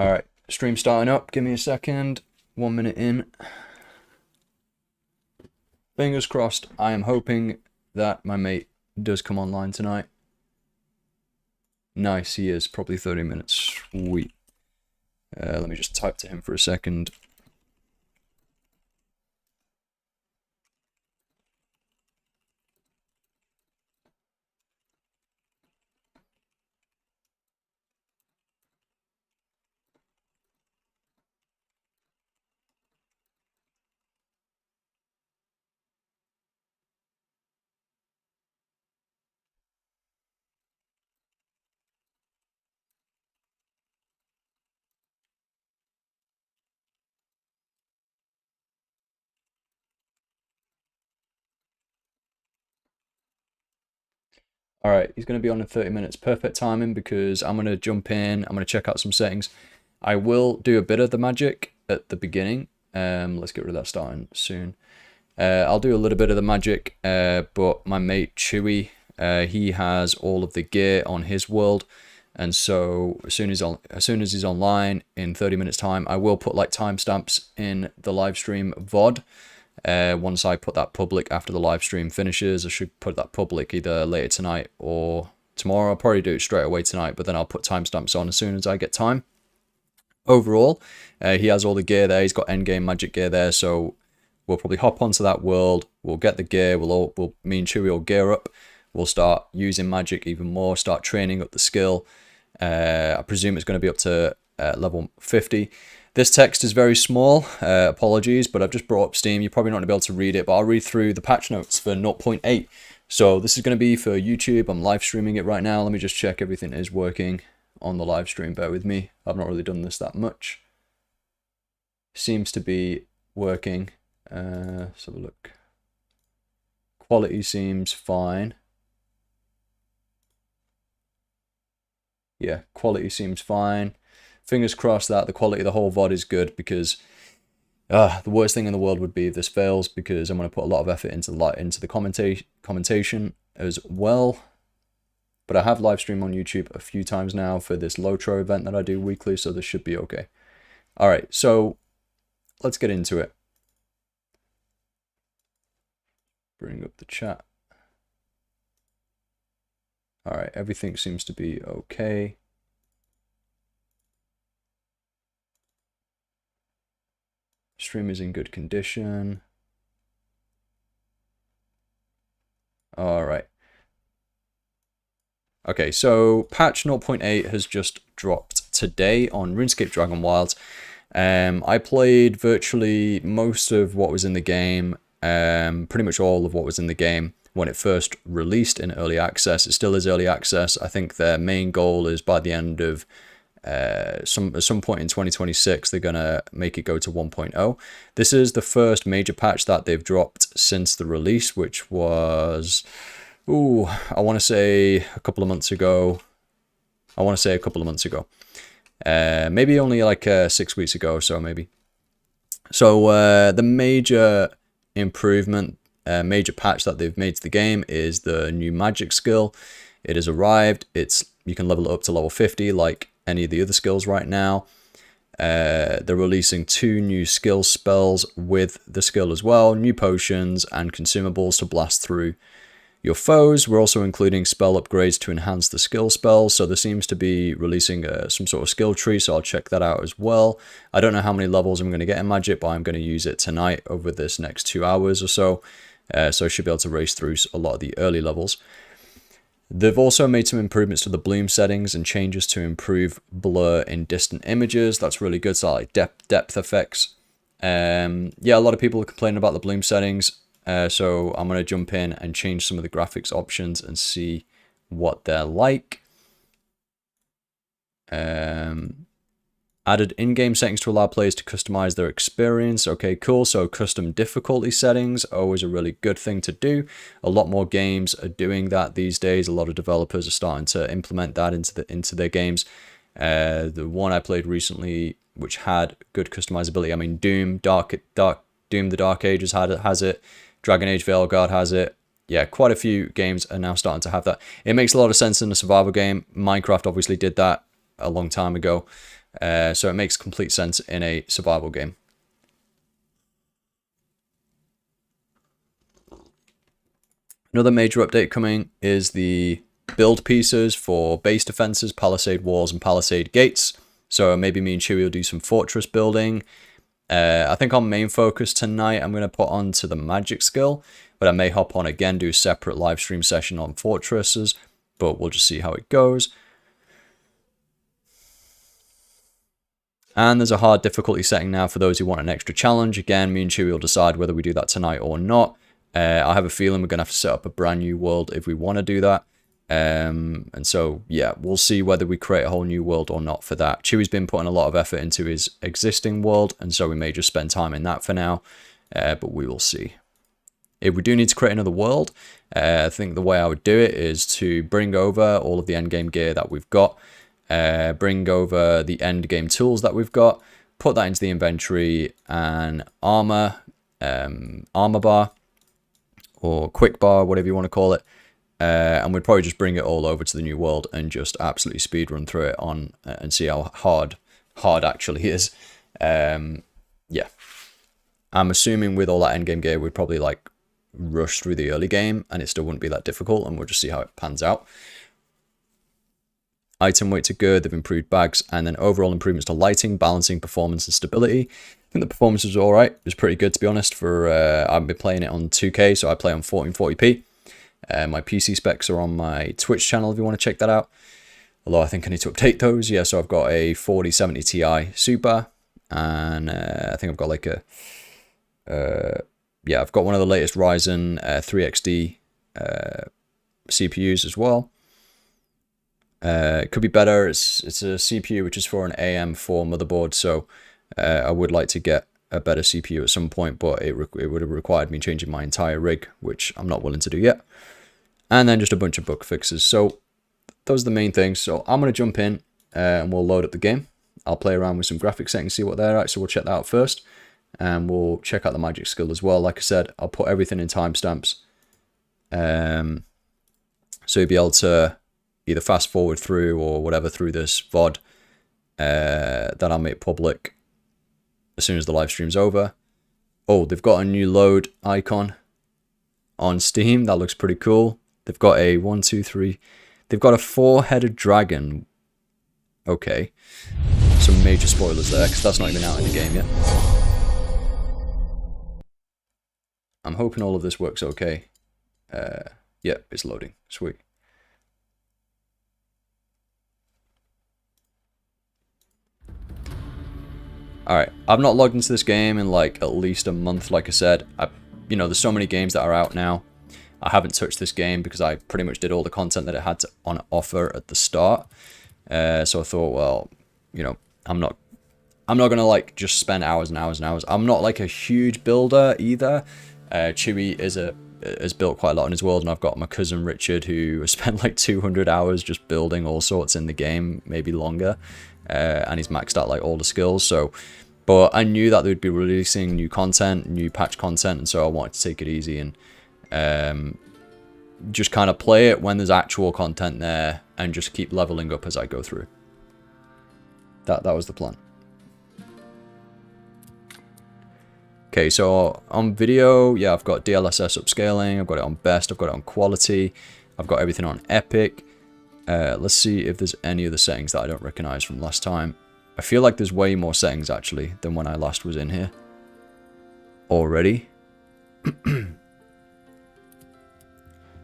Alright, stream starting up. Give me a second. 1 minute in. Fingers crossed. I am hoping that my mate does come online tonight. Nice, he is. Probably 30 minutes. Sweet. Let me just type to him for a second. Alright, he's going to be on in 30 minutes. Perfect timing because I'm going to jump in. I'm going to check out some settings. I will do a bit of the magic at the beginning. Let's get rid of that starting soon. I'll do a little bit of the magic, but my mate Chewy, he has all of the gear on his world. And so as soon as he's online in 30 minutes time, I will put like timestamps in the live stream VOD. Once I put that public after the live stream finishes, I should put that public either later tonight or tomorrow. I'll probably do it straight away tonight, but then I'll put timestamps on as soon as I get time. Overall, he has all the gear there. He's got endgame magic gear there, so we'll probably hop onto that world. We'll get the gear. Me and Chewy will gear up. We'll start using magic even more. Start training up the skill. I presume it's going to be up to level 50. This text is very small, apologies, but I've just brought up Steam. You're probably not going to be able to read it, but I'll read through the patch notes for 0.8. So this is going to be for YouTube. I'm live streaming it right now. Let me just check everything is working on the live stream. Bear with me. I've not really done this that much. Seems to be working. Let's have a look. Quality seems fine. Yeah, quality seems fine. Fingers crossed that the quality of the whole VOD is good, because the worst thing in the world would be if this fails, because I'm going to put a lot of effort into the commentation as well. But I have live streamed on YouTube a few times now for this Lotro event that I do weekly, so this should be okay. Alright, so let's get into it. Bring up the chat. Alright, everything seems to be okay. Stream is in good condition. Alright. Okay, so patch 0.8 has just dropped today on RuneScape Dragonwilds. I played virtually most of what was in the game, pretty much all of what was in the game when it first released in early access. It still is early access. I think their main goal is by the end of at some point in 2026 they're gonna make it go to 1.0. This is the first major patch that they've dropped since the release, which was I want to say a couple of months ago. Maybe only like 6 weeks ago or so, maybe. So the major improvement, major patch that they've made to the game is the new magic skill. It has arrived. You can level it up to level 50 like any of the other skills right now. They're releasing 2 new skill spells with the skill as well, new potions and consumables to blast through your foes. We're also including spell upgrades to enhance the skill spells, so there seems to be releasing some sort of skill tree, so I'll check that out as well. I don't know how many levels I'm going to get in magic, but I'm going to use it tonight over this next 2 hours or so, so I should be able to race through a lot of the early levels. They've also made some improvements to the bloom settings and changes to improve blur in distant images. That's really good. So like depth effects. Yeah, a lot of people are complaining about the bloom settings. So I'm going to jump in and change some of the graphics options and see what they're like. Added in-game settings to allow players to customize their experience. Okay, cool. So custom difficulty settings, always a really good thing to do. A lot more games are doing that these days. A lot of developers are starting to implement that into their games. The one I played recently, which had good customizability, I mean, Doom the Dark Ages has it. Dragon Age Veilguard has it. Yeah, quite a few games are now starting to have that. It makes a lot of sense in a survival game. Minecraft obviously did that a long time ago. So it makes complete sense in a survival game. Another major update coming is the build pieces for base defenses, palisade walls, and palisade gates. So maybe me and Chewy will do some fortress building. I think our main focus tonight I'm going to put onto the magic skill, but I may hop on again, do a separate live stream session on fortresses, but we'll just see how it goes. And there's a hard difficulty setting now for those who want an extra challenge. Again, me and Chewy will decide whether we do that tonight or not. I have a feeling we're going to have to set up a brand new world if we want to do that. And so, yeah, we'll see whether we create a whole new world or not for that. Chewy's been putting a lot of effort into his existing world, and so we may just spend time in that for now, but we will see. If we do need to create another world, I think the way I would do it is to bring over all of the endgame gear that we've got, bring over the endgame tools that we've got, put that into the inventory, and armor bar, or quick bar, whatever you want to call it. And we'd probably just bring it all over to the new world and just absolutely speed run through it on and see how hard actually is. Yeah, I'm assuming with all that endgame gear, we'd probably like rush through the early game and it still wouldn't be that difficult, and we'll just see how it pans out. Item weights are good, they've improved bags, and then overall improvements to lighting, balancing, performance, and stability. I think the performance was all right. It was pretty good, to be honest. I've been playing it on 2K, so I play on 1440p. My PC specs are on my Twitch channel if you want to check that out. Although I think I need to update those. Yeah, so I've got a 4070 Ti Super, and I think I've got like a... yeah, I've got one of the latest Ryzen 3XD CPUs as well. It could be better. It's a CPU which is for an AM4 motherboard, so I would like to get a better CPU at some point, but it would have required me changing my entire rig, which I'm not willing to do yet. And then just a bunch of bug fixes. So those are the main things. So I'm going to jump in and we'll load up the game. I'll play around with some graphic settings, see what they're at. So we'll check that out first, and we'll check out the magic skill as well. Like I said, I'll put everything in timestamps. So you'll be able to either fast forward through or whatever through this VOD that I'll make public as soon as the live stream's over. Oh, they've got a new load icon on Steam. That looks pretty cool. They've got a 1, 2, 3. They've got a 4-headed dragon. Okay. Some major spoilers there, because that's not even out in the game yet. I'm hoping all of this works okay. Yeah, it's loading. Sweet. Alright, I've not logged into this game in like at least a month, like I said. You know, there's so many games that are out now. I haven't touched this game because I pretty much did all the content that it had on offer at the start. So I thought, well, you know, I'm not gonna like just spend hours and hours and hours. I'm not like a huge builder either. Chewy has built quite a lot in his world, and I've got my cousin Richard who has spent like 200 hours just building all sorts in the game, maybe longer. And he's maxed out like all the skills. So, but I knew that they'd be releasing new content, new patch content, and so I wanted to take it easy and just kind of play it when there's actual content there, and just keep leveling up as I go through. That was the plan. Okay, so on video, yeah, I've got DLSS upscaling, I've got it on best, I've got it on quality, I've got everything on epic. Let's see if there's any other settings that I don't recognize from last time. I feel like there's way more settings actually than when I last was in here already.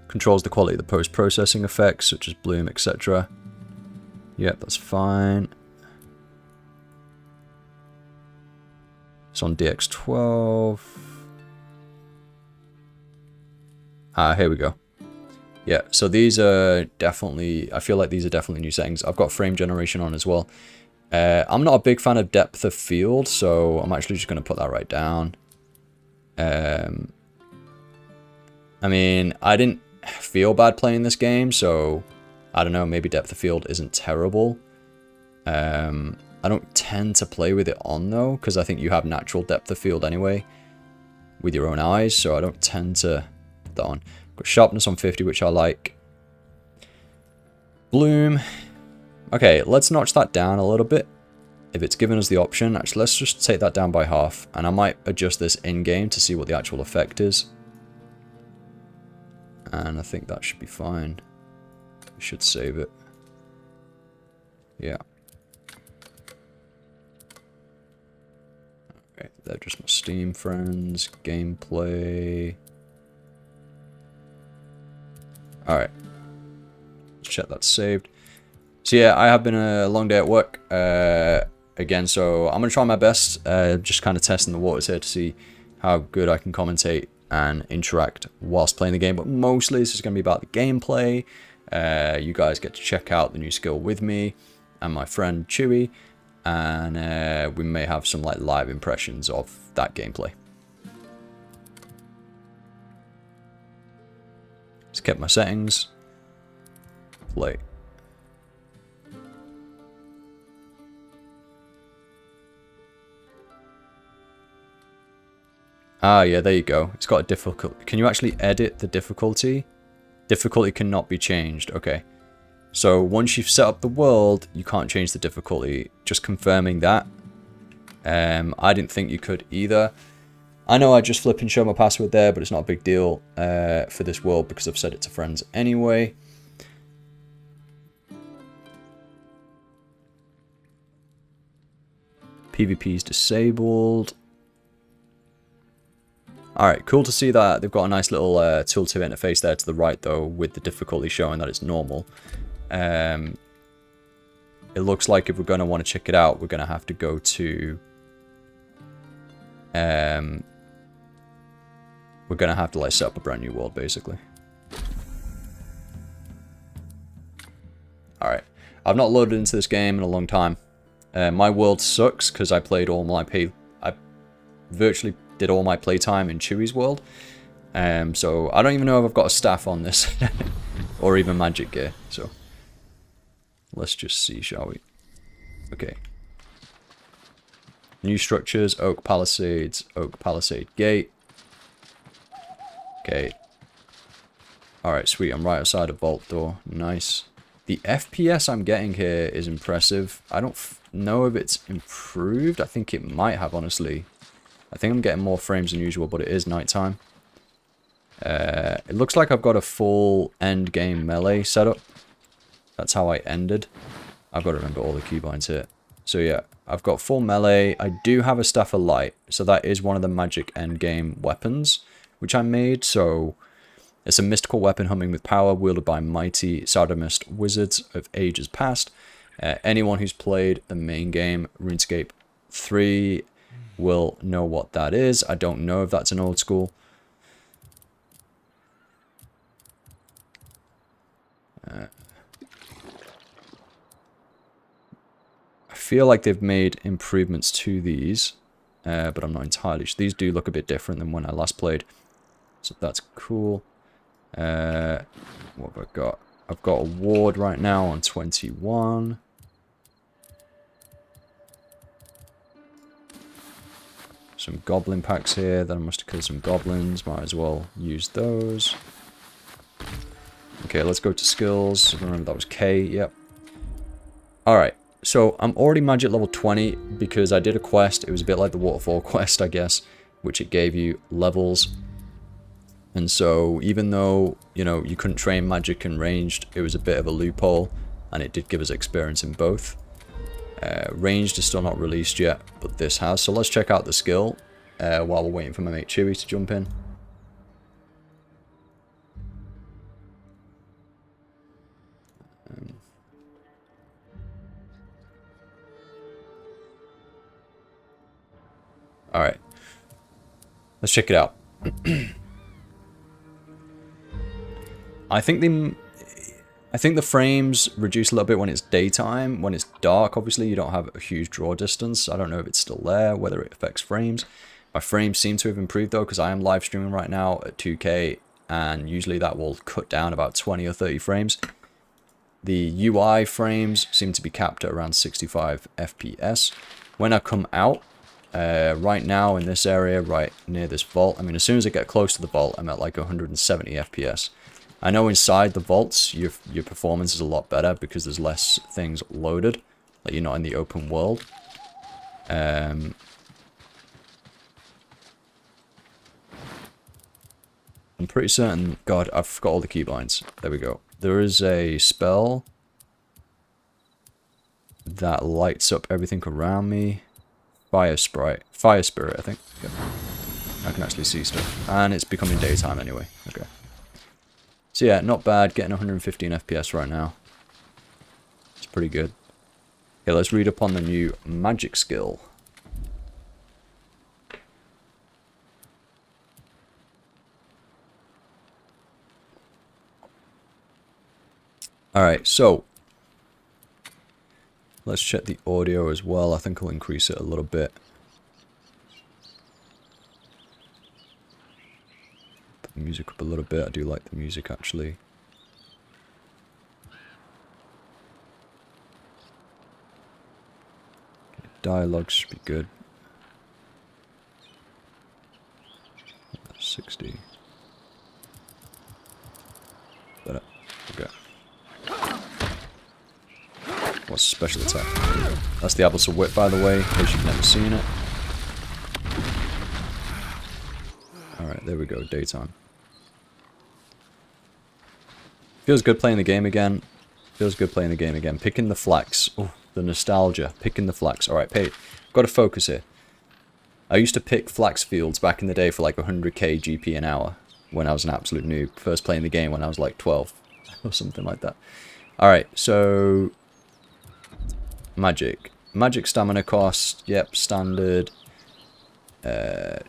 Controls the quality of the post-processing effects, such as bloom, etc. Yep, that's fine. It's on DX12. Here we go. Yeah, so these are definitely, I feel like these are definitely new settings. I've got frame generation on as well. I'm not a big fan of depth of field, so I'm actually just going to put that right down. I mean, I didn't feel bad playing this game, so I don't know, maybe depth of field isn't terrible. I don't tend to play with it on though, because I think you have natural depth of field anyway with your own eyes, so I don't tend to put that on. Got sharpness on 50, which I like. Bloom. Okay, let's notch that down a little bit. if it's given us the option, actually let's just take that down by half, and I might adjust this in-game to see what the actual effect is. And I think that should be fine. We should save it. Yeah. Okay, they're just my Steam friends. Gameplay. Alright. Let's check that's saved. So yeah, I have been a long day at work. Again, so I'm going to try my best. Just kind of testing the waters here to see how good I can commentate and interact whilst playing the game. But mostly this is going to be about the gameplay. You guys get to check out the new skill with me and my friend Chewy. And we may have some like live impressions of that gameplay. Just kept my settings. Play. Ah, yeah, there you go. It's got a difficult. Can you actually edit the difficulty? Difficulty cannot be changed. Okay. So once you've set up the world, you can't change the difficulty. Just confirming that. I didn't think you could either. I know I just flip and show my password there, but it's not a big deal for this world because I've set it to friends anyway. PvP is disabled. Alright, cool to see that they've got a nice little tooltip interface there to the right though, with the difficulty showing that it's normal. It looks like if we're going to want to check it out, we're going to have to go to... we're going to have to like set up a brand new world basically. Alright, I've not loaded into this game in a long time. My world sucks because I played all my I virtually did all my playtime in Chewy's world. So I don't even know if I've got a staff on this or even magic gear. So let's just see, shall we? Okay. New structures, Oak Palisades, Oak Palisade Gate. Okay. Alright, sweet. I'm right outside a vault door. Nice. The FPS I'm getting here is impressive. I don't know if it's improved. I think it might have, honestly. I think I'm getting more frames than usual, but it is nighttime. It looks like I've got a full end game melee setup. That's how I ended. I've got to remember all the keybinds here. So yeah, I've got full melee. I do have a Staff of Light, so that is one of the magic end game weapons, which I made. So it's a mystical weapon humming with power, wielded by mighty sodomist wizards of ages past. Anyone who's played the main game, RuneScape 3, will know what that is. I don't know if that's an old school. I feel like they've made improvements to these, but I'm not entirely sure. These do look a bit different than when I last played, so that's cool. What have I got? I've got a ward right now on 21. Some goblin packs here. Then I must have killed some goblins. Might as well use those. Okay, let's go to skills. Remember that was K. Yep. Alright. So I'm already magic level 20 because I did a quest. It was a bit like the waterfall quest, I guess, which it gave you levels. And so even though, you know, you couldn't train magic and ranged, it was a bit of a loophole, and it did give us experience in both. Ranged is still not released yet, but this has. So let's check out the skill while we're waiting for my mate Chewy to jump in. Alright. Let's check it out. I think the frames reduce a little bit when it's daytime. When it's dark, obviously, you don't have a huge draw distance. I don't know if it's still there, whether it affects frames. My frames seem to have improved, though, because I am live streaming right now at 2K, and usually that will cut down about 20 or 30 frames. The UI frames seem to be capped at around 65 FPS. When I come out, right now in this area, right near this vault, I mean, as soon as I get close to the vault, I'm at like 170 FPS. I know inside the vaults, your performance is a lot better because there's less things loaded, like you're not in the open world. I'm pretty certain... God, I've forgot all the keybinds. There we go. There is a spell that lights up everything around me. Fire Spirit, I think. Yep. I can actually see stuff. And it's becoming daytime anyway. Okay. So yeah, not bad. Getting 115 FPS right now. It's pretty good. Okay, let's read up on the new magic skill. Alright, so let's check the audio as well. I think I'll increase it a little bit. Put the music up a little bit. I do like the music actually. Okay, dialogue should be good. 60. Better. Okay. What's special attack? That's the Abyssal Whip, by the way, in case you've never seen it. Alright, there we go, daytime. Feels good playing the game again. Feels good playing the game again. Picking the flax. Oh, the nostalgia. Picking the flax. Alright, Pate. Got to focus here. I used to pick flax fields back in the day for like 100k GP an hour when I was an absolute noob. First playing the game when I was like 12 or something like that. Alright, so... Magic. Magic stamina cost. Yep, standard.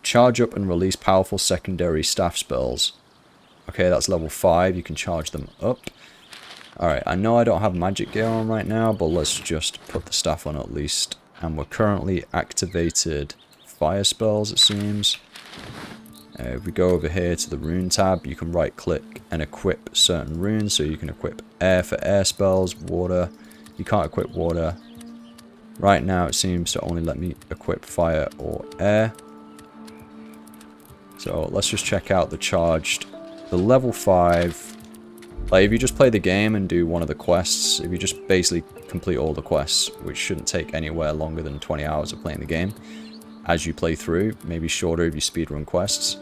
Charge up and release powerful secondary staff spells. Okay, that's level 5. You can charge them up. Alright, I know I don't have magic gear on right now, but let's just put the staff on at least. And we're currently activated fire spells, it seems. If we go over here to the rune tab, you can right click and equip certain runes. So you can equip air for air spells, water. You can't equip water. Right now it seems to only let me equip fire or air. So let's just check out the charged. The level 5, like if you just play the game and do one of the quests, if you just basically complete all the quests, which shouldn't take anywhere longer than 20 hours of playing the game, as you play through, maybe shorter if you speedrun quests,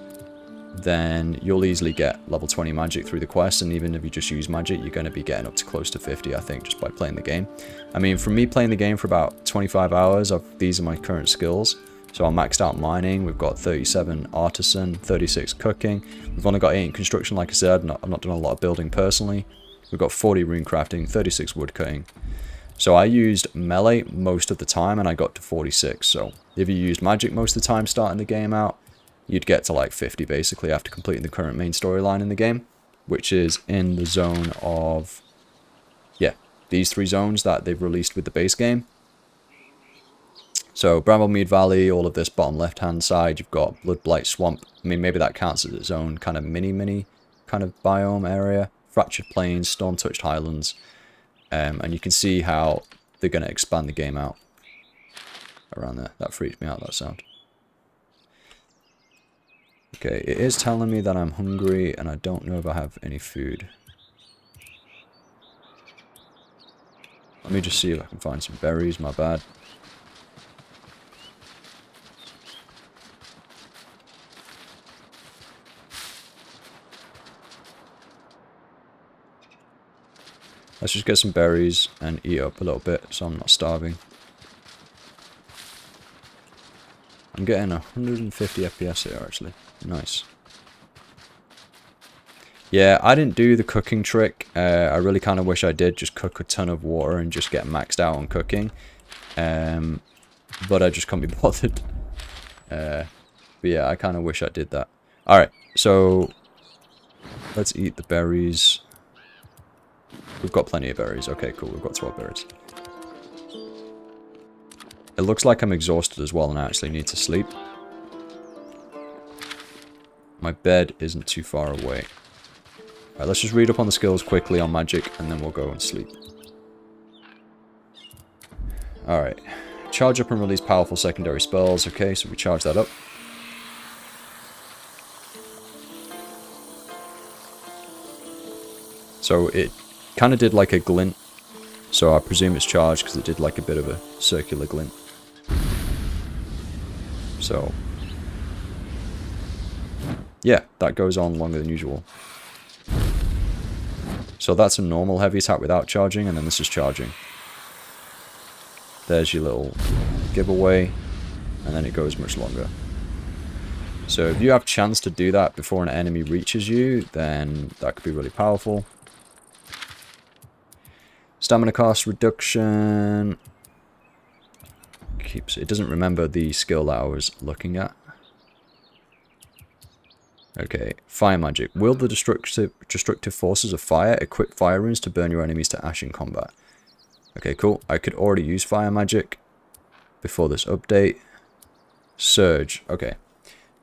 then you'll easily get level 20 magic through the quest, and even if you just use magic, you're going to be getting up to close to 50, I think, just by playing the game. I mean, for me playing the game for about 25 hours, these are my current skills. So I'm maxed out mining, we've got 37 artisan, 36 cooking, we've only got 8 in construction, like I said. I've not done a lot of building personally. We've got 40 rune crafting, 36 wood cutting. So I used melee most of the time and I got to 46. So if you used magic most of the time starting the game out, you'd get to like 50 basically after completing the current main storyline in the game, which is in the zone of, yeah, these 3 zones that they've released with the base game. So Bramblemead Valley, all of this bottom left hand side, you've got Bloodblight Swamp. I mean, maybe that counts as its own kind of mini kind of biome area. Fractured Plains, Storm Touched Highlands. And you can see how they're going to expand the game out around there. That freaked me out, that sound. Okay, it is telling me that I'm hungry and I don't know if I have any food. Let me just see if I can find some berries, my bad. Let's just get some berries and eat up a little bit so I'm not starving. I'm getting 150 FPS here actually. Nice. Yeah, I didn't do the cooking trick. I really kind of wish I did just cook a ton of water and just get maxed out on cooking. But I just can't be bothered. But yeah, I kind of wish I did that. Alright, so let's eat the berries. We've got plenty of berries. Okay, cool. We've got 12 berries. It looks like I'm exhausted as well and I actually need to sleep. My bed isn't too far away. Alright, let's just read up on the skills quickly on magic and then we'll go and sleep. Alright. Charge up and release powerful secondary spells. Okay, so we charge that up. So it kind of did like a glint. So I presume it's charged because it did like a bit of a circular glint. So, yeah, that goes on longer than usual. So that's a normal heavy attack without charging, and then this is charging. There's your little giveaway, and then it goes much longer. So if you have a chance to do that before an enemy reaches you, then that could be really powerful. Stamina cost reduction. It doesn't remember the skill that I was looking at. Okay, fire magic. Wield the destructive forces of fire. Equip fire runes to burn your enemies to ash in combat. Okay, cool. I could already use fire magic before this update. Surge. Okay.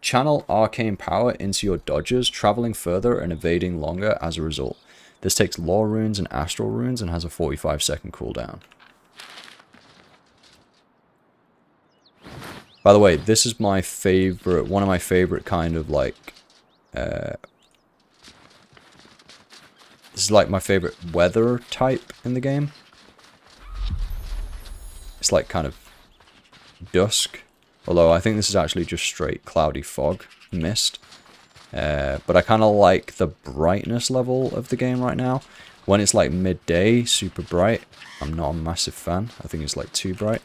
Channel arcane power into your dodges, traveling further and evading longer as a result. This takes lore runes and astral runes and has a 45-second cooldown. By the way, this is my favorite, one of my favorite kind of like, this is like my favorite weather type in the game. It's like kind of dusk. Although I think this is actually just straight cloudy fog, mist. But I kind of like the brightness level of the game right now. When it's like midday, super bright, I'm not a massive fan. I think it's like too bright.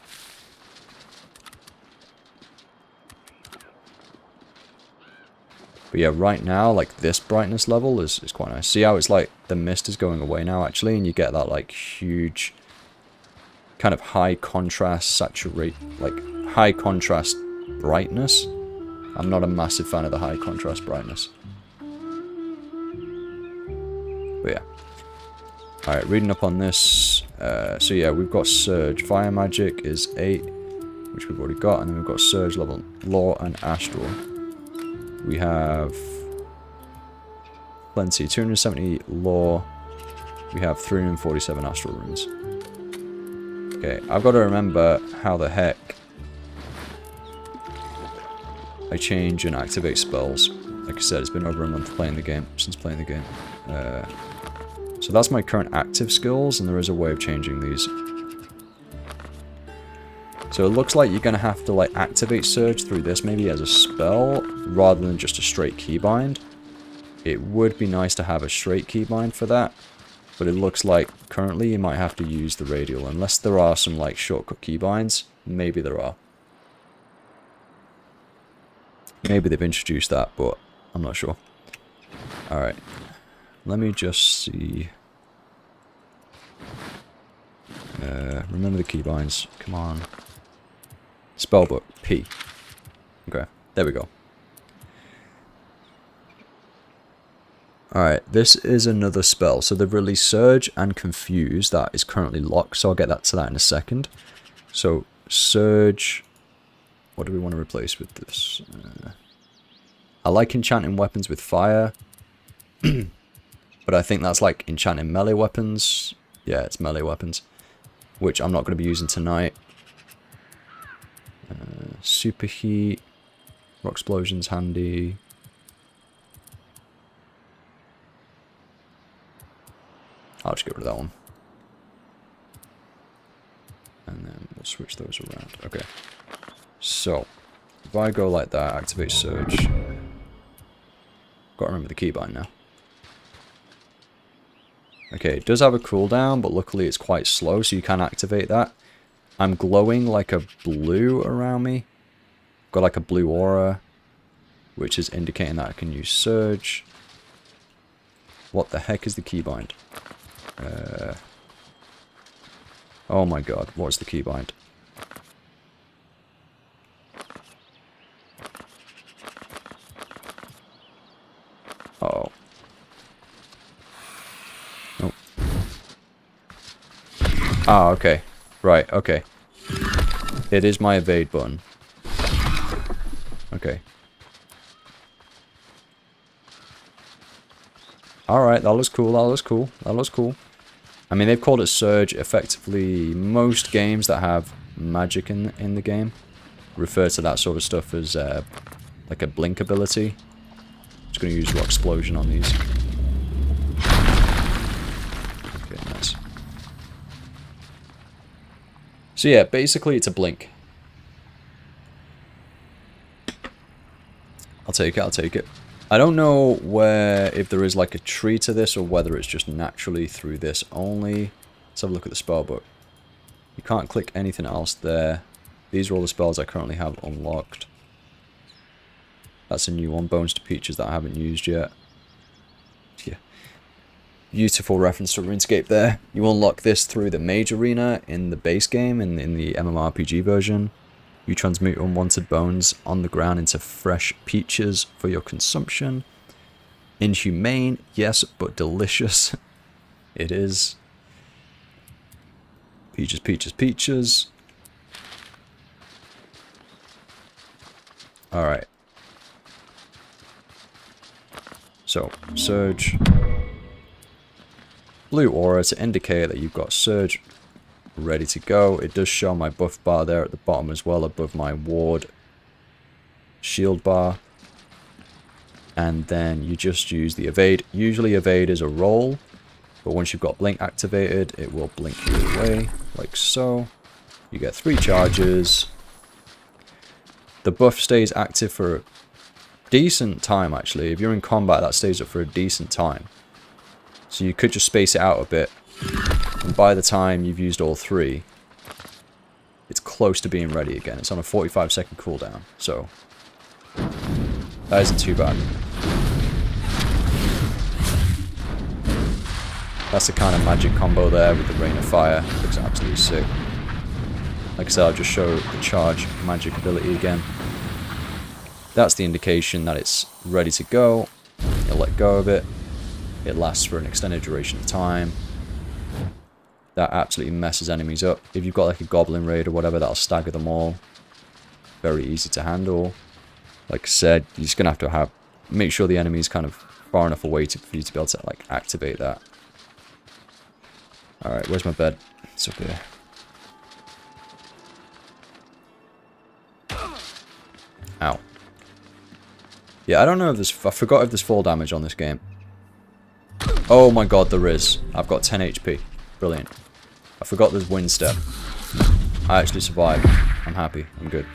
But yeah, right now, like this brightness level is quite nice. See how it's like the mist is going away now actually, and you get that like huge kind of high contrast saturate, like high contrast brightness. I'm not a massive fan of the high contrast brightness. But yeah. Alright, reading up on this. So yeah, we've got Surge. Fire Magic is 8, which we've already got. And then we've got Surge level Lore and Astral. We have plenty. 270 Lore. We have 347 Astral Runes. Okay, I've got to remember how the heck I change and activate spells. Like I said, it's been over a month playing the game, since playing the game. So that's my current active skills, and there is a way of changing these. So it looks like you're going to have to like activate Surge through this maybe as a spell, rather than just a straight keybind. It would be nice to have a straight keybind for that, but it looks like currently you might have to use the radial, unless there are some like shortcut keybinds. Maybe there are. Maybe they've introduced that, but I'm not sure. Alright. Let me just see. Remember the keybinds. Come on. Spellbook. P. Okay. There we go. Alright. This is another spell. So they've released Surge and Confuse. That is currently locked. So I'll get to that in a second. So Surge. What do we want to replace with this? I like enchanting weapons with fire. But I think that's like enchanting melee weapons. Yeah, it's melee weapons. Which I'm not going to be using tonight. Superheat. Rock Explosion's handy. I'll just get rid of that one. And then we'll switch those around. Okay. So, if I go like that, activate Surge. Got to remember the keybind now. Okay, it does have a cooldown, but luckily it's quite slow, so you can activate that. I'm glowing like a blue around me. Got like a blue aura, which is indicating that I can use Surge. What the heck is the keybind? Oh my god, what's the keybind? Uh-oh. Nope. Ah, okay. Right, okay. It is my evade button. Okay. Alright, that looks cool, that looks cool, that looks cool. I mean, they've called it Surge. Effectively, most games that have magic in the game refer to that sort of stuff as like a blink ability. Just going to use Rock Explosion on these. Okay, nice. So yeah, basically it's a blink. I'll take it, I'll take it. I don't know if there is like a tree to this or whether it's just naturally through this only. Let's have a look at the spell book. You can't click anything else there. These are all the spells I currently have unlocked. That's a new one, Bones to Peaches, that I haven't used yet. Yeah. Beautiful reference to RuneScape there. You unlock this through the Mage Arena in the base game, in the MMORPG version. You transmute unwanted bones on the ground into fresh peaches for your consumption. Inhumane, yes, but delicious. It is. Peaches, peaches, peaches. Alright. So, Surge. Blue aura to indicate that you've got Surge ready to go. It does show my buff bar there at the bottom as well, above my ward shield bar. And then you just use the evade. Usually evade is a roll, but once you've got blink activated, it will blink you away, like so. You get 3 charges. The buff stays active for a decent time, actually. If you're in combat, that stays up for a decent time. So you could just space it out a bit. And by the time you've used all 3, it's close to being ready again. It's on a 45-second cooldown, so that isn't too bad. That's the kind of magic combo there with the Rain of Fire. Looks absolutely sick. Like I said, I'll just show the charge magic ability again. That's the indication that it's ready to go. You'll let go of it. It lasts for an extended duration of time. That absolutely messes enemies up. If you've got like a goblin raid or whatever, that'll stagger them all. Very easy to handle. Like I said, you're just gonna have to make sure the enemy is kind of far enough away for you to be able to like activate that. All right, where's my bed? It's up here. Ow. Yeah, I don't know if there's... I forgot if there's fall damage on this game. Oh my god, there is. I've got 10 HP. Brilliant. I forgot there's wind step. I actually survived. I'm happy. I'm good.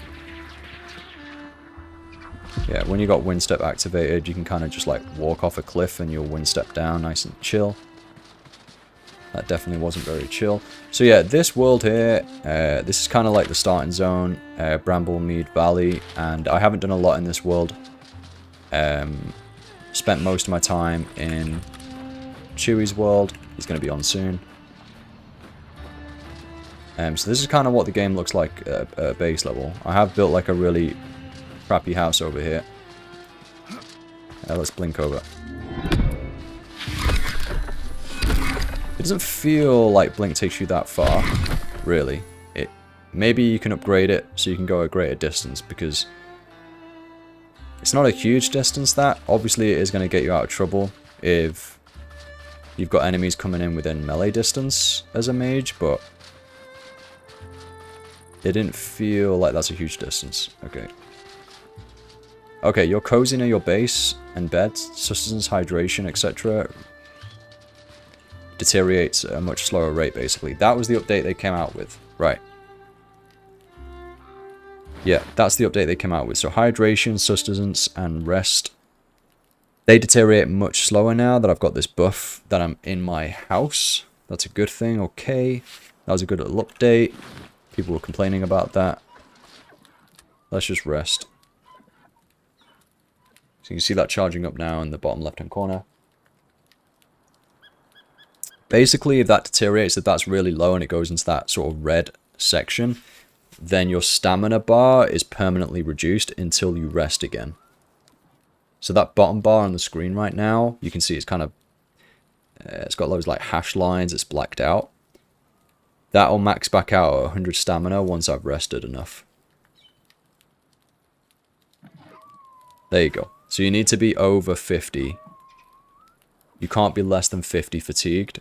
Yeah, when you got wind step activated, you can kind of just like walk off a cliff and you'll wind step down nice and chill. That definitely wasn't very chill. So yeah, this world here, this is kind of like the starting zone, Bramblemead Valley, and I haven't done a lot in this world. Spent most of my time in Chewie's world. He's going to be on soon. So this is kind of what the game looks like at base level. I have built like a really crappy house over here. Let's blink over. It doesn't feel like blink takes you that far, really. Maybe you can upgrade it so you can go a greater distance, because it's not a huge distance. That obviously it is going to get you out of trouble if you've got enemies coming in within melee distance as a mage, but it didn't feel like that's a huge distance. Okay, your cozy near your base and bed, sustenance, hydration, etc. deteriorates at a much slower rate, basically. That was the update they came out with. Right. Yeah, that's the update they came out with. So hydration, sustenance, and rest, they deteriorate much slower now that I've got this buff, that I'm in my house. That's a good thing. Okay. That was a good little update. People were complaining about that. Let's just rest. So you can see that charging up now in the bottom left-hand corner. Basically, if that deteriorates, if that's really low and it goes into that sort of red section, then your stamina bar is permanently reduced until you rest again. So that bottom bar on the screen right now, you can see it's kind of... it's got those like hash lines, it's blacked out. That'll max back out at 100 stamina once I've rested enough. There you go. So you need to be over 50. You can't be less than 50 fatigued.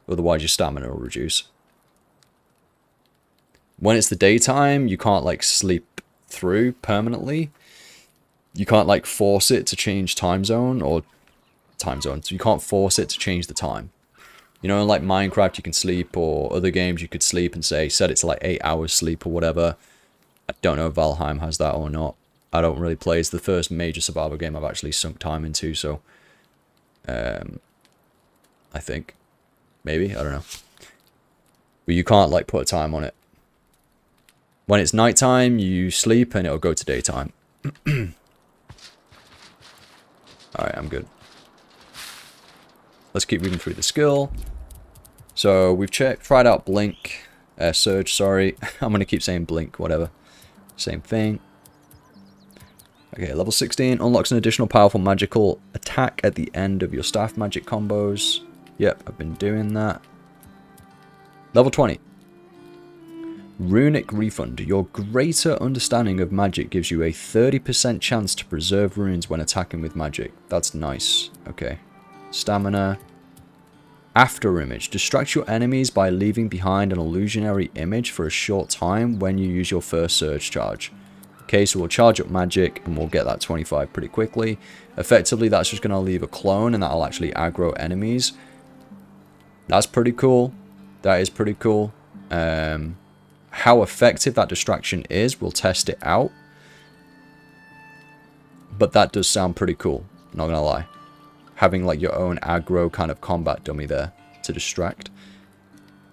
Otherwise your stamina will reduce. When it's the daytime, you can't like sleep through permanently. You can't like force it to change time zone or time zone. So you can't force it to change the time. You know, in like Minecraft you can sleep, or other games you could sleep and say set it to like 8 hours sleep or whatever. I don't know if Valheim has that or not. I don't really play. It's the first major survival game I've actually sunk time into, so I think maybe, I don't know. But you can't like put a time on it. When it's nighttime, you sleep and it'll go to daytime. Alright, I'm good. Let's keep moving through the skill. So we've tried out Blink, Surge, sorry. I'm going to keep saying Blink, whatever. Same thing. Okay, level 16 unlocks an additional powerful magical attack at the end of your staff magic combos. Yep, I've been doing that. Level 20. Runic Refund. Your greater understanding of magic gives you a 30% chance to preserve runes when attacking with magic. That's nice. Okay. Stamina. After image. Distract your enemies by leaving behind an illusionary image for a short time when you use your first surge charge. Okay, so we'll charge up magic and we'll get that 25 pretty quickly. Effectively, that's just going to leave a clone and that'll actually aggro enemies. That's pretty cool. That is pretty cool. How effective that distraction is, we'll test it out. But that does sound pretty cool, not going to lie. Having like your own aggro kind of combat dummy there to distract.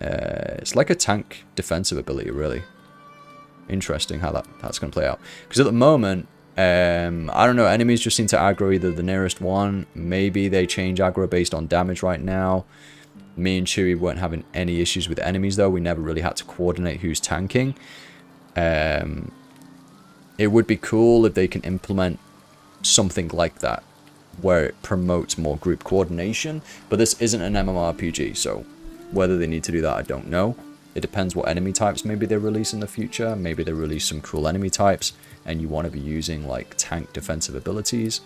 It's like a tank defensive ability, really. Interesting how that's going to play out. Because at the moment, I don't know, enemies just seem to aggro either the nearest one. Maybe they change aggro based on damage right now. Me and Chewy weren't having any issues with enemies though. We never really had to coordinate who's tanking. It would be cool if they can implement something like that, where it promotes more group coordination, but this isn't an MMORPG, so whether they need to do that, I don't know. It depends what enemy types maybe they release in the future. Maybe they release some cool enemy types, and you want to be using like tank defensive abilities.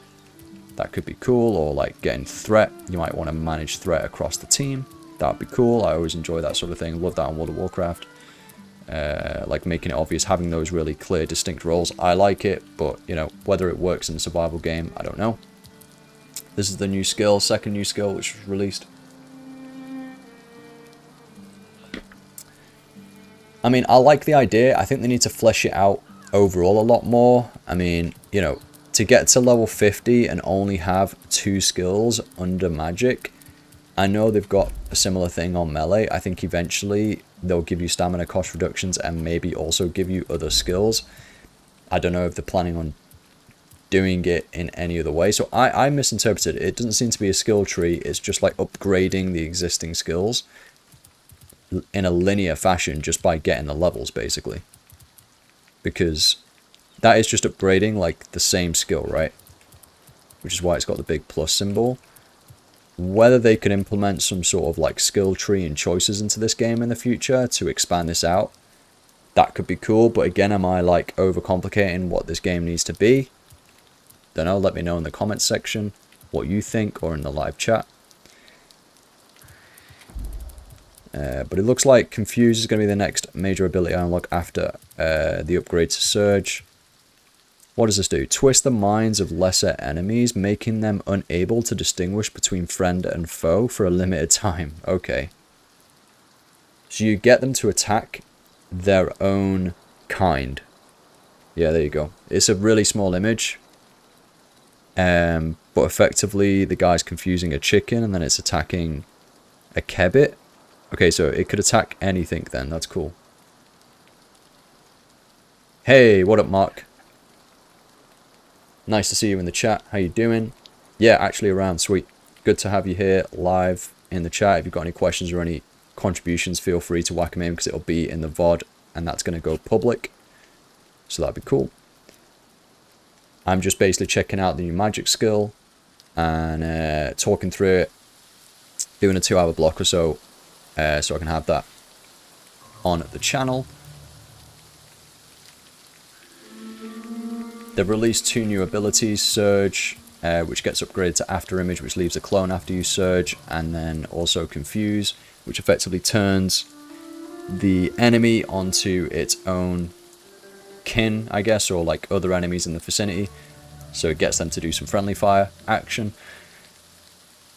That could be cool, or like getting threat. You might want to manage threat across the team. That would be cool. I always enjoy that sort of thing. Love that on World of Warcraft. Like making it obvious, having those really clear, distinct roles. I like it, but you know, whether it works in a survival game, I don't know. This is the new skill, second new skill, which was released. I mean, I like the idea. I think they need to flesh it out overall a lot more. I mean, you know, to get to level 50 and only have 2 skills under magic. I know they've got a similar thing on melee. I think eventually they'll give you stamina cost reductions and maybe also give you other skills. I don't know if they're planning on doing it in any other way. So I misinterpreted it. It doesn't seem to be a skill tree. It's just like upgrading the existing skills in a linear fashion just by getting the levels, basically. Because that is just upgrading like the same skill, right? Which is why it's got the big plus symbol. Whether they could implement some sort of like skill tree and choices into this game in the future to expand this out, that could be cool. But again, am I like overcomplicating what this game needs to be? Don't know, let me know in the comments section what you think, or in the live chat. But it looks like Confuse is going to be the next major ability I unlock after the upgrade to Surge. What does this do? Twist the minds of lesser enemies, making them unable to distinguish between friend and foe for a limited time. Okay. So you get them to attack their own kind. Yeah, there you go. It's a really small image. But effectively, the guy's confusing a chicken and then it's attacking a kebbit. Okay, so it could attack anything then. That's cool. Hey, what up, Mark? Nice to see you in the chat. How you doing? Yeah, actually around. Sweet. Good to have you here live in the chat. If you've got any questions or any contributions, feel free to whack them in because it'll be in the VOD and that's going to go public. So that'd be cool. I'm just basically checking out the new magic skill and talking through it, doing a 2-hour block or so, so I can have that on the channel. They've released 2 new abilities, Surge, which gets upgraded to After Image, which leaves a clone after you Surge, and then also Confuse, which effectively turns the enemy onto its own kin, I guess, or like other enemies in the vicinity. So it gets them to do some friendly fire action.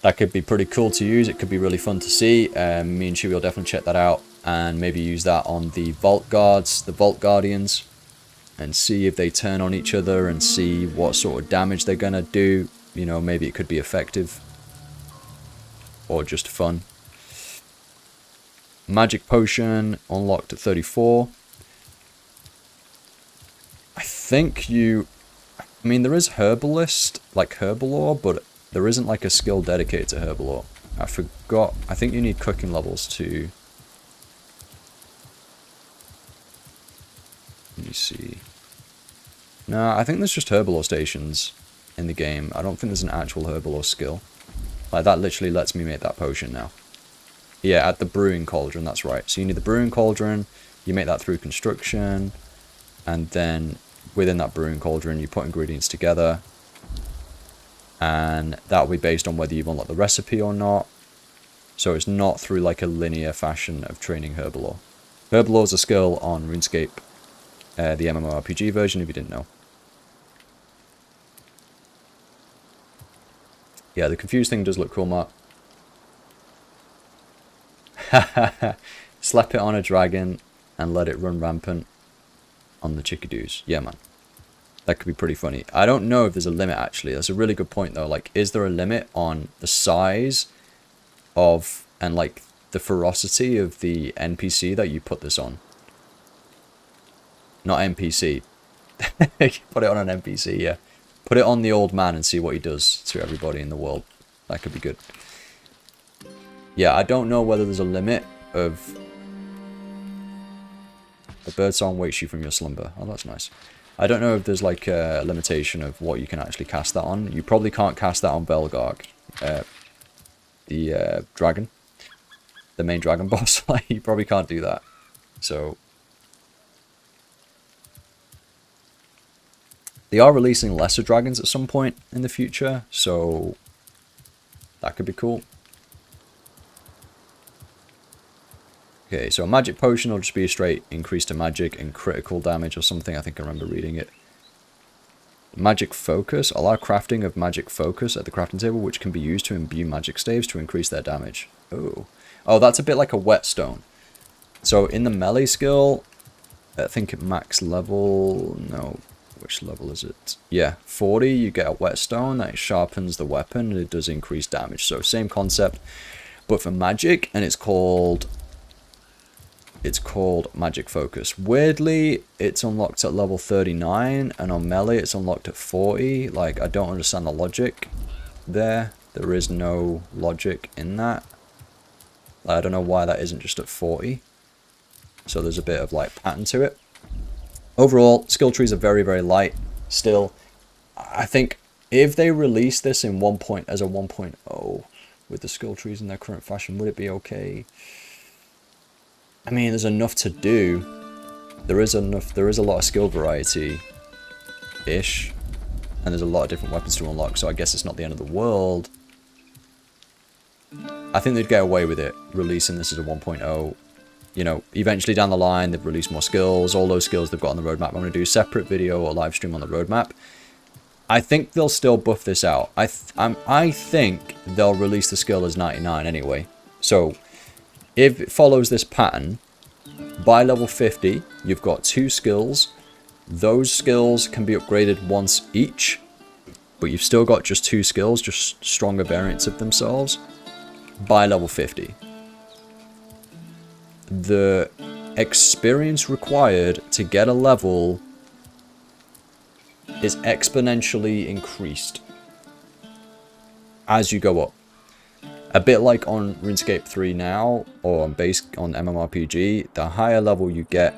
That could be pretty cool to use. It could be really fun to see. Me and Chewy will definitely check that out and maybe use that on the Vault Guards, the Vault Guardians. and see if they turn on each other and see what sort of damage they're gonna do. You know, maybe it could be effective or just fun. Magic potion unlocked at 34. I think I mean, there is herbalist, like herbalore, but there isn't like a skill dedicated to herbalore. I forgot. I think you need cooking levels to... Let me see. No, I think there's just herbalore stations in the game. I don't think there's an actual herbalore skill. Like, that literally lets me make that potion now. Yeah, at the brewing cauldron, that's right. So you need the brewing cauldron, you make that through construction, and then within that brewing cauldron you put ingredients together, and that will be based on whether you've unlocked the recipe or not. So it's not through like a linear fashion of training herbalore. Herbalore is a skill on RuneScape, the MMORPG version, if you didn't know. Yeah, the confused thing does look cool, Mark. Slap it on a dragon and let it run rampant on the chickadoos. Yeah, man. That could be pretty funny. I don't know if there's a limit, actually. That's a really good point, though. Like, is there a limit on the size of, and, like, the ferocity of the NPC that you put this on? Not NPC. Put it on an NPC, yeah. Put it on the old man and see what he does to everybody in the world. That could be good. Yeah, I don't know whether there's a limit of... A birdsong wakes you from your slumber. Oh, that's nice. I don't know if there's like a limitation of what you can actually cast that on. You probably can't cast that on Belgarg, the dragon. The main dragon boss. Like, you probably can't do that. So... They are releasing lesser dragons at some point in the future, so... That could be cool. Okay, so a magic potion will just be a straight increase to magic and critical damage or something. I think I remember reading it. Magic focus. Allow crafting of magic focus at the crafting table, which can be used to imbue magic staves to increase their damage. Oh. Oh, that's a bit like a whetstone. So in the melee skill, I think at max level... No, which level is it? Yeah, 40, you get a whetstone that sharpens the weapon and it does increase damage. So same concept, but for magic, and it's called Magic Focus. Weirdly, it's unlocked at level 39, and on melee it's unlocked at 40. Like, I don't understand the logic there. There is no logic in that. I don't know why that isn't just at 40. So there's a bit of, like, pattern to it. Overall, skill trees are very, very light still. I think if they release this in as a 1.0 with the skill trees in their current fashion, would it be okay? I mean, there's enough to do. There is a lot of skill variety-ish. And there's a lot of different weapons to unlock, so I guess it's not the end of the world. I think they'd get away with it, releasing this as a 1.0. You know, eventually down the line, they've released more skills. All those skills they've got on the roadmap. I'm going to do a separate video or live stream on the roadmap. I think they'll still buff this out. I think they'll release the skill as 99 anyway. So... if it follows this pattern, by level 50, you've got 2 skills. Those skills can be upgraded once each, but you've still got just 2 skills, just stronger variants of themselves, by level 50. The experience required to get a level is exponentially increased as you go up. A bit like on RuneScape 3 now, or on MMORPG, the higher level you get,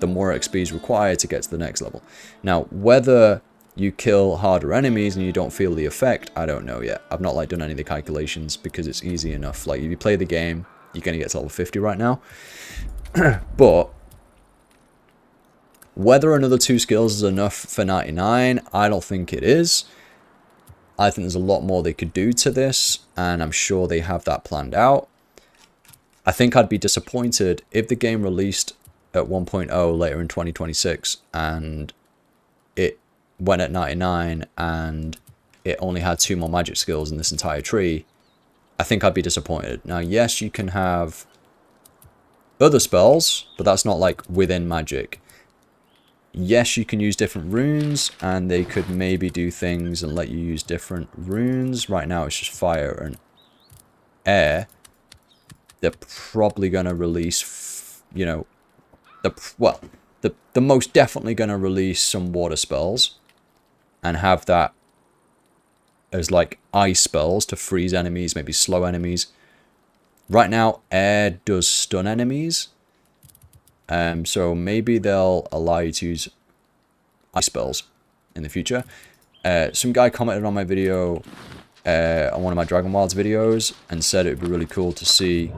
the more XP is required to get to the next level. Now, whether you kill harder enemies and you don't feel the effect, I don't know yet. I've not like done any of the calculations because it's easy enough. Like, if you play the game, you're going to get to level 50 right now. But whether another 2 skills is enough for 99, I don't think it is. I think there's a lot more they could do to this, and I'm sure they have that planned out. I think I'd be disappointed if the game released at 1.0 later in 2026 and it went at 99 and it only had 2 more magic skills in this entire tree. I think I'd be disappointed. Now, yes, you can have other spells, but that's not like within magic. Yes, you can use different runes, and they could maybe do things and let you use different runes. Right now, it's just fire and air. They're probably going to release, you know, the most definitely going to release some water spells and have that as like ice spells to freeze enemies, maybe slow enemies. Right now, air does stun enemies. So maybe they'll allow you to use ice spells in the future. Some guy commented on my video, on one of my Dragonwilds videos, and said it would be really cool to see.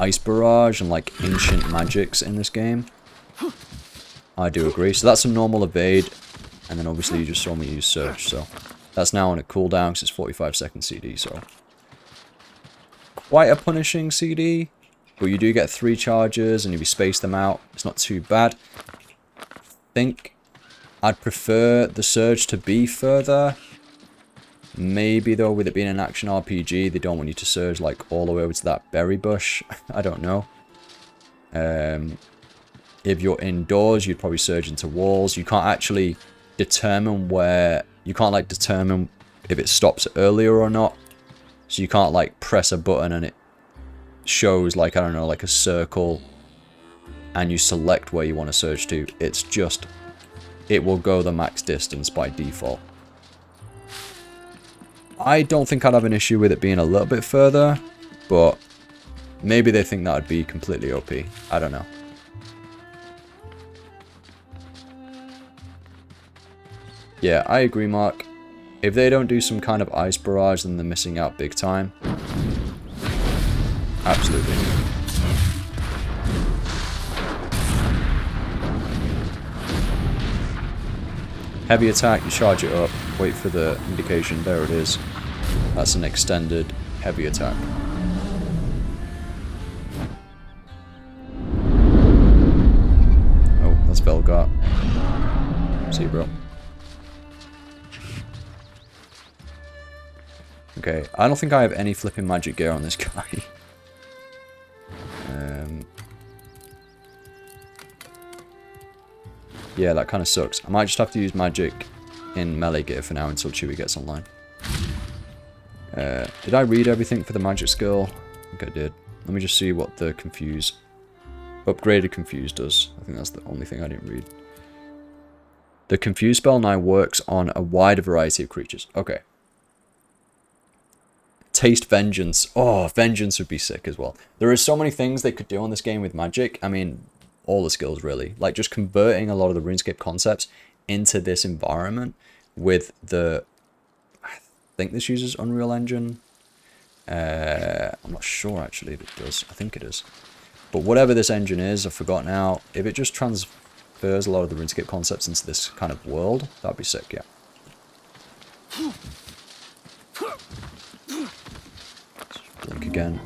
Ice barrage and like ancient magics in this game. I do agree. So that's a normal evade, and then obviously you just saw me use search. So that's now on a cooldown because it's 45-second CD. So quite a punishing CD, but you do get 3 charges, and if you space them out, it's not too bad. I think I'd prefer the surge to be further. Maybe though, with it being an action RPG, they don't want you to surge like all the way over to that berry bush. I don't know. If you're indoors, you'd probably surge into walls. You can't actually determine where... You can't like determine if it stops earlier or not. So you can't like press a button and it shows like, I don't know, like a circle. And you select where you want to surge to. It's just... It will go the max distance by default. I don't think I'd have an issue with it being a little bit further, but maybe they think that would be completely OP. I don't know. Yeah, I agree, Mark. If they don't do some kind of ice barrage, then they're missing out big time. Absolutely. Heavy attack, you charge it up, wait for the indication, there it is. That's an extended heavy attack. Oh, that's Velgar. See you, bro. Okay, I don't think I have any flipping magic gear on this guy. Yeah, that kind of sucks. I might just have to use magic in melee gear for now until Chewie gets online. Did I read everything for the magic skill? I think I did. Let me just see what the confuse... Upgraded confuse does. I think that's the only thing I didn't read. The confuse spell now works on a wider variety of creatures. Okay. Taste vengeance. Oh, vengeance would be sick as well. There are so many things they could do on this game with magic. I mean... all the skills really, like just converting a lot of the RuneScape concepts into this environment with the, I think this uses Unreal Engine. I'm not sure actually if it does. I think it is, but whatever this engine is, I forgot now. If it just transfers a lot of the RuneScape concepts into this kind of world, that'd be sick. Yeah. Blink again.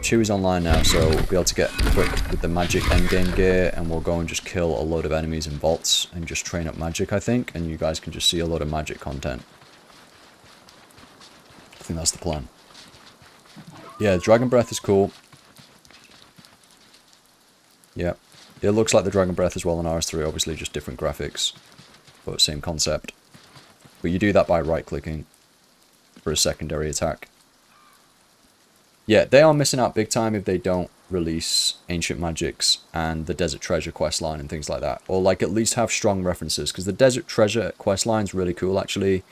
Chewie's online now, so we'll be able to get quick with the magic endgame gear, and we'll go and just kill a load of enemies in vaults and just train up magic, I think, and you guys can just see a lot of magic content. I think that's the plan. Yeah, Dragon Breath is cool. Yeah, it looks like the Dragon Breath as well on RS3, obviously just different graphics, but same concept. But you do that by right-clicking for a secondary attack. Yeah, they are missing out big time if they don't release Ancient Magics and the Desert Treasure questline and things like that. Or like at least have strong references, because the Desert Treasure questline is really cool actually.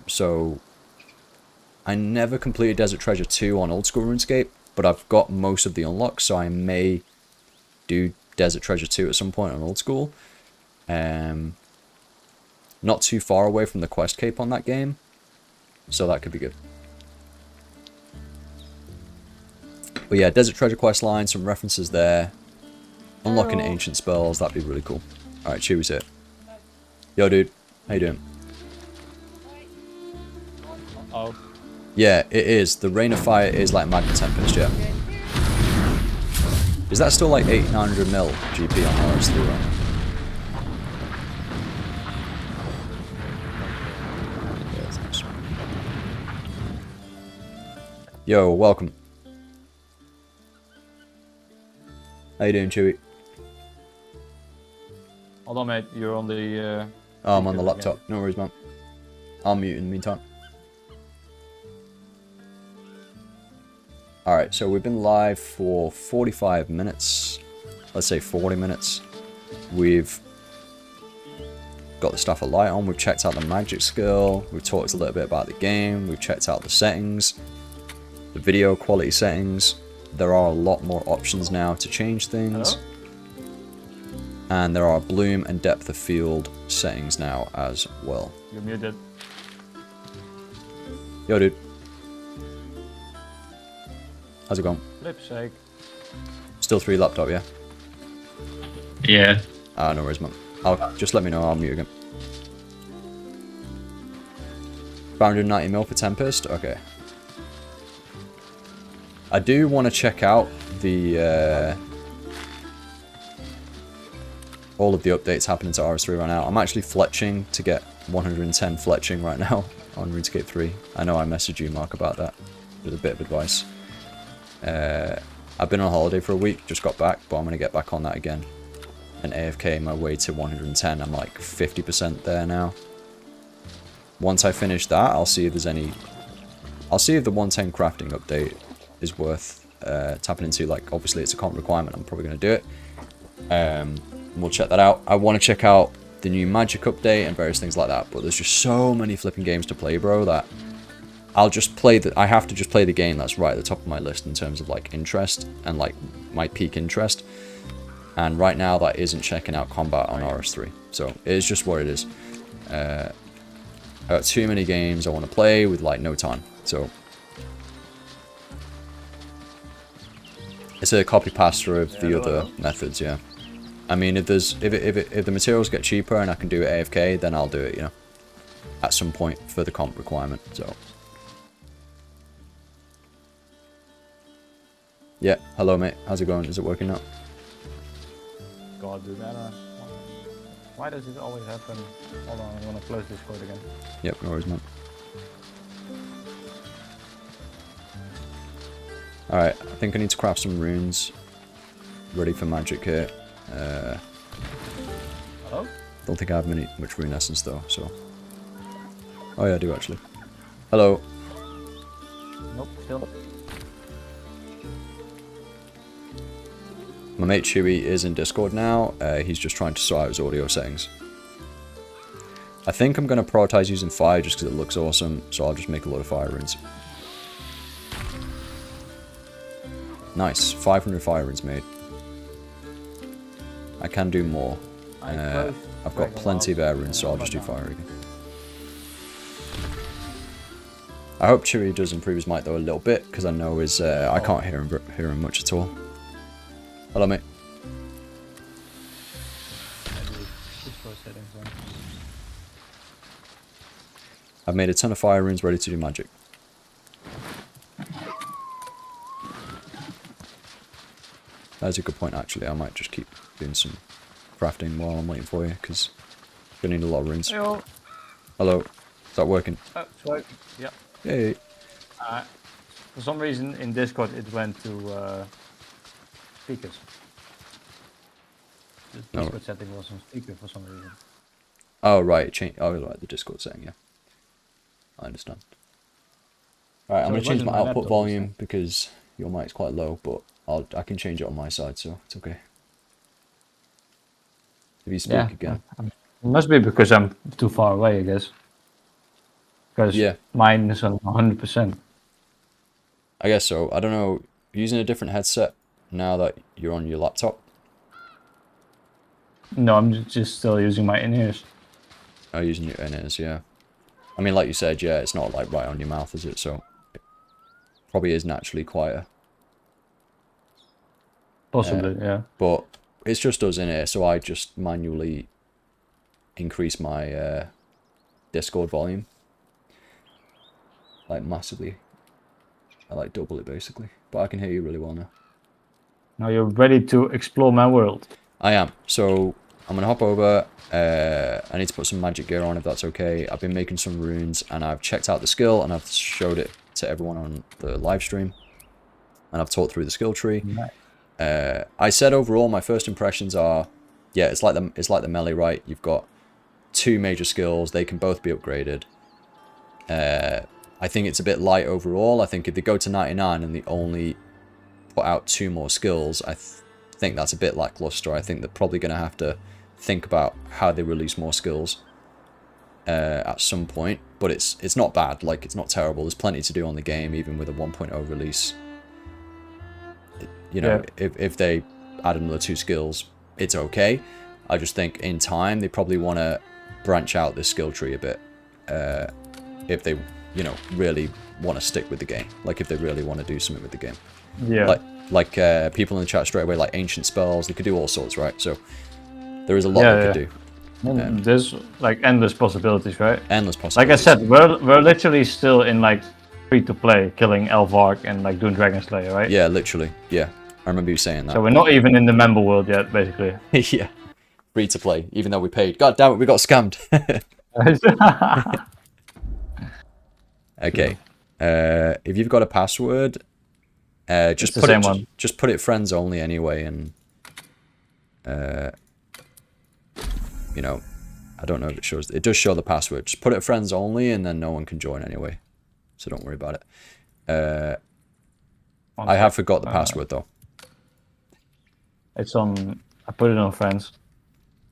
So I never completed Desert Treasure 2 on old school RuneScape, but I've got most of the unlocks, so I may do Desert Treasure 2 at some point on old school. Not too far away from the quest cape on that game, so that could be good. But yeah, Desert Treasure questline, some references there. Unlocking ancient spells, that'd be really cool. Alright, Chewie's here. Yo, dude. How you doing? Oh. Yeah, it is. The Rain of Fire is like Magma Tempest, yeah. Is that still like 800 mil GP on RS3, right? Yeah, thanks. How you doing, Chewy? Hold on, mate. You're on the... Oh, I'm on the laptop. No worries, man. I'll mute in the meantime. Alright, so we've been live for 45 minutes. Let's say 40 minutes. We've got the stuff at light on. We've checked out the magic skill. We've talked a little bit about the game. We've checked out the settings. The video quality settings. There are a lot more options now to change things. Hello? And there are bloom and depth of field settings now as well. You're muted. Yo, dude. How's it going? Flip's sake. Still 3 laptop, yeah? Yeah. Ah, no worries, man. Just let me know, I'll mute again. 590 mil for Tempest? Okay. I do want to check out the... all of the updates happening to RS3 right now. I'm actually fletching to get 110 fletching right now on RuneScape 3. I know I messaged you, Mark, about that with a bit of advice. I've been on holiday for a week, just got back, but I'm going to get back on that again. And AFK my way to 110. I'm like 50% there now. Once I finish that, I'll see if there's any... I'll see if the 110 crafting update is worth tapping into. Like, obviously it's a comp requirement, I'm probably going to do it. We'll check that out. I want to check out the new magic update and various things like that, but there's just so many flipping games to play, bro, that I'll just play I have to just play the game that's right at the top of my list in terms of like interest and like my peak interest. And right now that isn't checking out combat on RS3. So it is just what it is. I got too many games I want to play with like no time. So it's a copy paste of the other methods, yeah. I mean, if the materials get cheaper and I can do it AFK, then I'll do it, you know, at some point for the comp requirement. So, yeah. Hello, mate. How's it going? Is it working now? God, dude, why does this always happen? Hold on, I'm gonna close this code again. Yep, no worries, man. All right, I think I need to craft some runes. Ready for magic here. Hello? Don't think I have much rune essence though, so... Oh yeah, I do actually. Hello. Nope, still. My mate Chewy is in Discord now. He's just trying to sort out his audio settings. I think I'm going to prioritize using fire just because it looks awesome, so I'll just make a lot of fire runes. Nice, 500 fire runes made. I can do more. I've got plenty of air runes, so I'll just do fire again. I hope Chewy does improve his mic though a little bit, because I know his I can't hear him much at all. Hello, mate. I've made a ton of fire runes ready to do magic. That's a good point, actually. I might just keep doing some crafting while I'm waiting for you, because you're going to need a lot of runes. Hello. Hello. Is that working? It's working. Yeah. Hey. For some reason in Discord it went to speakers. The Discord setting was on speaker for some reason. Oh, right. Oh, right. The Discord setting, yeah. I understand. Alright, I'm going to change my output volume because your mic's quite low, but I can change it on my side, so it's okay. If you speak again. It must be because I'm too far away, I guess. Because mine is on 100%. I guess so. I don't know. Using a different headset now that you're on your laptop? No, I'm just still using my in-ears. Oh, using your in-ears, yeah. I mean, like you said, yeah, it's not like right on your mouth, is it? So it probably is naturally quieter. Possibly, yeah. But it's just us in here, so I just manually increase my Discord volume. Like massively. I like double it basically. But I can hear you really well now. Now you're ready to explore my world. I am. So I'm gonna hop over. I need to put some magic gear on if that's okay. I've been making some runes and I've checked out the skill and I've showed it to everyone on the live stream. And I've talked through the skill tree. Nice. I said overall my first impressions are, yeah, it's like the melee, right? You've got 2 major skills, they can both be upgraded. I think it's a bit light overall. I think if they go to 99 and they only put out 2 more skills, I think that's a bit lackluster. I think they're probably going to have to think about how they release more skills at some point. But it's not bad, like it's not terrible. There's plenty to do on the game, even with a 1.0 release. You know, if they add another 2 skills, it's okay. I just think in time they probably want to branch out this skill tree a bit. If they, you know, really want to stick with the game. Like if they really want to do something with the game. Yeah. Like people in the chat straight away, like ancient spells, they could do all sorts, right? So there is a lot they could do. There's like endless possibilities, right? Endless possibilities. Like I said, we're literally still in like free to play, killing Elvark and like doing Dragon Slayer, right? Yeah, literally. Yeah, I remember you saying that. So we're not even in the member world yet, basically. Yeah, free to play, even though we paid. God damn it, we got scammed. Okay. If you've got a password, just put it. Just put it friends only anyway, and you know, I don't know if it shows. It does show the password. Just put it friends only, and then no one can join anyway. So don't worry about it. I have forgot the password though. It's on. I put it on friends.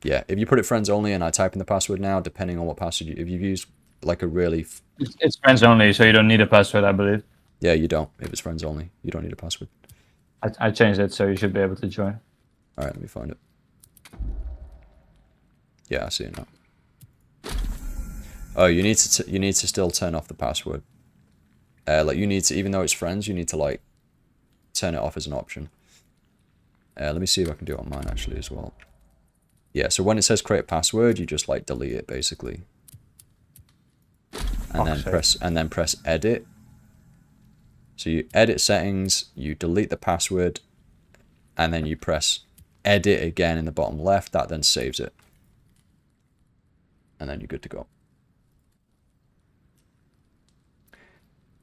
Yeah, if you put it friends only, and I type in the password now, depending on what password if you've used like a really. It's friends only, so you don't need a password, I believe. Yeah, you don't. If it's friends only, you don't need a password. I changed it, so you should be able to join. All right, let me find it. Yeah, I see it now. Oh, you need to still turn off the password. Like you need to, even though it's friends, you need to like turn it off as an option. Let me see if I can do it on mine actually as well. Yeah, so when it says create password, you just like delete it basically. And then press edit. So you edit settings, you delete the password, and then you press edit again in the bottom left. That then saves it. And then you're good to go.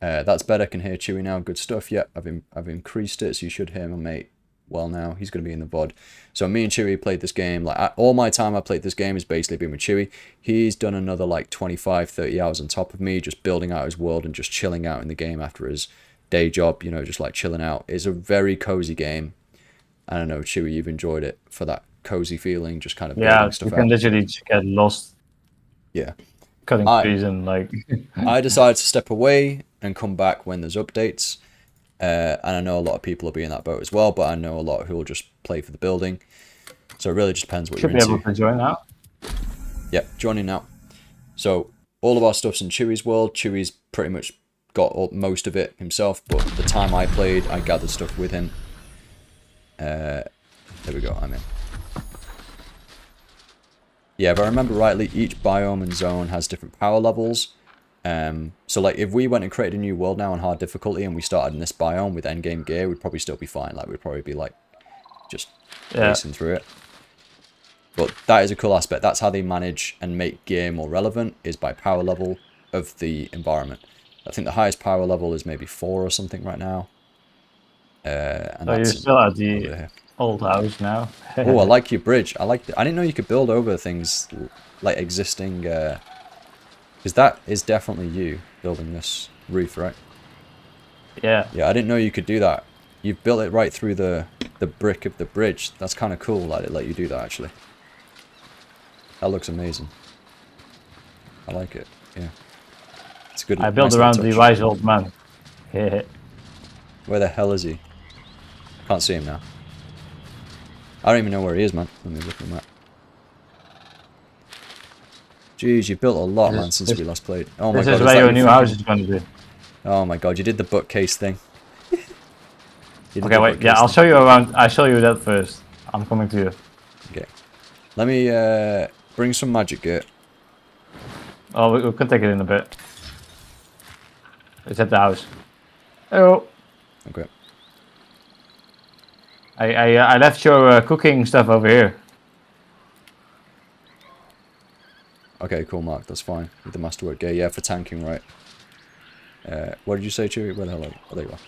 That's better. Can hear Chewy now. Good stuff. Yeah, I've increased it, so you should hear my mate well now. He's going to be in the VOD. So me and Chewy played this game. Like all my time I played this game has basically been with Chewy. He's done another like 25-30 hours on top of me, just building out his world and just chilling out in the game after his day job, you know, just like chilling out. It's a very cozy game. I don't know, Chewy, you've enjoyed it for that cozy feeling, just kind of building stuff out. You can literally just get lost. Yeah. Cutting trees and like... I decided to step away and come back when there's updates. And I know a lot of people will be in that boat as well, but I know a lot who will just play for the building. So it really just depends what you're into. Should be able to join now. Yep, joining now. So all of our stuff's in Chewy's world. Chewy's pretty much got most of it himself, but the time I played, I gathered stuff with him. There we go, I'm in. Yeah, if I remember rightly, each biome and zone has different power levels. So like if we went and created a new world now on hard difficulty and we started in this biome with endgame gear, we'd probably still be fine. Like we'd probably be like just racing through it. But that is a cool aspect. That's how they manage and make gear more relevant, is by power level of the environment. I think the highest power level is maybe 4 or something right now. And so you're still at the old house now. Oh, I like your bridge. I didn't know you could build over things like existing. Because that is definitely you building this roof, right? Yeah. Yeah, I didn't know you could do that. You've built it right through the brick of the bridge. That's kind of cool that it let you do that, actually. That looks amazing. I like it, yeah. It's good. I built around the wise old man. Where the hell is he? Can't see him now. I don't even know where he is, man. Let me look at the map. Jeez, you've built a lot, man, since we last played. Oh my god, this is where your new house is going to be. Oh my god, you did the bookcase thing. Okay, wait, yeah, I'll show you around. I'll show you that first. I'm coming to you. Okay. Let me bring some magic gear. Oh, we can take it in a bit. It's at the house. Oh. Okay. I left your cooking stuff over here. Okay, cool, Mark. That's fine. With the masterwork gear, yeah, for tanking, right? What did you say, Chewy? Where the hell are you? Oh, there you are.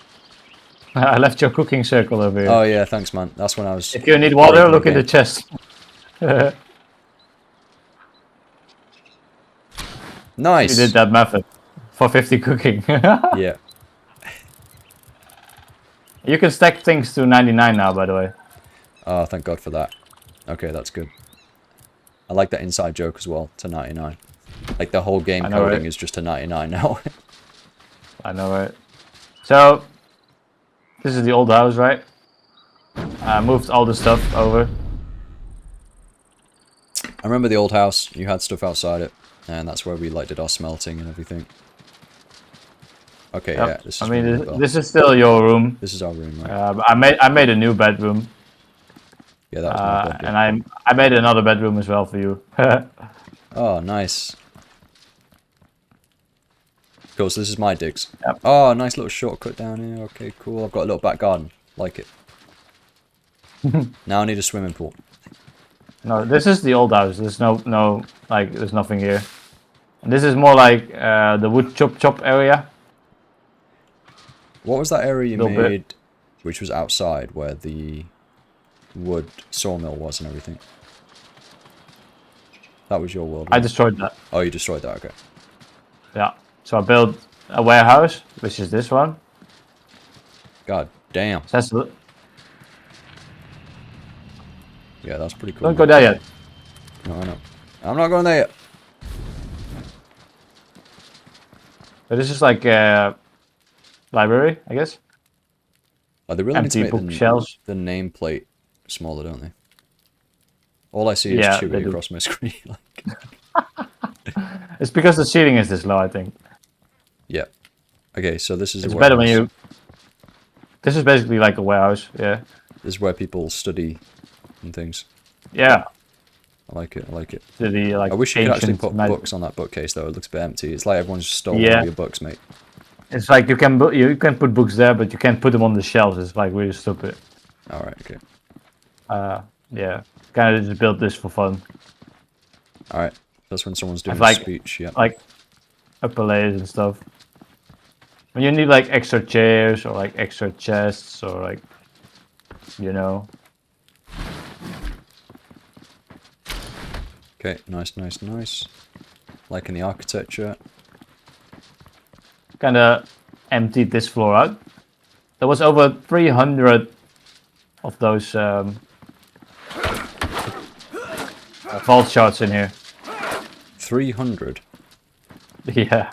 I left your cooking circle over here. Oh yeah, thanks man. That's when I was... If you need water, breaking look in the game. chest. Nice! You did that method. For 50 cooking. Yeah. You can stack things to 99 now, by the way. Oh, thank God for that. Okay, that's good. I like that inside joke as well, to 99. Like, the whole game know, coding right? is just to 99 now. I know, right? So, this is the old house, right? I moved all the stuff over. I remember the old house, you had stuff outside it, and that's where we, like, did our smelting and everything. Okay, Yep. yeah, this is I mean, ringing a bell. this is still your room. This is our room, right? I made a new bedroom. Yeah, that was my bed, yeah. And I made another bedroom as well for you. Oh, nice. Cool, so this is my digs. Yep. Oh, nice little shortcut down here. Okay, cool. I've got a little back garden. Like it. Now I need a swimming pool. No, this is the old house. There's no like there's nothing here. And this is more like the wood chop area. What was that area you Little bit. made, which was outside, where the wood sawmill was and everything? That was your world, I right? destroyed that. Oh, you destroyed that, okay. Yeah. So I built a warehouse, which is this one. God damn. So that's, Yeah, that's pretty cool. don't go there yet. No, I know. I'm not going there yet. But this is like a library, I guess. Oh, they really Empty need to make bookshelves. the nameplate smaller, don't they? All I see is Yeah, they Chewy do. across my screen. It's because the ceiling is this low, I think. Yeah. Okay, so this is It's a better when warehouse. you. This is basically like a warehouse. Yeah. This is where people study and things. Yeah. I like it, I like it. To the like. I wish you could actually ancient put mag- books on that bookcase though, it looks a bit empty. It's like everyone's just stolen Yeah. all your books, mate. It's like you can put books there, but you can't put them on the shelves. It's like really stupid. Alright, okay. Yeah. Kind of just built this for fun. Alright, that's when someone's doing I've a like- speech, yeah. Like upper layers and stuff. When you need like extra chairs or like extra chests or like, you know. Okay, nice, nice, nice. Liking the architecture. Kind of emptied this floor out. There was over 300 of those vault shards in here. 300. Yeah.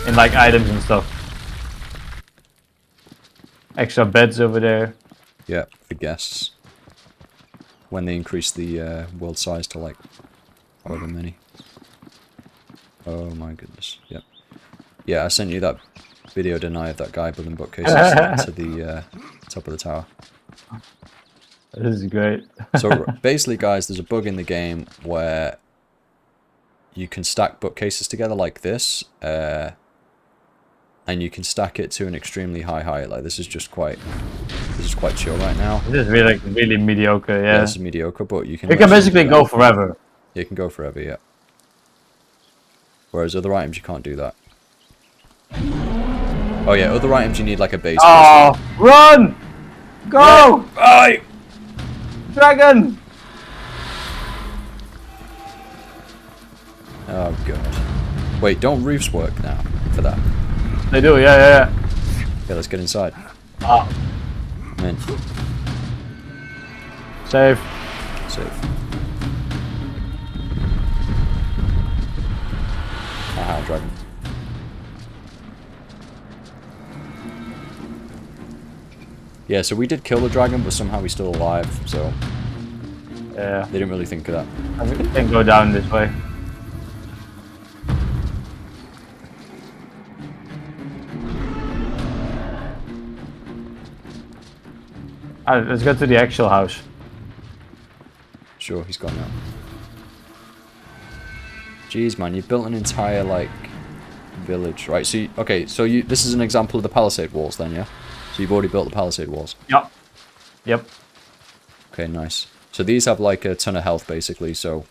In like items and stuff. Extra beds over there. Yeah, for guests. When they increase the world size to like however many. Oh my goodness. Yep. Yeah, I sent you that video, didn't I, of that guy building bookcases to the top of the tower. This is great. So basically, guys, there's a bug in the game where you can stack bookcases together like this, and you can stack it to an extremely high height. Like this is quite chill right now. This is really like really mediocre, Yeah, yeah. this is mediocre, but you can. You can actually basically do go that. forever. You can go forever, yeah. Whereas other items you can't do that. Oh yeah, other items you need like a base. Oh, run! Go! Bye! Dragon! Oh god. Wait, don't roofs work now for that? They do, yeah. Yeah, let's get inside. Ah, I'm in. safe. Safe. Aha, dragon. Yeah, so we did kill the dragon, but somehow he's still alive, so Yeah. they didn't really think of that. I can go down this way. Alright, let's go to the actual house. Sure, he's gone now. Jeez, man, you've built an entire, like, village, right? So, this is an example of the palisade walls then, yeah? So you've already built the palisade walls. Yep. Okay, nice. So these have, like, a ton of health, basically, so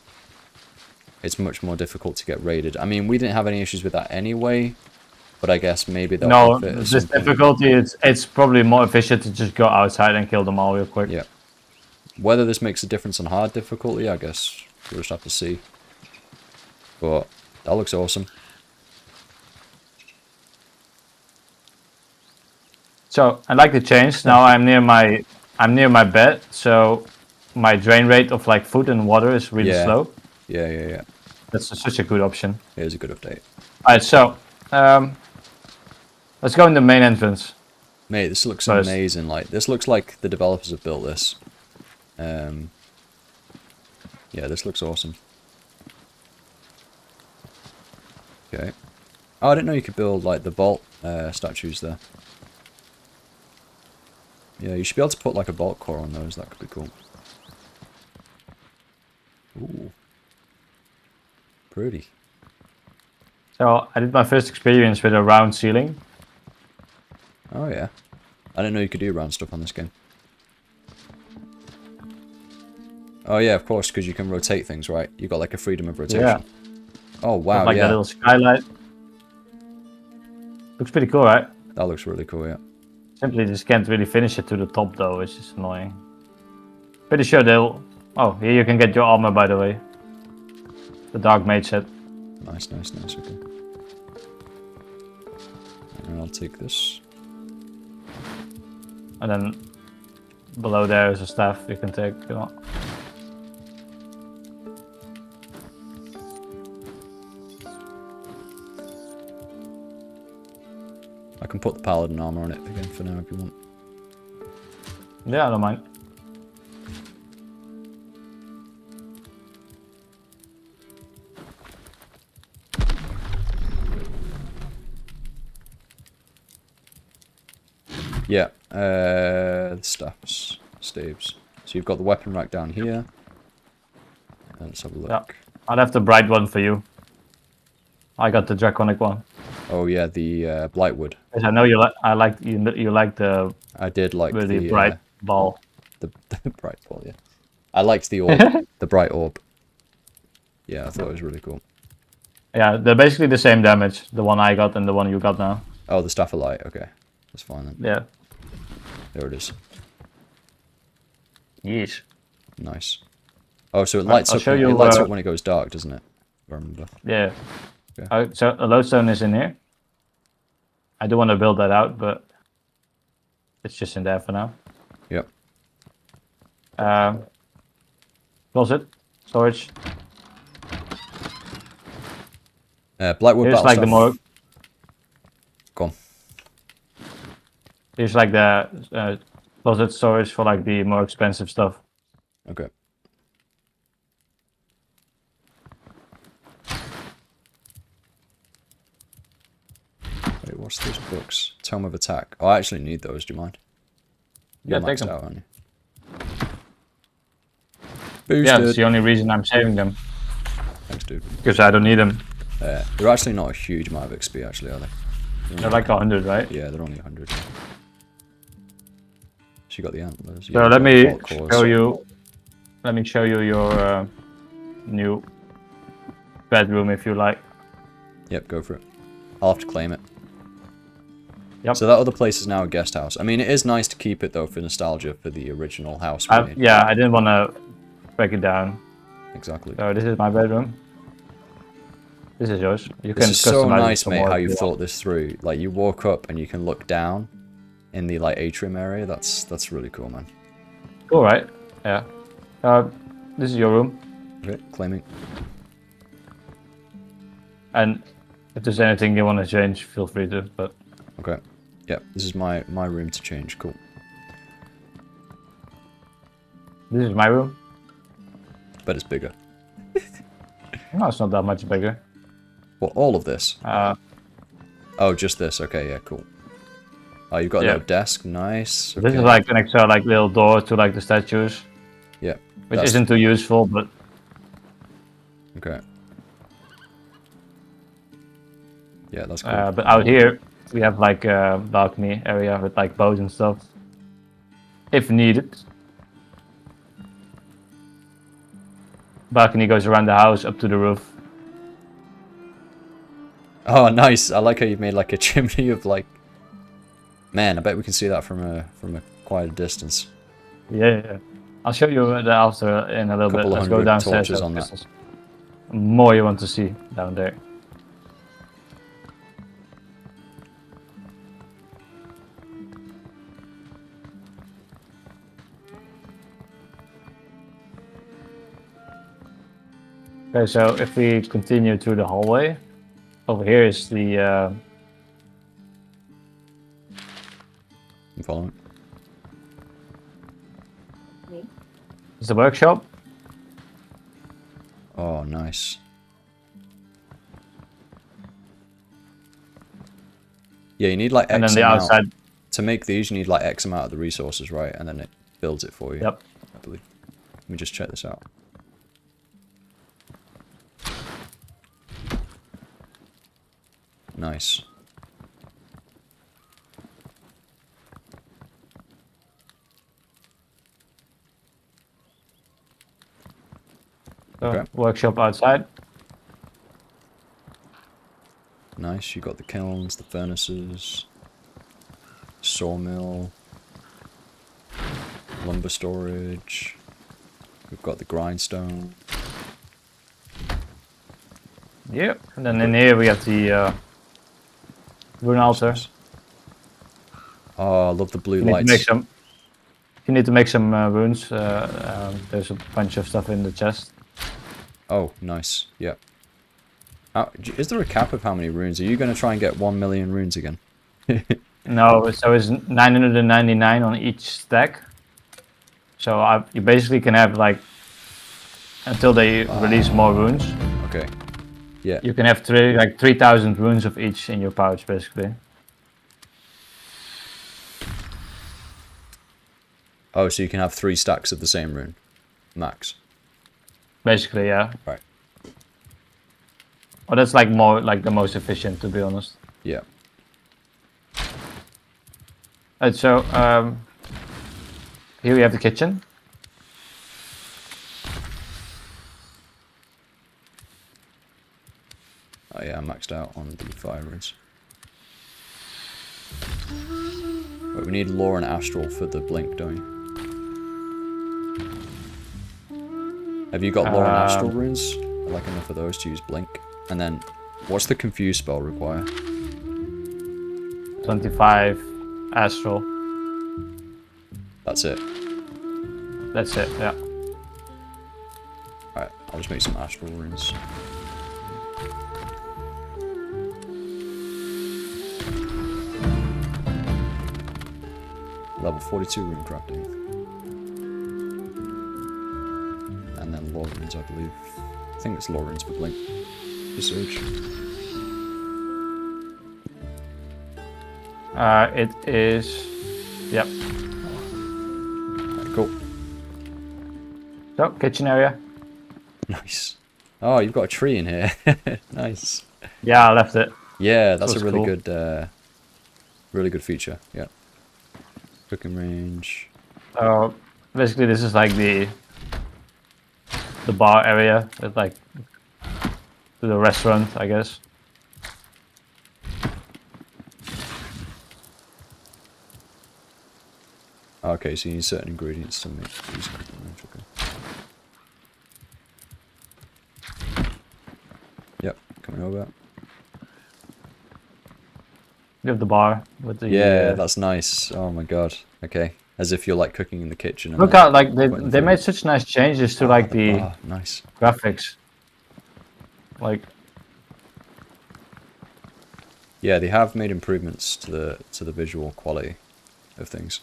it's much more difficult to get raided. I mean, we didn't have any issues with that anyway, But I guess maybe they'll No, buff it at this some point. difficulty, it's probably more efficient to just go outside and kill them all real quick. Yeah. Whether this makes a difference on hard difficulty, I guess we'll just have to see. But that looks awesome. So I like the change. Now I'm near my bed, so my drain rate of like food and water is really slow. Yeah. That's such a good option. It is a good update. Alright, so let's go in the main entrance. Mate, this looks First. amazing. Like, this looks like the developers have built this. Yeah, this looks awesome. Okay. Oh, I didn't know you could build like the vault statues there. Yeah, you should be able to put like a vault core on those. That could be cool. Ooh. Pretty. So I did my first experience with a round ceiling. Oh yeah. I didn't know you could do round stuff on this game. Oh yeah, of course, because you can rotate things, right? You got like a freedom of rotation. Yeah. Oh wow, Like yeah. that little skylight. Looks pretty cool, right? That looks really cool, yeah. Simply just can't really finish it to the top though, which is annoying. Pretty sure they'll... Oh, here you can get your armor, by the way. The Dark Mage set. Nice, okay. And I'll take this. And then below there is a staff you can take. You know. I can put the paladin armor on it again for now if you want. Yeah, I don't mind. Yeah, staffs, staves. So you've got the weapon rack down here. Let's have a look. Yeah. I'll have the bright one for you. I got the draconic one. Oh yeah, the Blightwood. Because I know you like you like the I did like really the bright ball. The bright ball, yeah. I liked the orb, the bright orb. Yeah, I thought it was really cool. Yeah, they're basically the same damage. The one I got and the one you got now. Oh, the staff of light. Okay, that's fine then. Yeah. There it is. Yes. Nice. Oh, so it lights I'll up. show you, It lights up when it goes dark, doesn't it? If I remember. Yeah. Okay. So a lodestone is in here. I do want to build that out, but it's just in there for now. Yep. Closet, storage. Blightwood Here's battle like staff. the more. Go on. Here's like the closet storage for like the more expensive stuff. Okay. Wait, what's those books? Tome of Attack. Oh, I actually need those. Do you mind? Yeah, You're take maxed them. out, aren't you? Boosted. Yeah, that's the only reason I'm saving them. Thanks, dude. Because I don't need them. They're actually not a huge amount of XP, actually, are they? They're like 100, right? Yeah, they're only 100. So you got the antlers. So let me show you. Let me show you your new bedroom if you like. Yep, go for it. I'll have to claim it. Yep. So that other place is now a guest house. I mean, it is nice to keep it though for nostalgia for the original house. Yeah, I didn't want to break it down. Exactly. So this is my bedroom. This is yours. You This can is so customize it nice, some mate, more how if you you thought want. this through. Like, you walk up and you can look down in the like atrium area. That's really cool, man. Cool, right? Yeah. This is your room. Okay, claiming. And if there's anything you want to change, feel free to. But Okay. Yep, this is my room to change. Cool. this is my room. But it's bigger. No, it's not that much bigger. Well, all of this. Oh, just this. Okay, yeah, cool. Oh, you've got a Yeah. little desk. Nice. This Okay. is like an extra like little door to like the statues, Yeah. which that's- isn't too useful, but Okay. Yeah, that's cool. but out here we have like a balcony area with like bows and stuff, if needed. Balcony goes around the house up to the roof. Oh, nice. I like how you made like a chimney of like... Man, I bet we can see that from a quite a distance. Yeah. I'll show you that after in a little bit. Couple of Let's go hundred downstairs. torches on that. There's more you want to see down there. Okay, so if we continue through the hallway, over here is the I'm following. is the workshop. Oh, nice. Yeah, you need like X And then the amount. outside. To make these, you need like X amount of the resources, right? And then it builds it for you. Yep. I believe. Let me just check this out. Nice. So Okay. workshop outside. Nice. You got the kilns, the furnaces, sawmill, lumber storage. We've got the grindstone. Yep. And then in here we have the rune altar. Oh, I love the blue You need to lights. make some. You need to make some runes. There's a bunch of stuff in the chest. Oh, nice. Yeah. Is there a cap of how many runes? Are you going to try and get 1 million runes again? No, so it's 999 on each stack. So you basically can have like until they release more runes. Okay. Yeah. You can have 3,000 runes of each in your pouch, basically. Oh, so you can have 3 stacks of the same rune, max. Basically, yeah. Right. Well, that's like more like the most efficient, to be honest. Yeah. And so here we have the kitchen. Oh yeah, I'm maxed out on the fire runes. Wait, we need lore and astral for the blink, don't we? Have you got lore and astral runes? I like enough of those to use blink. And then, what's the confuse spell require? 25 astral. That's it. That's it, yeah. Alright, I'll just make some astral runes. Level 42 rune crafting. And then lore runes, I believe. I think it's lore runes for blink. Research. It is, yep. Right, cool. So, kitchen area. Nice. Oh, you've got a tree in here. Nice. Yeah, I left it. Yeah, that's a That's really cool. good, really good feature. Yeah. Cooking range. So, basically this is like the bar area. It's like to the restaurant, I guess. Okay, so you need certain ingredients to make these cooking range. Okay. Yep, coming over. You have the bar with the Yeah, that's nice. Oh my god. Okay, as if you're like cooking in the kitchen. And look then how like they putting the made food. such nice changes to like the bar, nice. graphics. Like Yeah, they have made improvements to the visual quality of things.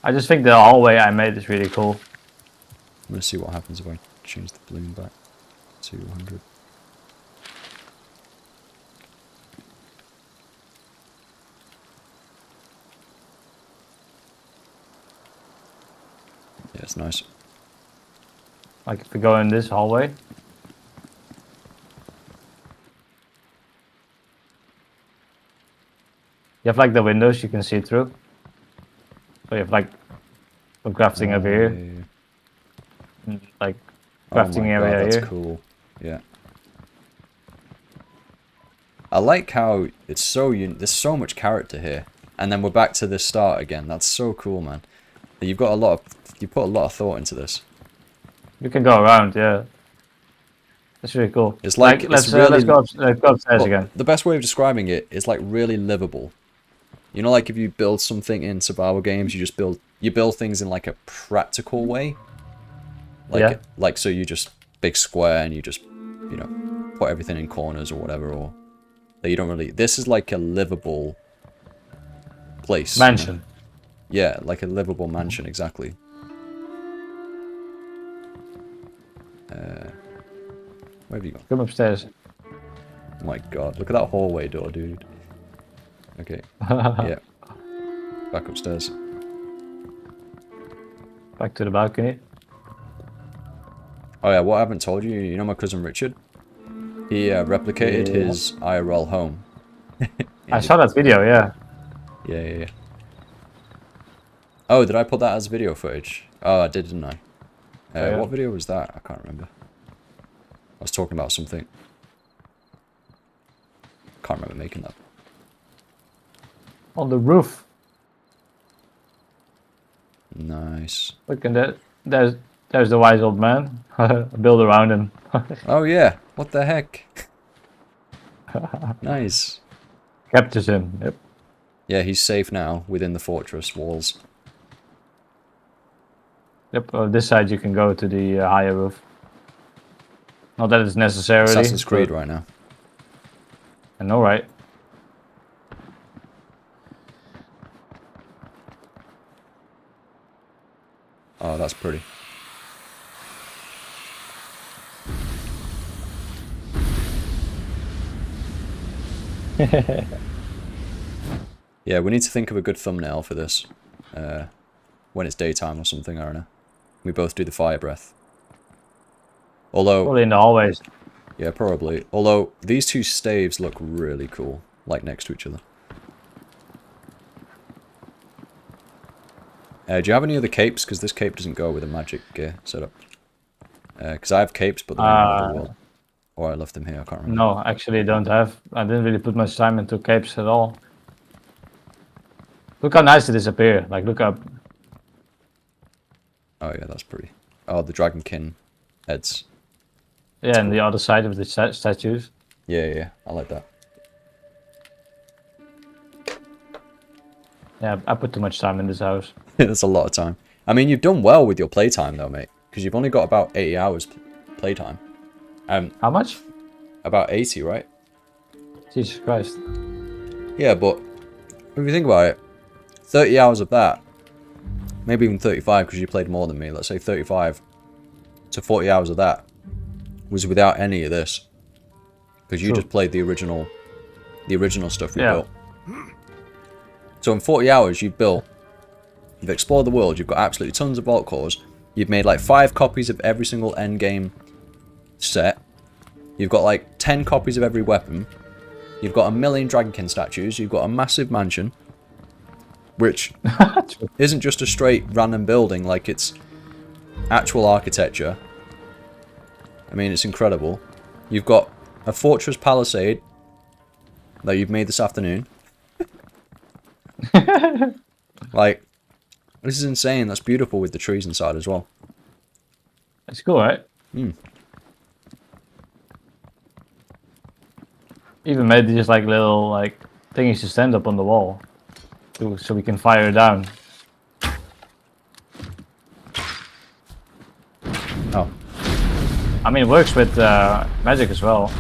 I just think the hallway I made is really cool. I'm gonna see what happens if I change the bloom back to 100. Yeah, it's nice. Like if we go in this hallway. You have like the windows you can see through. So you have like the crafting over here. Yeah. Like Oh crafting my area god, that's here. cool. Yeah. I like how it's so there's so much character here, and then we're back to the start again. That's so cool, man. You've got you put a lot of thought into this. You can go around, yeah. That's really cool. It's like let's really, go upstairs again. The best way of describing it is like really livable. You know, like if you build something in survival games, you just build things in like a practical way. Like so you just big square and you just, you know, put everything in corners or whatever, or that you don't really. This is like a livable place. Mansion. You know? Yeah, like a livable mansion, exactly. Where have you gone? Come upstairs. Oh my god, look at that hallway door, dude. Okay. Yeah. Back upstairs. Back to the balcony. Oh yeah, what I haven't told you, you know my cousin Richard? He replicated his IRL home. I saw that video, yeah. Yeah. Oh, did I put that as video footage? Oh, I did, didn't I? Yeah. What video was that? I can't remember. I was talking about something. Can't remember making that. On the roof. Nice. Look at that. There's the wise old man. Build around him. Oh yeah, what the heck? Nice. Captures him. Yep. Yeah, he's safe now within the fortress walls. Yep. This side you can go to the higher roof. Not that it's necessarily. Assassin's Creed right now. I know, right? Oh, that's pretty. Yeah, we need to think of a good thumbnail for this. When it's daytime or something, I don't know. We both do the fire breath. Although... Probably in the hallways. Yeah, probably. Although, these two staves look really cool. Like, next to each other. Do you have any other capes? Because this cape doesn't go with a magic gear setup. Because I have capes, but they're not the wall. Or I left them here, I can't remember. No, actually I don't have. I didn't really put much time into capes at all. Look how nice it is up here. Like, look up. Oh yeah, that's pretty. Oh, the dragonkin heads. Yeah, and the other side of the statues. Yeah, I like that. Yeah, I put too much time in this house. That's a lot of time. I mean, you've done well with your playtime though, mate. Because you've only got about 80 hours playtime. How much? About 80, right? Jesus Christ. Yeah, but if you think about it, 30 hours of that, maybe even 35 because you played more than me, let's say 35 to 40 hours of that was without any of this. Because you just played the original stuff we built. So in 40 hours you've explored the world, you've got absolutely tons of vault cores, you've made like 5 copies of every single endgame set, you've got like 10 copies of every weapon, you've got 1 million dragonkin statues, you've got a massive mansion, which isn't just a straight random building, like it's actual architecture. I mean, it's incredible. You've got a fortress palisade that you've made this afternoon. Like, this is insane. That's beautiful with the trees inside as well. That's cool, right? Even made just like little like thingies to stand up on the wall, so we can fire it down. Oh. I mean, it works with magic as well.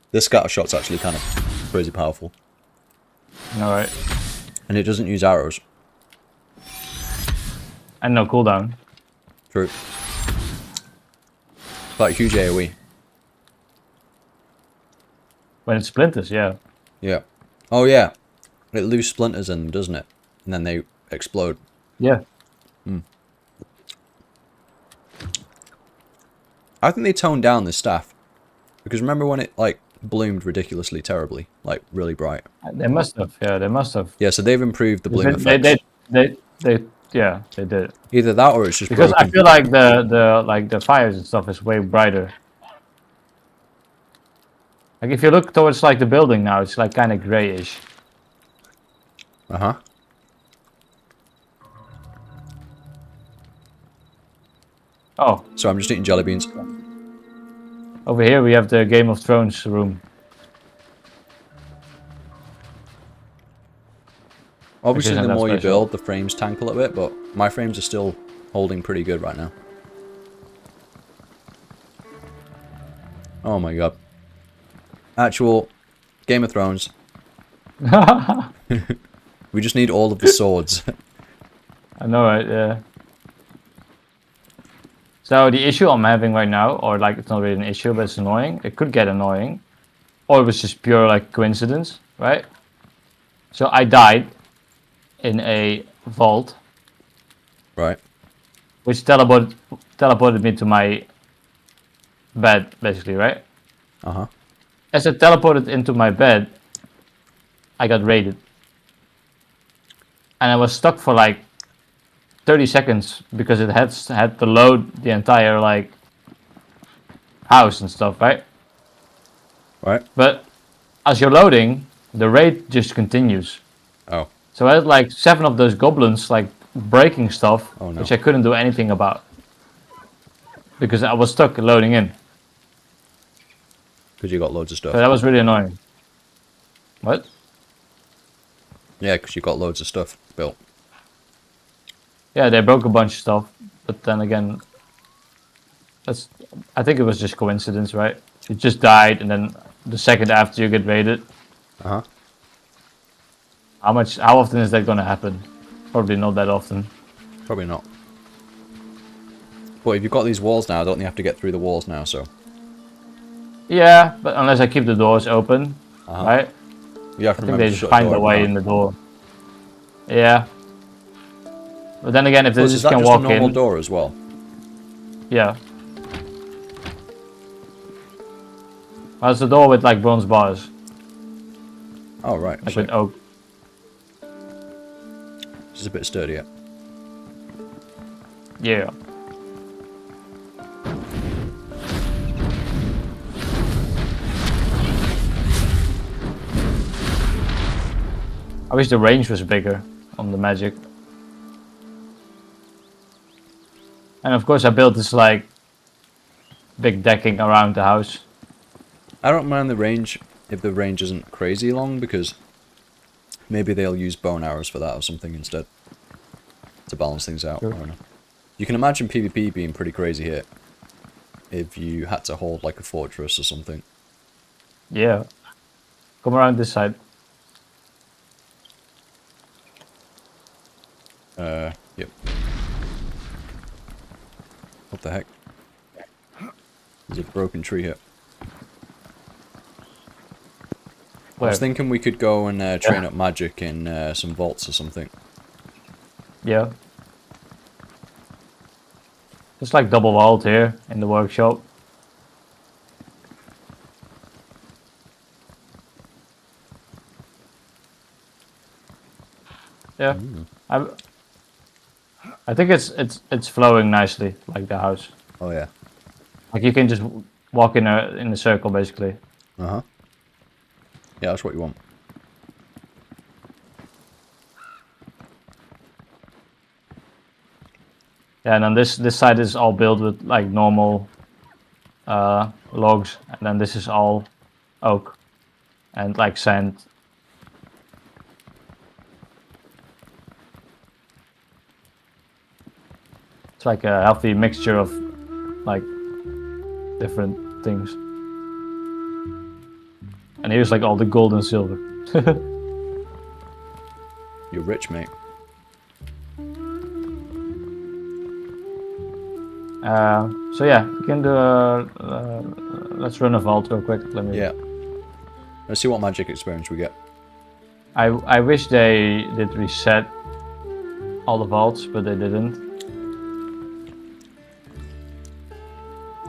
This scatter shot's actually kind of crazy powerful. Alright. And it doesn't use arrows. And no cooldown. True. Like huge AoE. When it splinters, yeah. Yeah. Oh yeah. It loses splinters in them, doesn't it? And then they explode. Yeah. I think they toned down this staff. Because remember when it, like, bloomed ridiculously terribly, like really bright. They must have. Yeah, they must have. Yeah, so they've improved the bloom They, effects. yeah, they did. Either that or it's just Because broken. I feel like the fires and stuff is way brighter. Like if you look towards like the building now, it's like kind of grayish. Uh-huh. Oh, So I'm just eating jelly beans. over here we have the Game of Thrones room. Obviously, isn't the that more you special. build, the frames tank a little bit, but my frames are still holding pretty good right now. Oh my god. Actual Game of Thrones. We just need all of the swords. I know, right? Yeah. So the issue I'm having right now, or like it's not really an issue, but it's annoying. It could get annoying, or it was just pure like coincidence, right? So I died in a vault, Right. which teleported me to my bed, basically, right? Uh-huh. As I teleported into my bed, I got raided, and I was stuck for like 30 seconds because it had to load the entire like house and stuff, right? Right. But as you're loading, the raid just continues. Oh. So I had like 7 of those goblins like breaking stuff, Oh, no. which I couldn't do anything about because I was stuck loading in. Because you got loads of stuff. So that was really annoying. What? Yeah, because you got loads of stuff built. Yeah, they broke a bunch of stuff, but then again, I think it was just coincidence, right? You just died, and then the second after you get raided. Uh-huh. How often is that gonna happen? Probably not that often. Probably not. But if you've got these walls now, don't you have to get through the walls now, so... Yeah, but unless I keep the doors open, right? You have to I think remember they to just shut find the their door way every in now. the door. Yeah. But then again, if they Plus, just is that can just a walk normal in, door as well? yeah. Well, it's a door with like bronze bars, Oh, right. like So with oak. it's a bit sturdier. Yeah. I wish the range was bigger on the magic. And of course I built this like big decking around the house. I don't mind the range if the range isn't crazy long, because maybe they'll use bow and arrows for that or something instead. To balance things out. Sure. I don't know. You can imagine PvP being pretty crazy here. If you had to hold like a fortress or something. Yeah. Come around this side. Yep. What the heck? There's a broken tree here. I Where? was thinking we could go and train up magic in some vaults or something. Yeah. Just like double vault here in the workshop. Yeah. I think it's flowing nicely, like the house. Oh yeah. Like you can just walk in a circle basically. Uh-huh. Yeah, that's what you want. Yeah, and then this side is all built with like normal logs, and then this is all oak and like sand. It's like a healthy mixture of like different things. And here's like all the gold and silver. You're rich, mate. So yeah, we can do let's run a vault real quick. Let me. Yeah. Let's see what magic experience we get. I wish they did reset all the vaults, but they didn't.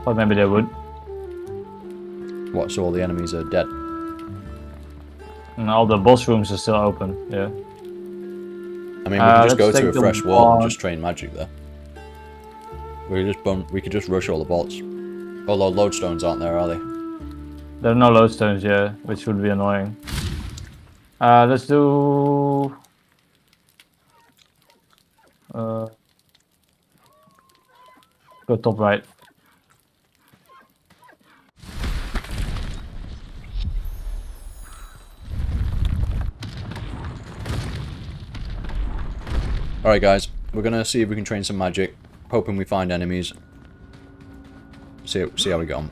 But maybe they would. What? So all the enemies are dead. And all the boss rooms are still open. Yeah. I mean, we could just go let's to a take the fresh world and one- just train magic there. We could just rush all the bots. Although lodestones aren't there, are they? There are no lodestones, yeah, which would be annoying. Let's do... go top right. Alright guys, we're gonna see if we can train some magic. Hoping we find enemies. See how we get on.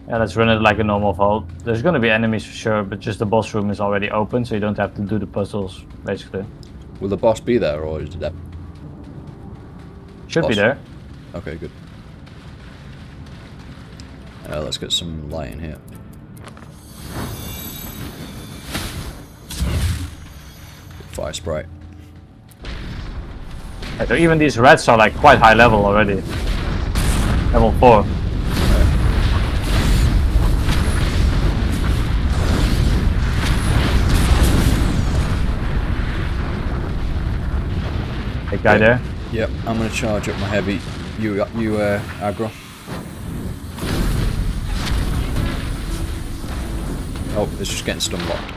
Yeah, let's run it like a normal vault. There's gonna be enemies for sure, but just the boss room is already open, so you don't have to do the puzzles, basically. Will the boss be there or is it dead? Should be Boss. there. Okay, good. Let's get some light in here. Fire sprite. Yeah, so even these rats are like quite high level already. Level 4. Big guy there. Yep, I'm gonna charge up my heavy. You aggro. Oh, it's just getting stun locked.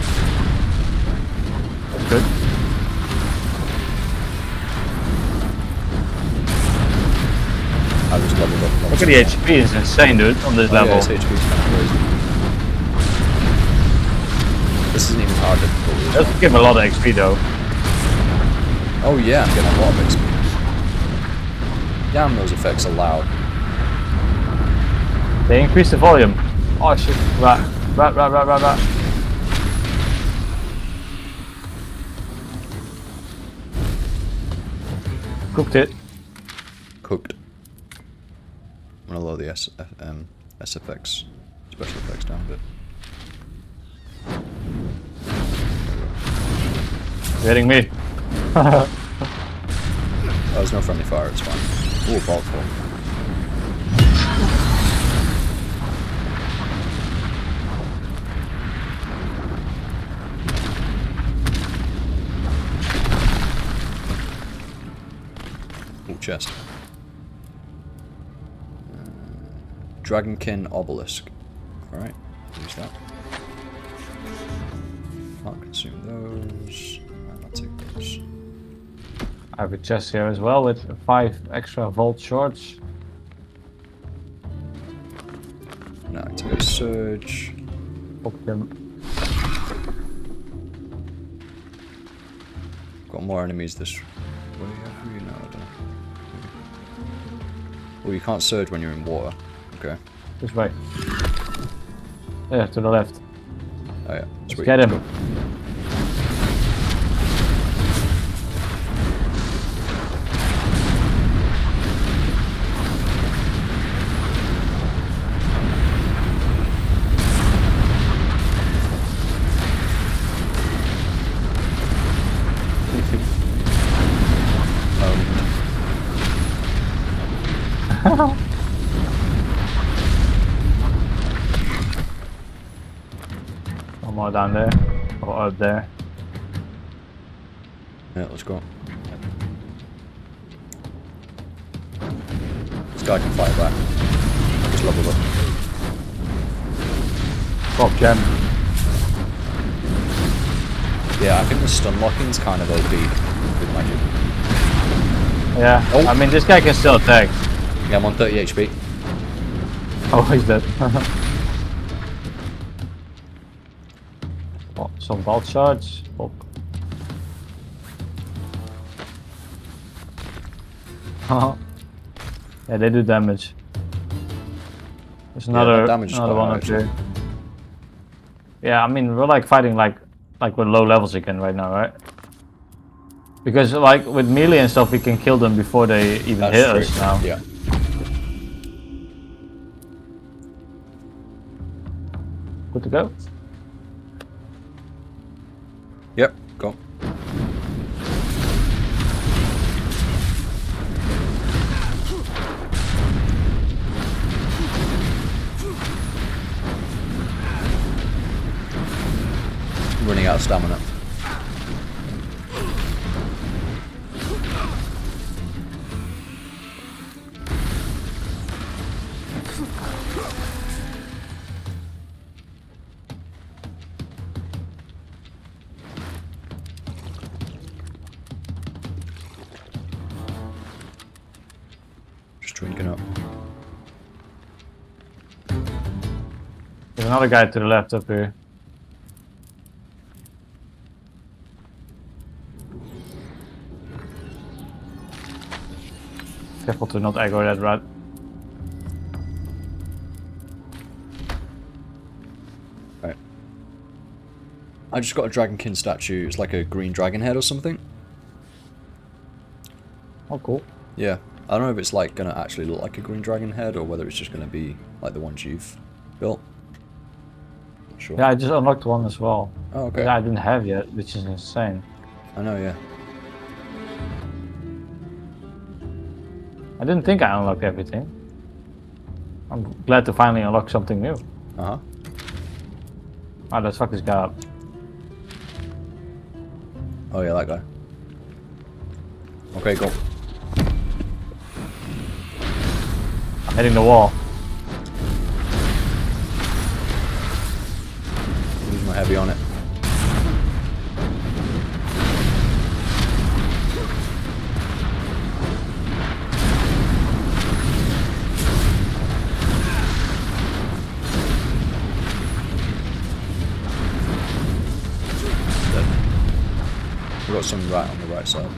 That's good. I just leveled up. Look at the HP, it's insane, dude, on this level. Yeah, his HP is kind of crazy. This isn't even hard difficulty. It doesn't give a lot of XP though. Oh yeah, I'm getting a lot of XP. Damn, those effects are loud. They increase the volume. Oh shit, rat. Cooked it. Cooked. I'm gonna lower the SFX, special effects down a bit. You're hitting me. Oh, there's no friendly fire, it's fine. Ooh, vault full. Ooh, chest. Dragonkin obelisk. Alright, use that. Can't consume those. I'll take those. I have a chest here as well with 5 extra vault shards. Now activate surge. Pop them. Got more enemies this way. Have we? No, I don't know. Well, you can't surge when you're in water. Okay. This way. Yeah, to the left. Oh yeah. Let's Sweet. get him. Go. One more down there. Or up there. Yeah, let's go. This guy can fight back. I just leveled up. Drop gem. Yeah, I think the stun locking's kind of OP with magic. Yeah, Oh. I mean this guy can still attack. Yeah, I'm on 30 HP. Oh, he's dead. Oh, some vault shards. Oh. Yeah, they do damage. There's another, that damage is another quite one high, up here. Yeah, I mean we're like fighting like with low levels again right now, right? Because like with melee and stuff, we can kill them before they even That's hit true. us now. Yeah. Good to go. Yep, go. out of stamina. Just drinking up. There's another guy to the left up here. Careful to not aggro that rat. Right. I just got a Dragonkin statue. It's like a green dragon head or something. Oh, cool. Yeah. I don't know if it's like gonna actually look like a green dragon head or whether it's just gonna be like the ones you've built. Not sure. Yeah, I just unlocked one as well. Oh, okay. That I didn't have yet, which is insane. I know, yeah. I didn't think I unlocked everything. I'm glad to finally unlock something new. Uh-huh. Oh, let's fuck this guy up. Oh yeah, that guy. Okay, go. I'm hitting the wall. Use my heavy on it. We've got some right on the right side.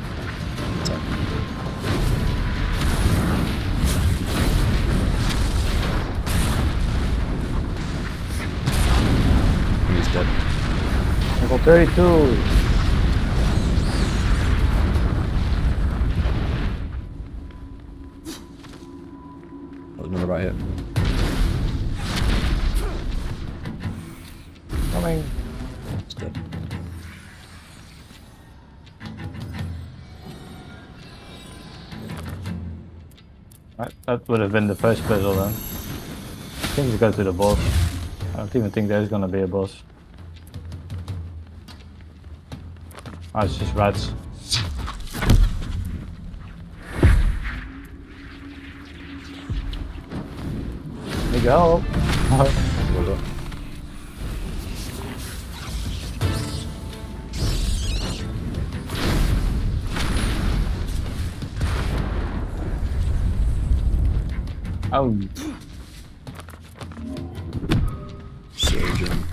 He's dead. Level 32. There's another right here. Coming. He's dead. Right, that would have been the first puzzle then. I think we go to the boss. I don't even think there's gonna be a boss. Oh, it's just rats. There you go. Well done. Oh, Surgeon.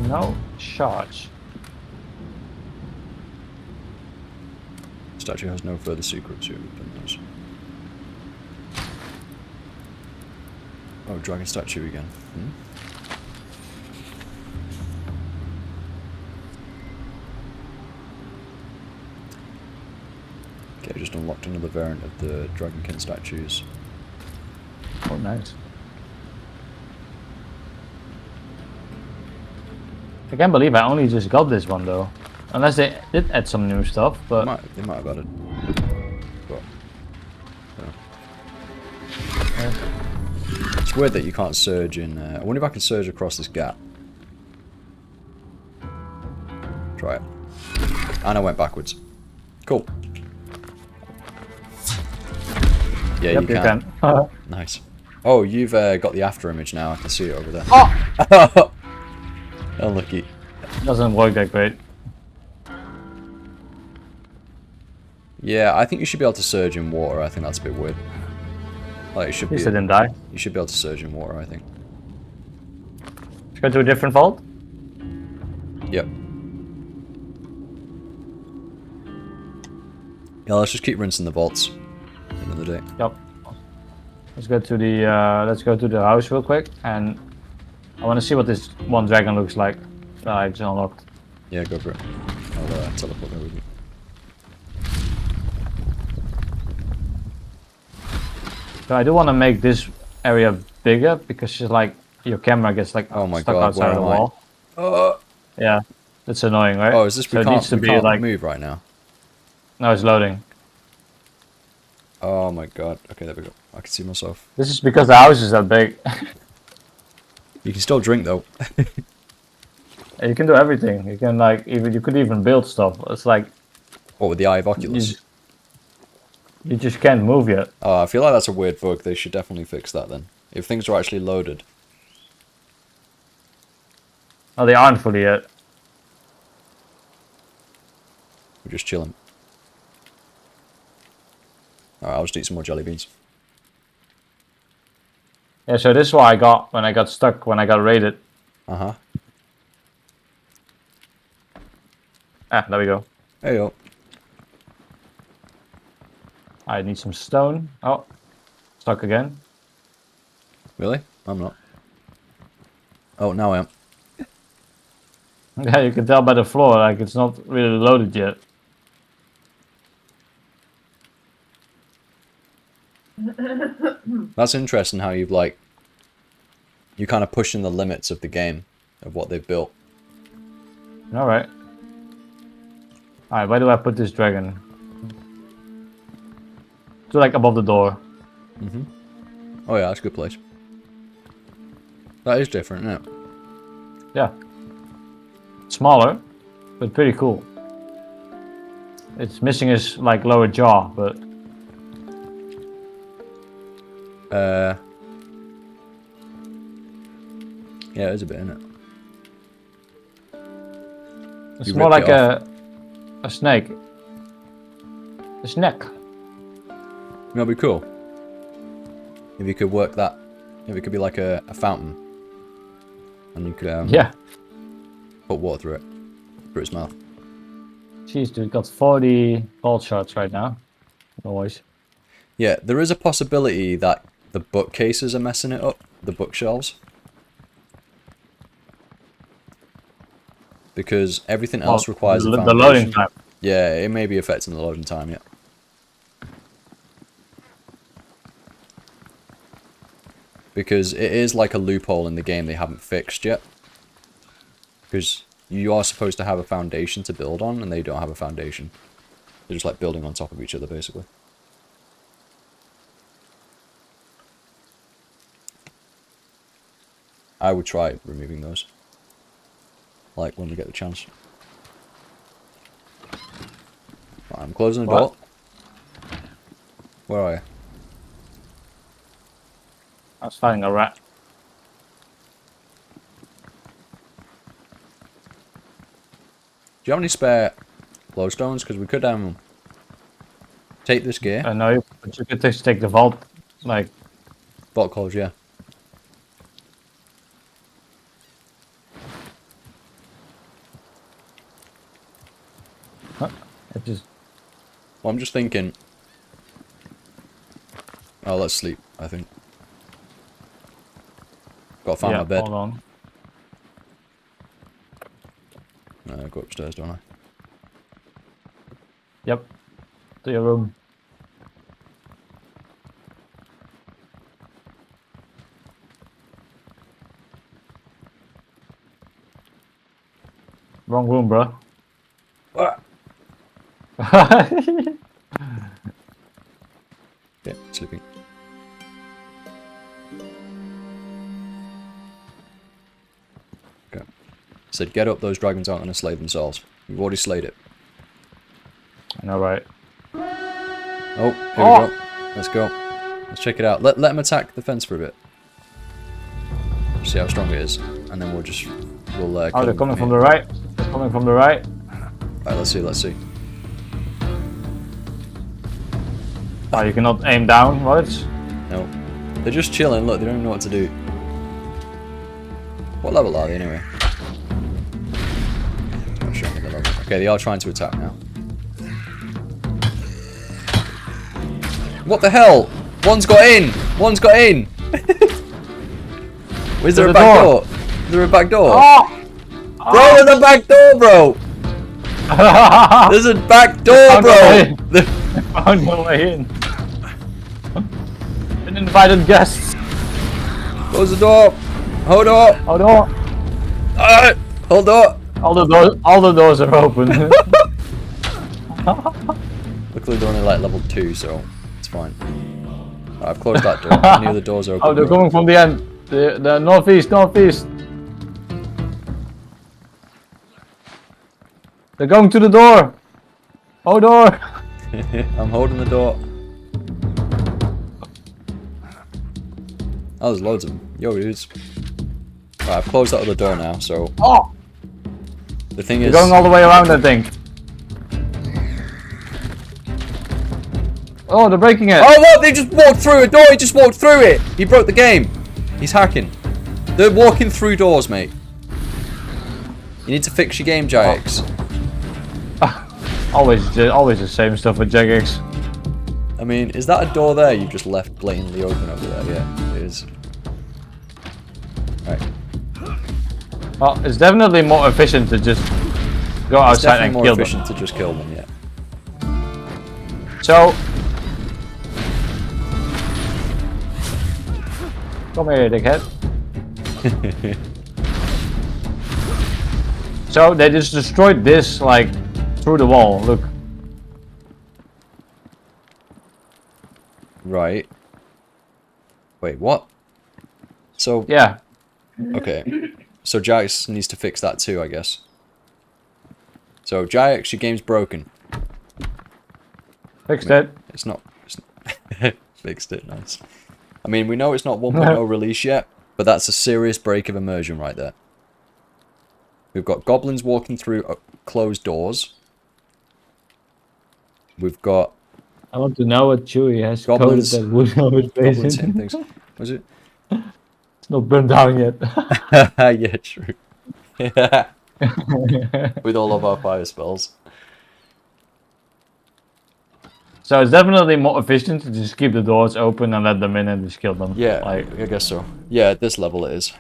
no charge. Statue has no further secrets here. Oh, dragon statue again. Hmm? Okay, I just unlocked another variant of the Dragonkin statues. Oh, nice. I can't believe I only just got this one though. Unless they did add some new stuff, but... They might have added. But, yeah. it's weird that you can't surge in... I wonder if I can surge across this gap. Try it. And I went backwards. Cool. Yeah, Yep, you can. Nice. Oh, you've got the after image now. I can see it over there. Oh! Unlucky. Doesn't work that great. Yeah, I think you should be able to surge in water. I think that's a bit weird. Like, it should At least be. I didn't die. You should be able to surge in water, I think. Let's go to a different vault. Yep. Yeah, let's just keep rinsing the vaults. End of the day. Yep. Let's go to the house real quick, and I want to see what this one dragon looks like. I just unlocked. Yeah, go for it. I'll teleport there with you. So I do want to make this area bigger because it's like your camera gets like Oh my stuck god, outside where the am wall. Oh, Yeah, that's annoying, right? oh, is this so we it needs to can't be like move right now? no, it's loading. Oh my god. Okay, there we go. I can see myself. This is because the house is that big. You can still drink though. You can do everything. You can like you could even build stuff. It's like What with the Eye of Oculus? you just can't move yet. Oh, I feel like that's a weird bug. They should definitely fix that then. If things are actually loaded. Oh, they aren't fully yet. We're just chilling. Alright, I'll just eat some more jelly beans. Yeah, so this is what I got when I got stuck, when I got raided. Uh-huh. Ah, there we go. There you go. I need some stone. Oh, stuck again. Really? I'm not. Oh, now I am. Yeah, you can tell by the floor, like it's not really loaded yet. That's interesting how you've like... You're kind of pushing the limits of the game, of what they've built. Alright. Alright, where do I put this dragon? So like above the door. Mm-hmm. Oh yeah, that's a good place. That is different, isn't it? Yeah. Smaller, but pretty cool. It's missing his like lower jaw, but yeah, it is a bit, isn't it? it's You more ripped like it a snake. A snake. That'd be cool. If you could work that. If it could be like a fountain. And you could Yeah. put water through it. Through its mouth. Jeez, dude, got 40 gold shards right now. Always. Yeah, there is a possibility that the bookcases are messing it up. The bookshelves. Because everything else requires a the foundation. loading time. Yeah, it may be affecting the loading time, yeah. Because it is like a loophole in the game they haven't fixed yet. Because you are supposed to have a foundation to build on, and they don't have a foundation. They're just like building on top of each other, basically. I would try removing those. Like, when we get the chance. Right, I'm closing the door. Where are you? I was fighting a rat. Do you have any spare glowstones? Because we could take this gear. No, but you could just take the vault, like... Vault close, yeah. Huh? It just... Well, I'm just thinking... Oh, let's sleep, I think. Gotta find my bed. Hold on. Go upstairs, don't I? Yep. To your room. Wrong room, bro. What? Yeah, sleeping. Okay. Said get up, those dragons aren't going to slay themselves. You've already slayed it. I know, right? Oh, here we go. Let's go. Let's check it out. Let them attack the fence for a bit. See how strong it is. And then we'll Oh, they're coming from the right. They're coming from the right. Alright, let's see, let's see. Oh, you cannot aim downwards. No. They're just chilling, look, they don't even know what to do. What level are they anyway? Not showing me the level. Okay, they are trying to attack now. What the hell? One's got in! One's got in! Is there a back door? Is there a back door? Oh! Bro, there's a back door, bro! There's a back door, bro! Found no way in. An invited guest. Close the door! Hold on! Hold on. Hold on! All the doors are open. Luckily they're only like level 2, so it's It's fine. I've closed that door. Any other doors open? Oh, they're coming from the end. The northeast. They're going to the door. Oh, door. I'm holding the door. Oh, there's loads of them. Yo, dudes. Right, I've closed that other door now, so... Oh! The thing They're is... going all the way around, I think. Oh, they're breaking it. Oh, what? They just walked through a door. He just walked through it. He broke the game. He's hacking. They're walking through doors, mate. You need to fix your game, Jax. Always the same stuff with Jagex. I mean, is that a door there you've just left blatantly open over there? Yeah, it is. Right. Well, it's definitely more efficient to just go It's outside and definitely more kill them. efficient to just kill them, yeah. So, come here, dickhead. So they just destroyed this like through the wall. Look. Right. Wait, what? So... Yeah. Okay. So Jax needs to fix that too, I guess. So Jax, your game's broken. Fixed it. It's not... Fixed it, nice. I mean, we know it's not 1.0 release yet, but that's a serious break of immersion right there. We've got goblins walking through closed doors. We've got... I want to know what Chewie has Goblins- coded that would on his face. goblins hitting things. Was it? It's not burned down yet. Yeah, true. Yeah. With all of our fire spells. So it's definitely more efficient to just keep the doors open and let them in and just kill them. Yeah, Like, I guess so. Yeah, at this level it is.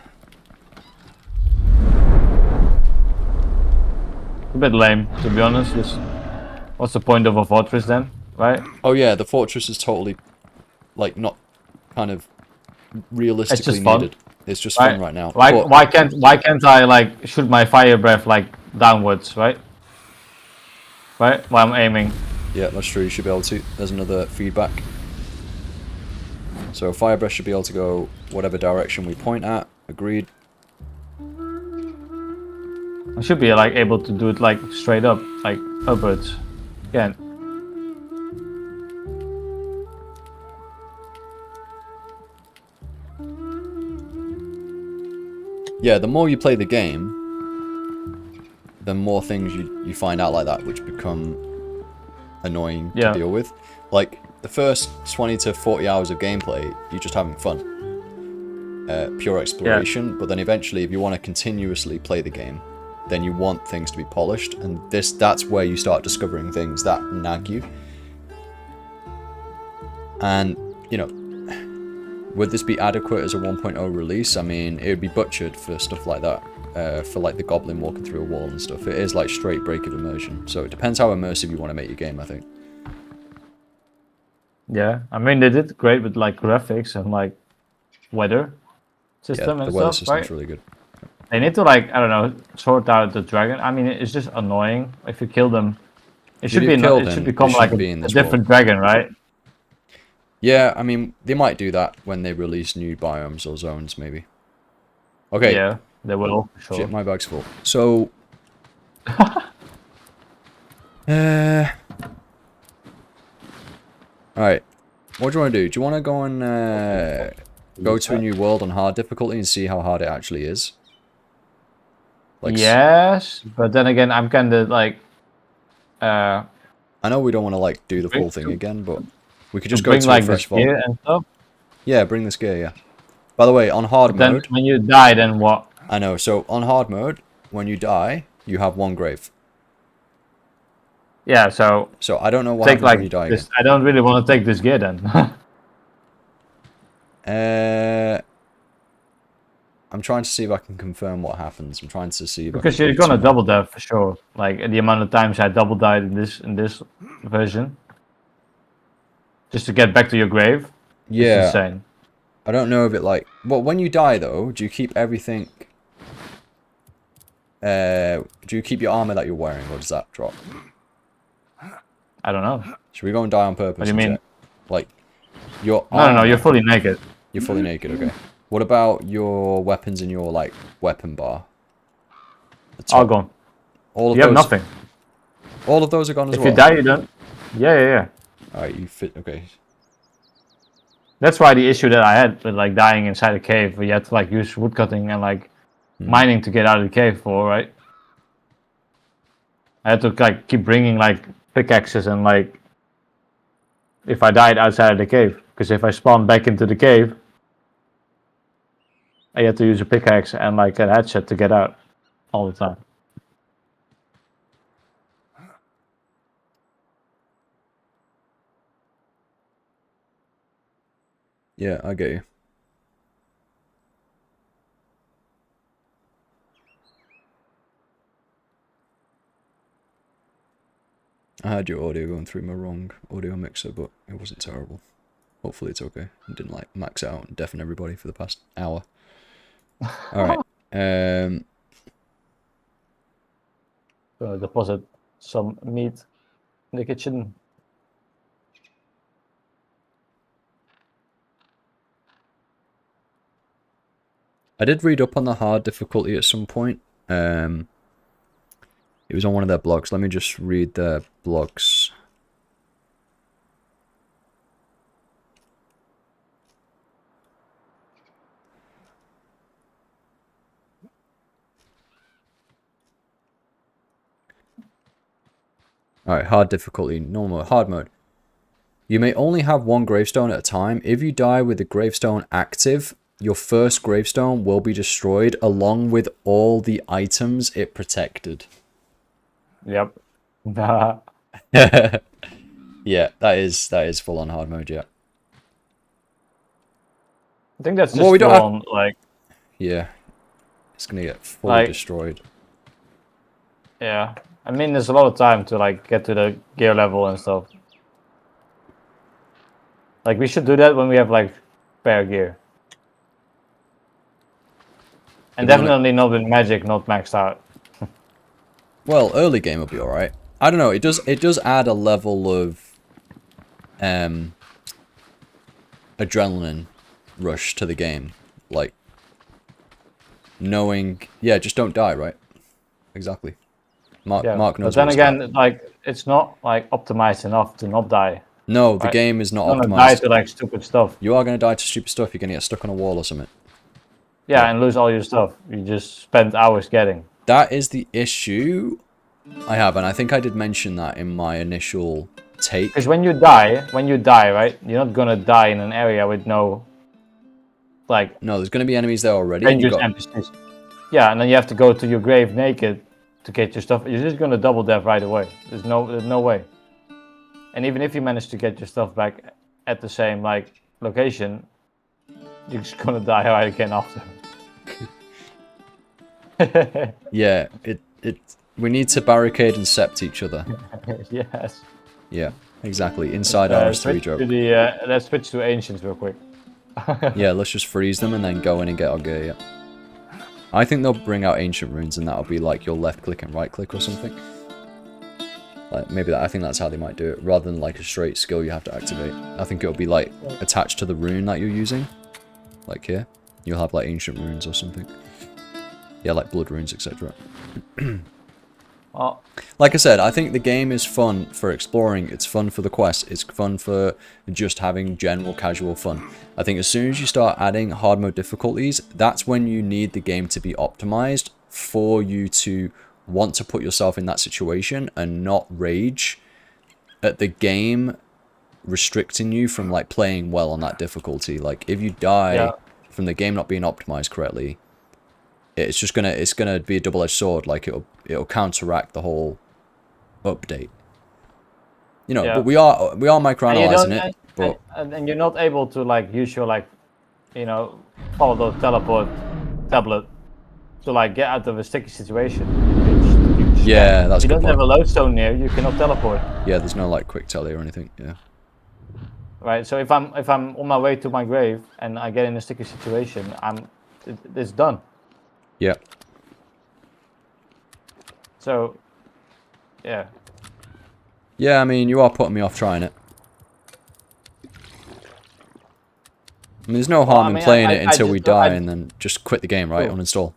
a bit lame, to be honest. What's the point of a fortress then, right? Oh yeah, the fortress is totally, like, not kind of realistically fun. needed. It's just fun right now. Like, But- why can't I like shoot my fire breath like downwards, right? Right, while I'm aiming. Yeah, that's true. You should be able to. There's another feedback. So fire breath should be able to go whatever direction we point at. Agreed. I should be like able to do it like straight up, like upwards. Again. Yeah, the more you play the game, the more things you find out like that, which become annoying to deal with. Like, the first 20 to 40 hours of gameplay, you're just having fun. Pure exploration, but then eventually, if you want to continuously play the game, then you want things to be polished, and that's where you start discovering things that nag you. And, you know, would this be adequate as a 1.0 release? I mean, it would be butchered for stuff like that. For like the goblin walking through a wall and stuff. It is like straight break of immersion. So it depends how immersive you want to make your game, I think. Yeah, I mean they did great with like graphics and like weather system Yeah, and the weather stuff, system's right? really good. They need to like, I don't know, sort out the dragon. I mean, it's just annoying if you kill them. It should you be kill it them, should it become like shouldn't be a in this different dragon, right? Yeah, I mean, they might do that when they release new biomes or zones, maybe. Okay. Yeah, they will, for sure. Shit, my bag's full. So... Alright. What do you want to do? Do you want to go and go to a new world on hard difficulty and see how hard it actually is? Like, yes, but then again, I'm kind of like... I know we don't want to like do the full thing again, but we could just go bring to like a the fresh vault. gear and stuff. Yeah, bring this gear, yeah. By the way, on hard Then mode... when you die, then what? I know, so on hard mode, when you die, you have one grave. Yeah, so So I don't know what take happens like when you die this. I don't really want to take this gear then. again. I'm trying to see if I can confirm what happens. I'm trying to see if I Because can you're prove gonna to- double die for sure. Like the amount of times I double died in this version, just to get back to your grave. It's Yeah, insane. I don't know if it like... Well, when you die though, do you keep everything... do you keep your armor that you're wearing, or does that drop? I don't know. Should we go and die on purpose? What do you and mean? check? Like, Your No, no, no, armor- you're fully naked. You're fully naked, okay. What about your weapons in your, like, weapon bar? All gone. All of You have those, nothing. all of those are gone as If well? you die, you don't. Yeah, yeah, yeah. Alright, you fit, okay. That's why the issue that I had with like dying inside a cave, where you had to like use woodcutting and like mining to get out of the cave for, right? I had to like keep bringing like pickaxes and like if I died outside of the cave, because if I spawned back into the cave, I had to use a pickaxe and like a headset to get out all the time. Yeah, I get you. I had your audio going through my wrong audio mixer, but it wasn't terrible. Hopefully it's okay. I didn't like max out and deafen everybody for the past hour. Alright. Deposit some meat in the kitchen. I did read up on the hard difficulty at some point. It was on one of their blogs. Let me just read their blogs. Alright, hard difficulty, normal, hard mode. You may only have one gravestone at a time. If you die with the gravestone active, your first gravestone will be destroyed along with all the items it protected. Yep. Yeah, that is full on hard mode, yeah. I think that's just Well, we don't on, like... Yeah. It's gonna get fully Like- destroyed. Yeah. I mean, there's a lot of time to, like, get to the gear level and stuff. Like, we should do that when we have, like, spare gear. And You wanna- definitely not with magic, not maxed out. Well, early game will be alright. I don't know, it does add a level of adrenaline rush to the game. Like knowing, yeah, just don't die, right? Exactly. Mark knows but then what it's again, about. like, it's not, like, optimized enough to not die. No, the right. game is not You're gonna die optimized. to, like, stupid stuff. You are gonna die to stupid stuff, you're gonna get stuck on a wall or something. Yeah, and lose all your stuff. You just spent hours getting. That is the issue I have, and I think I did mention that in my initial take. Because when you die, right, you're not gonna die in an area with no, like, No, there's gonna be enemies there already. And dangerous NPCs. Yeah, and then you have to go to your grave naked to get your stuff. You're just gonna double death right away. There's no way. And even if you manage to get your stuff back at the same, like, location, you're just gonna die right again after. Yeah, we need to barricade and sept each other. Yes. Yeah, exactly. Inside RS3 Switch joke. to the, let's switch to ancients real quick. Yeah, let's just freeze them and then go in and get our gear, yeah. I think they'll bring out ancient runes and that'll be like your left click and right click or something. Like maybe I think that's how they might do it, rather than like a straight skill you have to activate. I think it'll be like attached to the rune that you're using. Like here. You'll have like ancient runes or something. Yeah, like blood runes, etc. Oh, Like I said, I think the game is fun for exploring, it's fun for the quest, it's fun for just having general casual fun. I think as soon as you start adding hard mode difficulties, that's when you need the game to be optimized for you to want to put yourself in that situation and not rage at the game restricting you from like playing well on that difficulty. Like if you die from the game not being optimized correctly, it's gonna be a double-edged sword. Like it'll counteract the whole update. You know, but we are microanalyzing it. But and you're not able to like use your like, you know, follow the teleport tablet to like get out of a sticky situation. yeah, that's If a you good don't have a point. lodestone near, you cannot teleport. Yeah, there's no like quick tele or anything. Yeah. Right. So if I'm on my way to my grave and I get in a sticky situation, it's done. Yeah. So, yeah. Yeah, I mean, you are putting me off trying it. mean, there's no Well, harm I in mean, playing I it until just- we die and then just quit the game, right? Cool. Uninstall.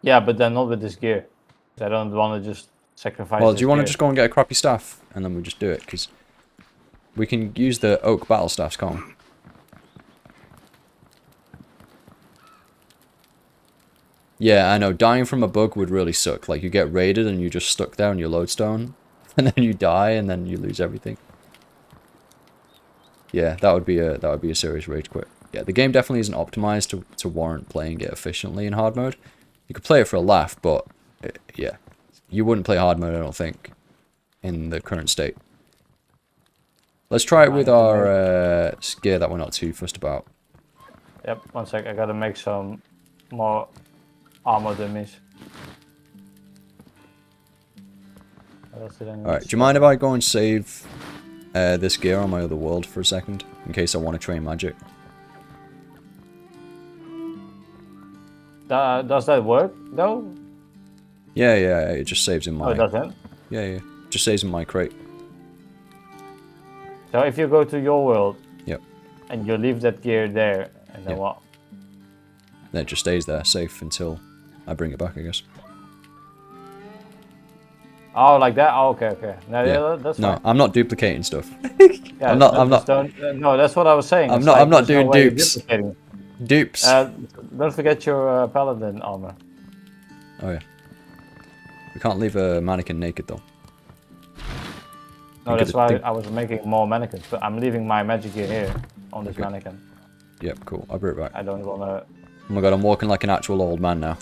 Yeah, but then not with this gear. I don't want to just sacrifice. Well, do you want to gear. just go and get a crappy staff and then we just do it? Because we can use the oak battle staffs, can't we? Yeah, I know. Dying from a bug would really suck. Like, you get raided and you're just stuck there on your lodestone. And then you die and then you lose everything. Yeah, that would be a serious rage quit. Yeah, the game definitely isn't optimized to warrant playing it efficiently in hard mode. You could play it for a laugh, but yeah. You wouldn't play hard mode, I don't think, in the current state. Let's try it with our gear that we're not too fussed about. Yep, one sec. I gotta make some more armor dummies. Alright, do you mind if I go and save this gear on my other world for a second? In case I want to train magic. Does that work, though? Yeah, it just saves in my... Oh, it doesn't? Yeah. Just saves in my crate. So if you go to your world... Yep. And you leave that gear there, and then what? Then it just stays there, safe, until I bring it back, I guess. Oh, like that? Oh, okay. No, Yeah. that's No, fine. I'm not duplicating stuff. Yeah, I'm not... no, that's what I was saying. I'm It's not like, there's doing no way you're dupes. duplicating. Dupes. Don't forget your paladin armor. Oh, yeah. We can't leave a mannequin naked, though. No, that's why I was making more mannequins, but I'm leaving my magic gear here on this mannequin. Yep, cool. I'll be right back. I don't wanna... Oh my god, I'm walking like an actual old man now.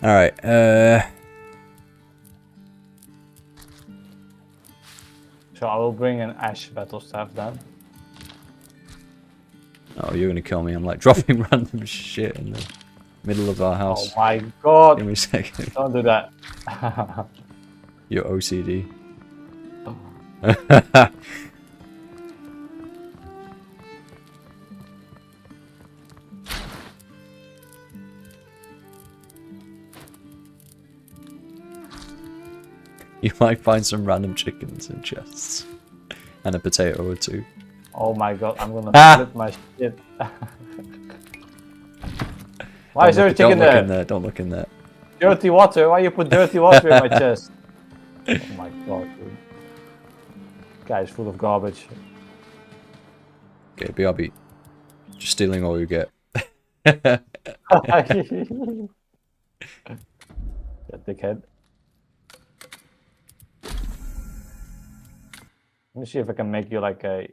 Alright, So I will bring an ash battle staff then. Oh, you're gonna kill me. I'm like dropping random shit in the middle of our house. Oh my god! Give me a second. Don't do that. Your OCD. You might find some random chickens in chests. And a potato or two. Oh my god, I'm gonna flip my shit. Why is there a chicken there? Don't look in there. Dirty water? Why you put dirty water in my chest? Oh my god, dude. Guy's full of garbage. Okay, BRB. Just stealing all you get. That dickhead. Let me see if I can make you like a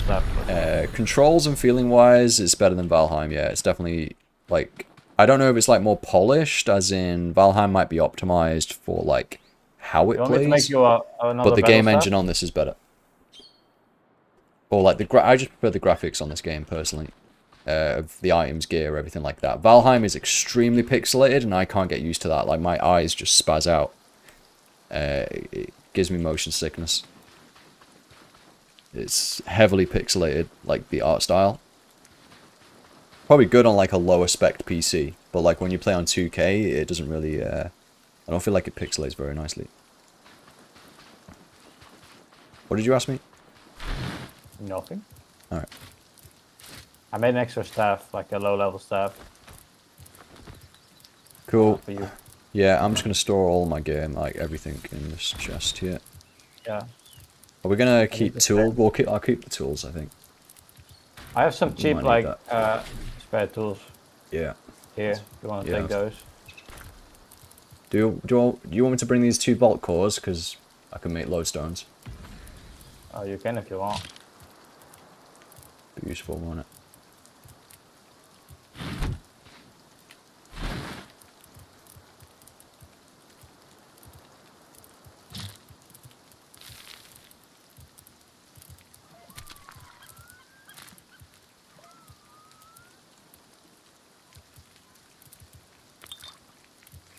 step. Controls and feeling wise, it's better than Valheim. Yeah, it's definitely like, I don't know if it's like more polished, as in Valheim might be optimized for like how it You want me to plays, make you another but the game battle engine on this is better. Or like I just prefer the graphics on this game personally, of the items, gear, everything like that. Valheim is extremely pixelated, and I can't get used to that. Like my eyes just spaz out. It gives me motion sickness. It's heavily pixelated, like the art style. Probably good on like a lower spec PC, but like when you play on 2K, it doesn't really, I don't feel like it pixelates very nicely. What did you ask me? Nothing. Alright. I made an extra staff, like a low level staff. Cool. For you. Yeah, I'm just gonna store all my gear, like everything in this chest here. Yeah. Are we gonna keep tools? I'll keep the tools, I think. I have some cheap might need like spare tools Yeah. here. If you want to Yeah. take those? Do you want me to bring these 2 vault cores? Because I can make lodestones. Oh, you can if you want. Be useful, won't it?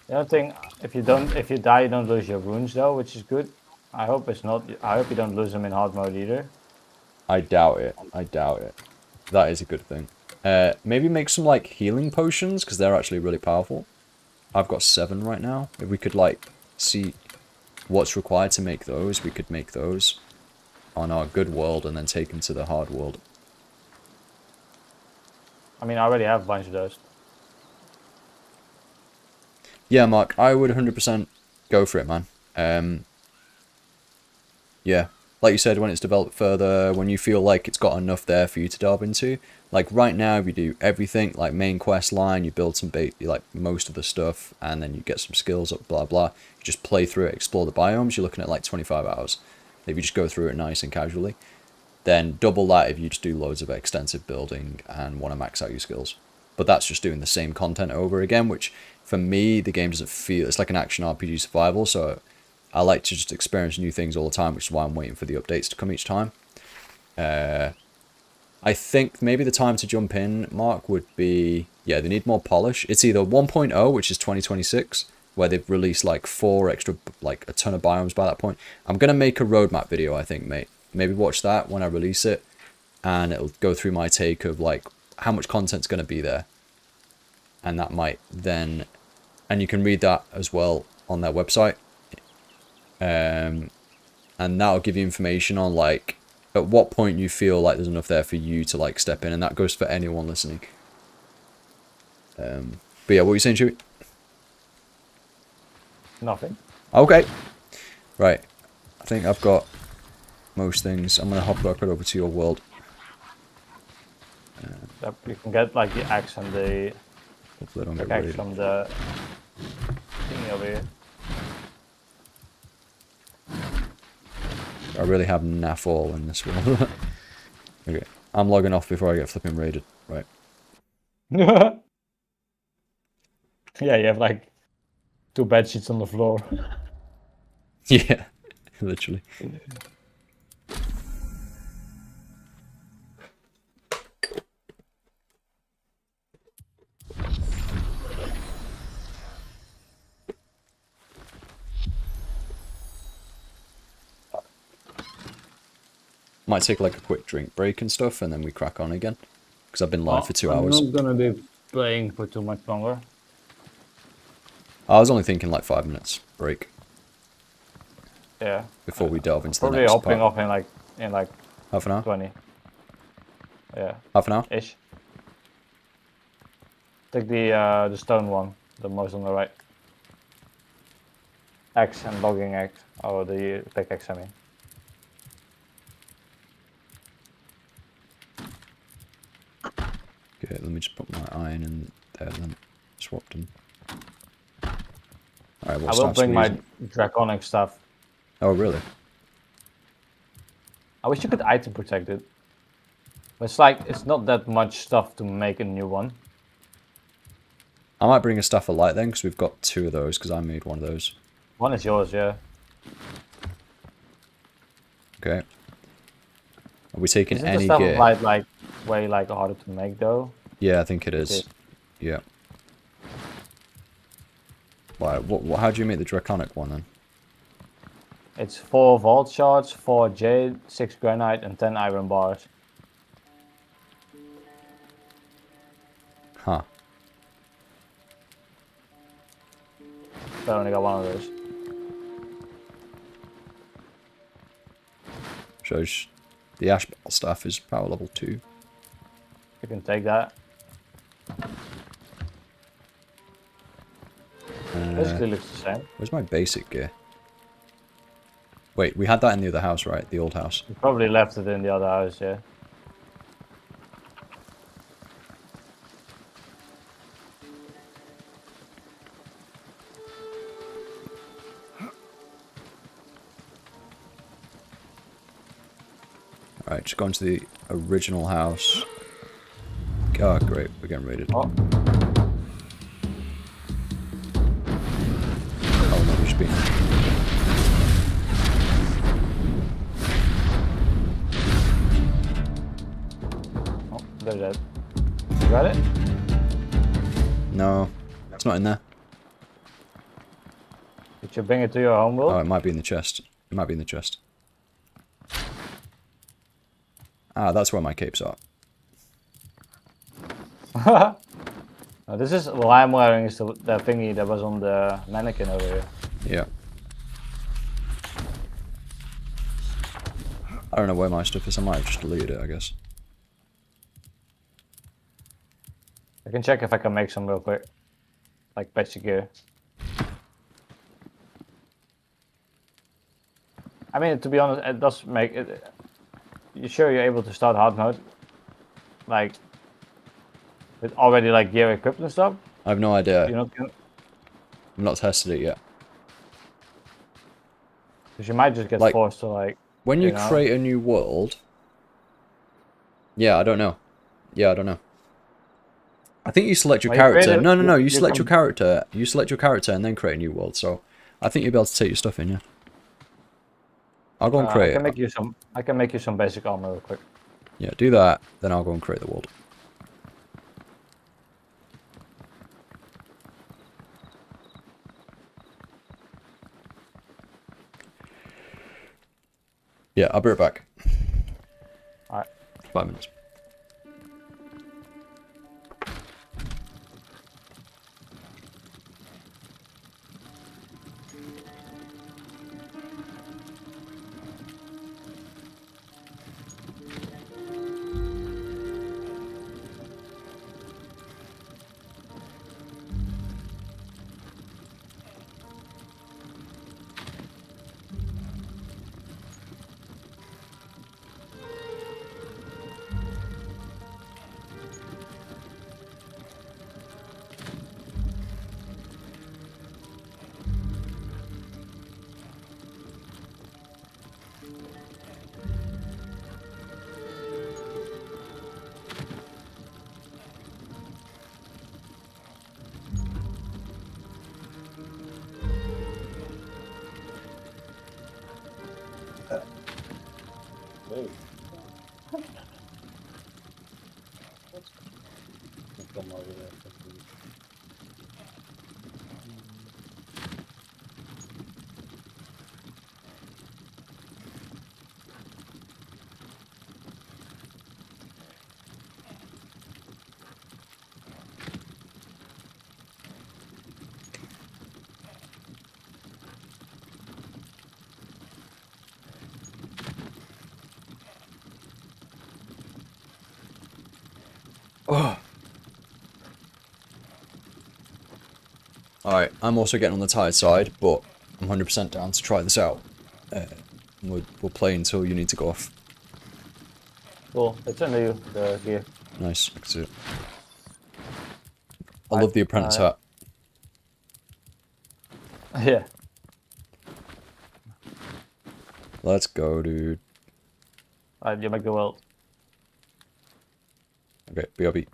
The other thing, if you die, you don't lose your runes though, which is good. I hope it's not. I hope you don't lose them in hard mode either. I doubt it. I doubt it. That is a good thing. Maybe make some like healing potions, because they're actually really powerful. I've got 7 right now. If we could like see what's required to make those, we could make those on our good world and then take them to the hard world. I mean, I already have a bunch of those. Yeah, Mark, I would 100% go for it, man. Yeah, like you said, when it's developed further, when you feel like it's got enough there for you to delve into. Like right now, if you do everything, like main quest line, you build some like most of the stuff, and then you get some skills up, blah blah. You just play through it, explore the biomes. You're looking at like 25 hours. If you just go through it nice and casually, then double that if you just do loads of extensive building and want to max out your skills. But that's just doing the same content over again, which for me, the game doesn't feel, it's like an action RPG survival, so I like to just experience new things all the time, which is why I'm waiting for the updates to come each time. I think maybe the time to jump in, Mark, would be, yeah, they need more polish. It's either 1.0, which is 2026, where they've released like 4 extra, like a ton of biomes by that point. I'm going to make a roadmap video, I think, mate. Maybe watch that when I release it, and it'll go through my take of like how much content's going to be there. And that might then, and you can read that as well on their website. And that'll give you information on like at what point you feel like there's enough there for you to like step in, and that goes for anyone listening. But yeah, what were you saying, Chewie? Nothing. Okay. Right. I think I've got most things. I'm gonna hop back over to your world. Yep, you can get like the axe and the Hopefully I don't get axe raided. from the thing over here. I really have naff all in this world. Okay. I'm logging off before I get flipping raided. Right. Yeah, you have like 2 bed sheets on the floor. Yeah. Literally. Might take like a quick drink break and stuff, and then we crack on again. Because I've been live for 2 hours. I'm not gonna be playing for too much longer. I was only thinking like 5 minutes break Yeah. before we delve into the Probably next hopping part. off in like Half an hour? 20. Yeah. Half an hour? Ish. Take the stone one, the most on the right. Axe and logging axe, or the pickaxe, I mean. Okay, let me just put my iron in there then. Swapped them. Alright, I what will stuff's bring my using? draconic stuff. Oh, really? I wish you could item protect it. But it's like, it's not that much stuff to make a new one. I might bring a staff of light then, because we've got 2 of those, because I made one of those. One is yours, yeah. Okay. Are we taking Isn't the any stuff gear? of light like way like harder to make though? Yeah, I think it is. is. Yeah. Why? How do you make the draconic one then? It's 4 vault shards, 4 jade, 6 granite, and 10 iron bars. Huh. So I only got one of those. Shows the Ashenfall staff is power level 2. You can take that. Basically looks the same. Where's my basic gear? Wait, we had that in the other house, right? The old house. You probably left it in the other house, yeah. Alright, just go into the original house. Oh, great. We're getting raided. Oh, Oh, no, we should be. oh, there's that. You got it? No, it's not in there. Did you bring it to your home Oh, world? it might be in the chest. It might be in the chest. Ah, that's where my capes are. No, this is what I'm wearing is the thingy that was on the mannequin over here. Yeah. don't know where my stuff is. I might have just deleted it, I guess. I can check if I can make some real quick. Like basic gear. I mean, to be honest, it does make it. You sure you're able to start hard mode? Like, with already like gear equipped and stuff? I have no idea. You're not I've not tested it yet. Because you might just get Like, forced to like. When you create a new world. Yeah, I don't know. Yeah, I don't know. I think you select your character. No. You select your character. You select your character and then create a new world. So, I think you'll be able to take your stuff in. Yeah. I'll go and create. I can make you some basic armor real quick. Yeah, do that. Then I'll go and create the world. Yeah, I'll be right back. Alright. 5 minutes. Oh. Alright, I'm also getting on the tired side, but I'm 100% down to try this out. We'll play until you need to go off. Cool, it's under you, the gear. Nice, I can see it. I love the apprentice hat. Yeah. Let's go, dude. Alright, you make the world. Okay, BRB.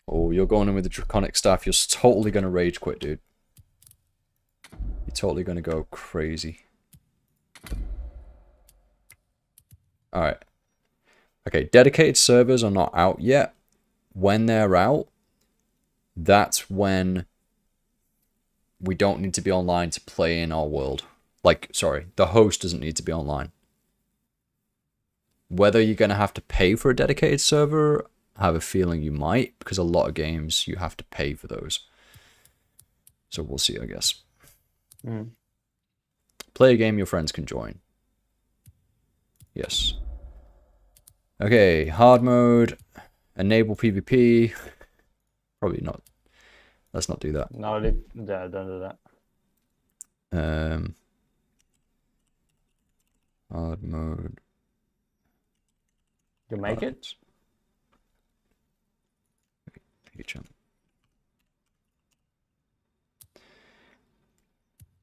Oh, you're going in with the draconic staff. You're totally going to rage quit, dude. You're totally going to go crazy. Alright. Okay, dedicated servers are not out yet. When they're out, that's when we don't need to be online to play in our world. Like, sorry, the host doesn't need to be online. Whether you're going to have to pay for a dedicated server, I have a feeling you might, because a lot of games you have to pay for those. So we'll see, I guess. Play a game your friends can join. Yes. Okay, hard mode. Enable PvP. Probably not. Let's not do that. No, don't do that. Hard mode. You make it?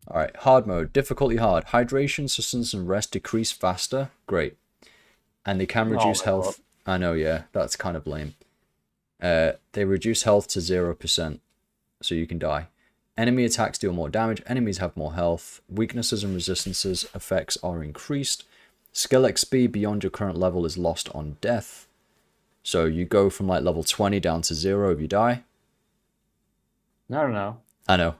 Alright, hard mode. Difficulty hard. Hydration, sustenance, and rest decrease faster. Great. And they can reduce health. I know, yeah. That's kind of lame. They reduce health to 0%. So you can die. Enemy attacks deal more damage. Enemies have more health. Weaknesses and resistances effects are increased. Skill XP beyond your current level is lost on death. So you go from like level 20 down to 0 if you die. No. I know.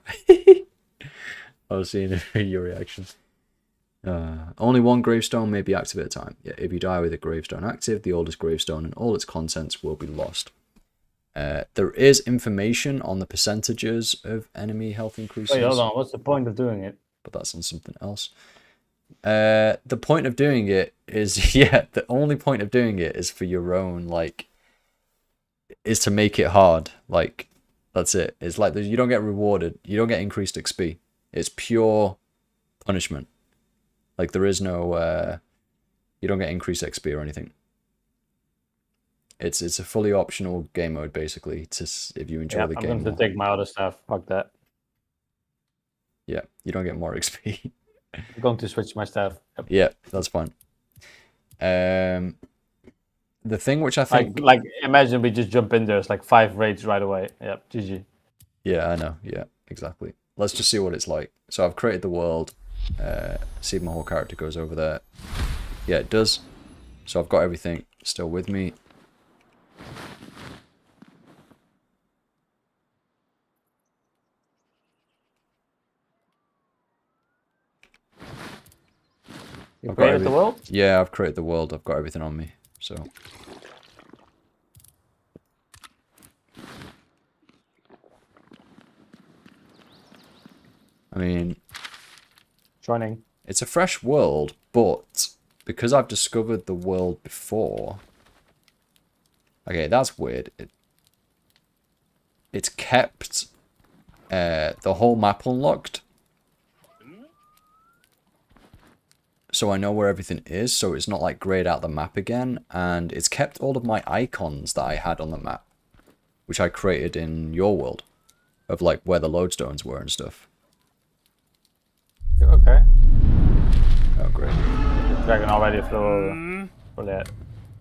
I was seeing your reaction. Only one gravestone may be active at a time. Yeah, if you die with a gravestone active, the oldest gravestone and all its contents will be lost. There is information on the percentages of enemy health increases. Wait, hold on. What's the point of doing it? But that's on something else. The point of doing it is, yeah, the only point of doing it is for your own, like, is to make it hard. Like, that's it. It's like you don't get rewarded. You don't get increased XP. It's pure punishment. Like, there is no, you don't get increased XP or anything. It's a fully optional game mode, basically, if you enjoy the game. I'm going to take my other stuff. Fuck that. Yeah, you don't get more XP. I'm going to switch my stuff. Yep. Yeah, that's fine. The thing which I think... Like, imagine we just jump in there. It's like 5 raids right away. Yep, GG. Yeah, I know. Yeah, exactly. Let's just see what it's like. So I've created the world. See if my whole character goes over there. Yeah, it does. So I've got everything still with me. You created the world? Yeah, I've created the world. I've got everything on me. So... I mean... Joining. It's a fresh world, but because I've discovered the world before... Okay, that's weird. It's kept the whole map unlocked. So I know where everything is, so it's not like grayed out the map again. And it's kept all of my icons that I had on the map, which I created in your world, of like where the lodestones were and stuff. Okay. Oh, great. The dragon already flew over. For that.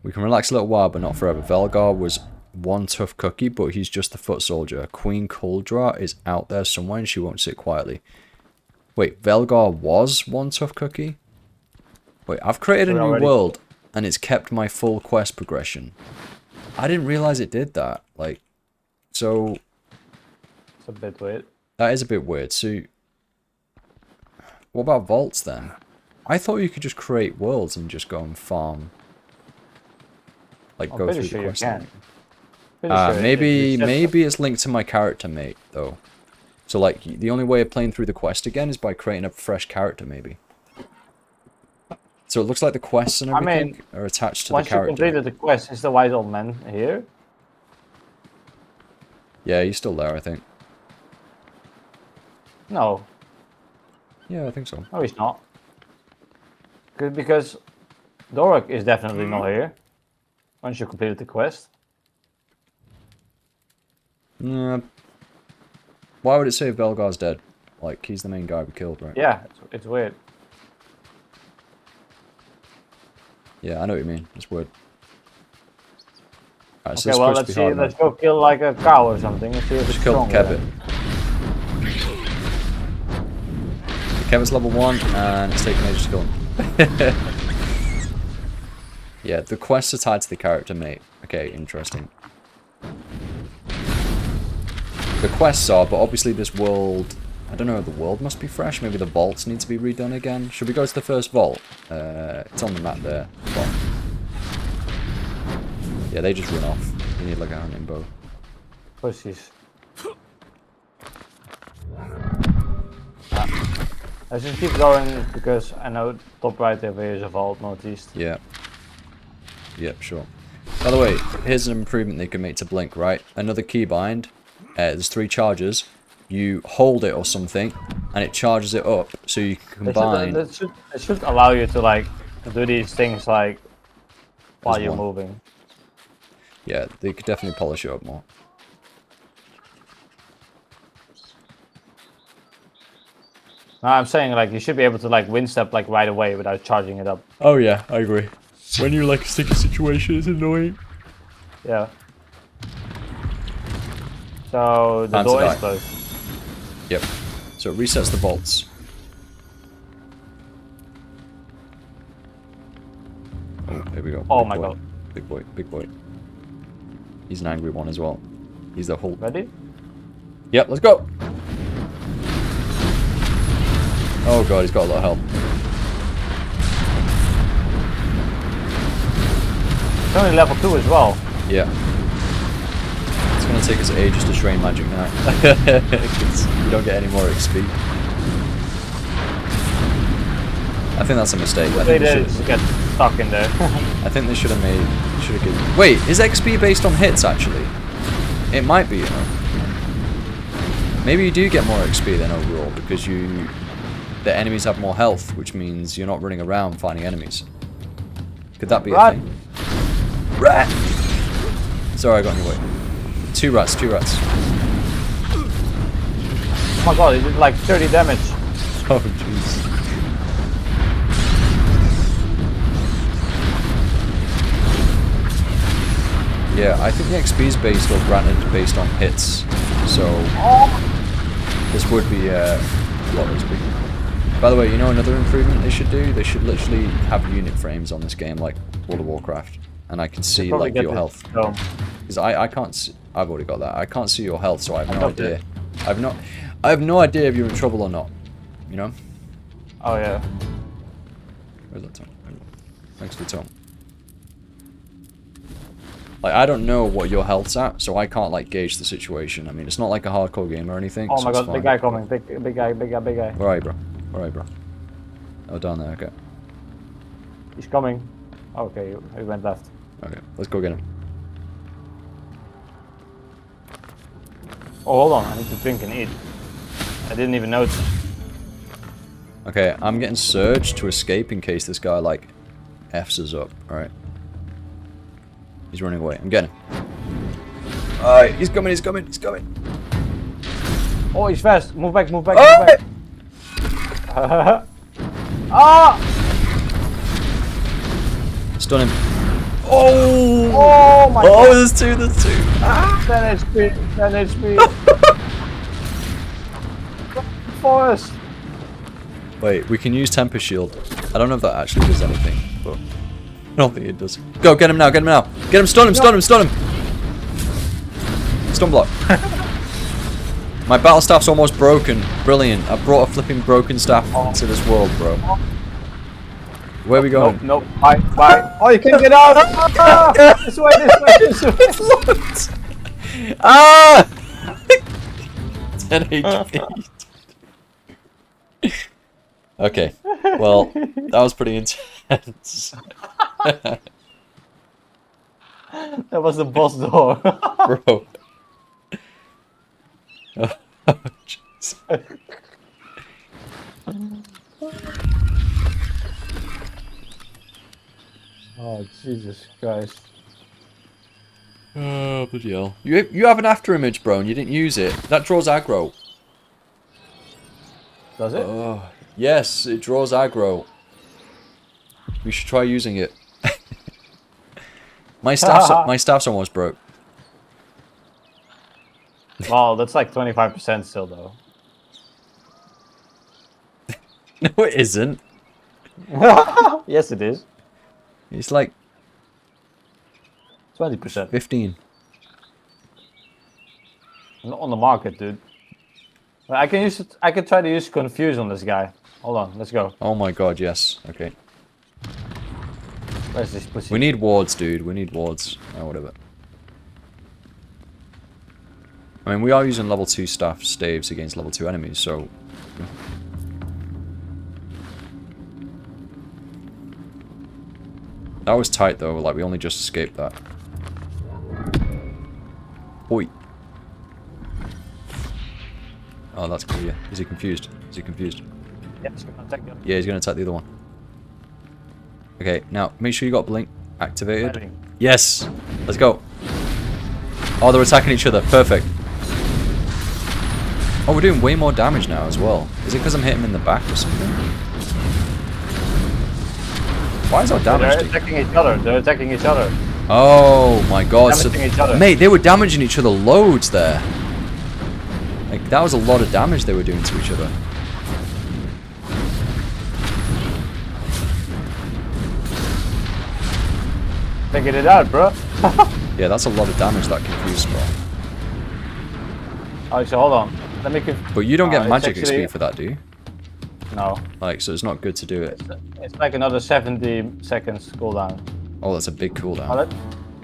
We can relax a little while, but not forever. Velgar was one tough cookie, but he's just a foot soldier. Queen Kuldra is out there somewhere and she won't sit quietly. Wait, Velgar was one tough cookie? Wait, I've created a new world and it's kept my full quest progression. I didn't realize it did that. Like, so... It's a bit weird. That is a bit weird. So, what about vaults then? I thought you could just create worlds and just go and farm. Like, go through the quest. Maybe it's linked to my character mate, though. So, like, the only way of playing through the quest again is by creating a fresh character, maybe. So it looks like the quests and everything are attached to the character. Once you completed the quest, is the wise old man here? Yeah, he's still there, I think. No. Yeah, I think so. No, he's not. Because Doruk is definitely not here. Once you completed the quest. Why would it say Velgar's dead? Like, he's the main guy we killed, right? Yeah, it's weird. Yeah, I know what you mean. It's weird. Right, okay, so well, let's see. Let's go kill like a cow or something and see if it's strong. Just kill Kebbit. Kebbit's level 1 and it's taking ages to kill him. Yeah, the quests are tied to the character mate. Okay, interesting. The quests are, but obviously this world... I don't know, the world must be fresh. Maybe the vaults need to be redone again. Should we go to the first vault? It's on the map there. Well, yeah, they just run off. You need like a hunting bow. Pussies. Let's just keep going because I know top right over here is a vault, northeast. Yeah. Yep, sure. By the way, here's an improvement they can make to Blink, right? Another keybind. There's 3 charges. You hold it or something, and it charges it up, so you can combine... It should allow you to, like, do these things, like, while you're moving. Yeah, they could definitely polish it up more. No, I'm saying, like, you should be able to, like, wind step, like, right away without charging it up. Oh, yeah, I agree. When you're, like, a sticky situation, it's annoying. Yeah. So, the door is closed. Yep. So it resets the vaults. Oh, here we go. Oh my god. Big boy, big boy. He's an angry one as well. He's the whole... Ready? Yep, let's go! Oh god, he's got a lot of health. It's only level 2 as well. Yeah. It's gonna take us ages to train magic now. Because you don't get any more XP. I think that's a mistake. I They think they did should. get stuck in there. I think they should have made. Should have given. Wait, is XP based on hits actually? It might be, you know. Maybe you do get more XP than overall because the enemies have more health, which means you're not running around finding enemies. Could that be a thing? Rat! Sorry, I got in your way. Two rats. Oh my god, he did like 30 damage. Oh, jeez. Yeah, I think the XP is based or granted based on hits, so this would be a lot of XP. By the way, you know another improvement they should do? They should literally have unit frames on this game like World of Warcraft, and I can see like your health. Because I can't see, I've already got that. I can't see your health, so I have no idea. I have no idea if you're in trouble or not. You know? Oh yeah. Where's that Tom? Thanks for the Tom. Like, I don't know what your health's at, so I can't, like, gauge the situation. I mean, it's not like a hardcore game or anything. Oh so my it's god, fine. big guy coming. Big guy. Where are you, bro? Where are you, bro? Oh, down there, okay. He's coming. Okay, he went left. Okay, let's go get him. Oh, hold on. I need to drink and eat. I didn't even notice. Okay, I'm getting surged to escape in case this guy, like, F's us up. Alright. He's running away. I'm getting him. Alright, he's coming. Oh, he's fast. Move back. Oh! Ah! Stun him. Oh! Oh my god. Oh, there's two. Ah! 10 HP. Forest. Wait, we can use Temper Shield. I don't know if that actually does anything, but I don't think it does. Go, get him now. Get him, stun him. Stun block. My battle staff's almost broken. Brilliant. I brought a flipping broken staff to this world, bro. Where are we going? Nope. Bye. Oh, you can't get out. This way. It's locked. Ah! 10 HP. Okay. Well, that was pretty intense. That was the boss door. Bro. Oh, jeez. Oh, Jesus Christ. Oh, bloody hell. You have an after image, bro, and you didn't use it. That draws aggro. Does it? Oh, yes, it draws aggro. We should try using it. My staff's almost broke. Well, that's like 25% still, though. No, it isn't. Yes, it is. It's like 20%. 15. Not on the market, dude. I can use it. I can try to use confuse on this guy. Hold on, let's go. Oh my god, yes. Okay. Where's this pussy? We need wards, dude. We need wards. Oh, whatever. I mean, we are using level 2 staff staves against level 2 enemies, so... That was tight, though. Like, we only just escaped that. Oi. Oh, that's clear. Is he confused? Yeah, he's gonna attack the other. Yeah, he's going to attack the other one. Okay, now, make sure you got Blink activated. Ready. Yes! Let's go. Oh, they're attacking each other. Perfect. Oh, we're doing way more damage now as well. Is it because I'm hitting him in the back or something? Why is our damage They're attacking each other. Oh my god. Damaging each other. Mate, they were damaging each other loads there. Like, that was a lot of damage they were doing to each other. Figured it out, bro. Yeah, that's a lot of damage, that confused spell. Oh, so hold on. Let me. But you don't get it's magic actually- XP for that, do you? No. Like, so it's not good to do it. It's like another 70 seconds cooldown. Oh, that's a big cooldown. Oh,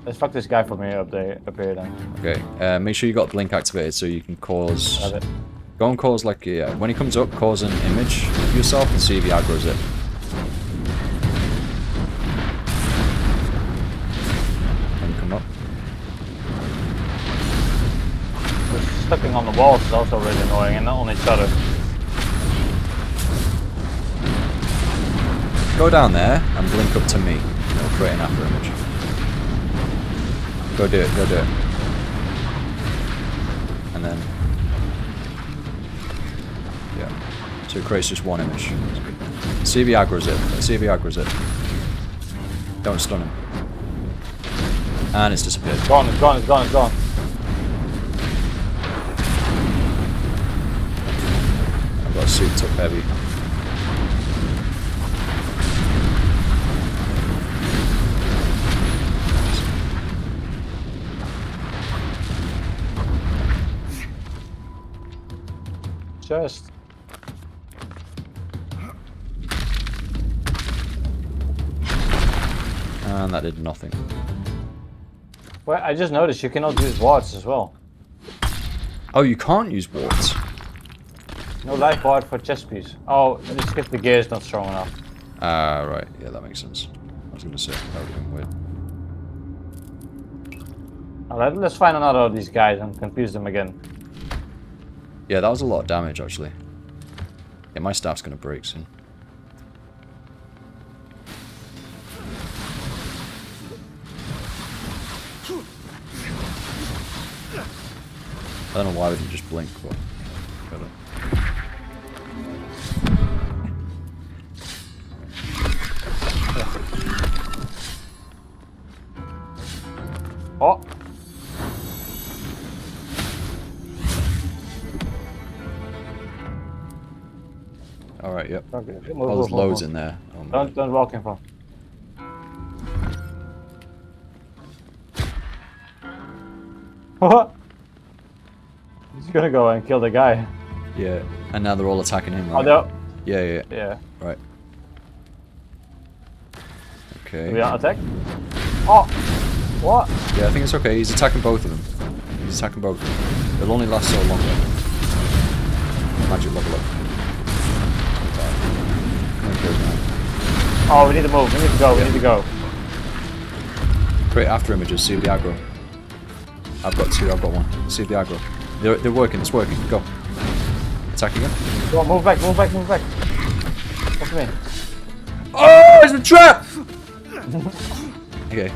let's fuck this guy from here up here then. Okay, make sure you got Blink activated so you can cause... Have it. Go and cause, like, when he comes up, cause an image of yourself and see if he aggroes it. him up. Stucking on the walls is also really annoying, and not on each other. Go down there and blink up to me. It'll create an after image. Go do it, go do it. And then... yeah. So it creates just one image. See if he aggro's it. Let's see if he aggro's it. Don't stun him. And it's disappeared. It's gone, it's gone, it's gone, it's gone. I've got a souped up heavy. Just. And that did nothing. Well, I just noticed you cannot use wards as well. Oh, you can't use wards. No life ward for chest piece. Oh, I just skipped the gear is not strong enough. Ah, right. Yeah, that makes sense. I was going to say, that would have been weird. Alright, let's find another of these guys and confuse them again. Yeah, that was a lot of damage, actually. Yeah, my staff's going to break soon. I don't know why we didn't just blink, but... Oh! Alright, yep. Okay. Oh, there's loads in there. Oh, my. Don't walk in front. What? He's gonna go and kill the guy. Yeah, and now they're all attacking him, Oh, right? no. Yeah. Yeah. Right. Okay. Do we attack? Oh! What? Yeah, I think it's okay. He's attacking both of them. He's attacking both of them. It'll only last so long, though. Magic level up. Oh, we need to move. We need to go. We need to go. Create after images. See the aggro. I've got two. I've got one. See the aggro. They're working. It's working. Go. Attack again. Go on, move back. Move back. Move back. What's me? Oh, it's a trap! Okay.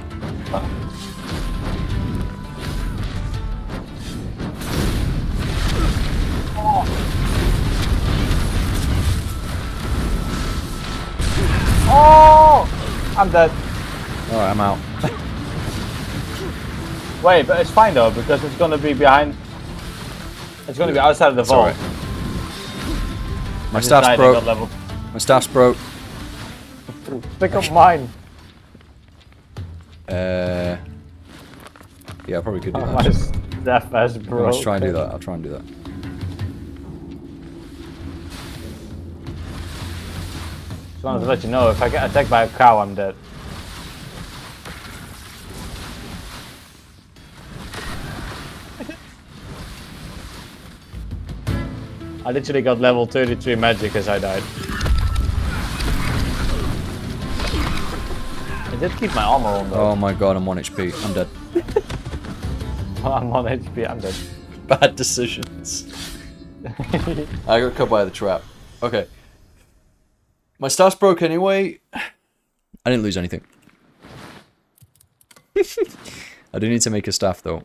Oh! I'm dead. Alright, I'm out. Wait, but it's fine though, because it's gonna be behind... It's gonna be outside of the vault. Alright. My staff's broke. My staff's broke. Pick up mine. Yeah, I probably could do that. My staff has broke. Let's try and do that. I'll try and do that. Just wanted to let you know, if I get attacked by a cow, I'm dead. I literally got level 33 magic as I died. I did keep my armor on though. Oh my god, I'm 1 HP. I'm dead. I'm on HP, I'm dead. Bad decisions. I got cut by the trap. Okay. My staff's broke anyway. I didn't lose anything. I do need to make a staff though.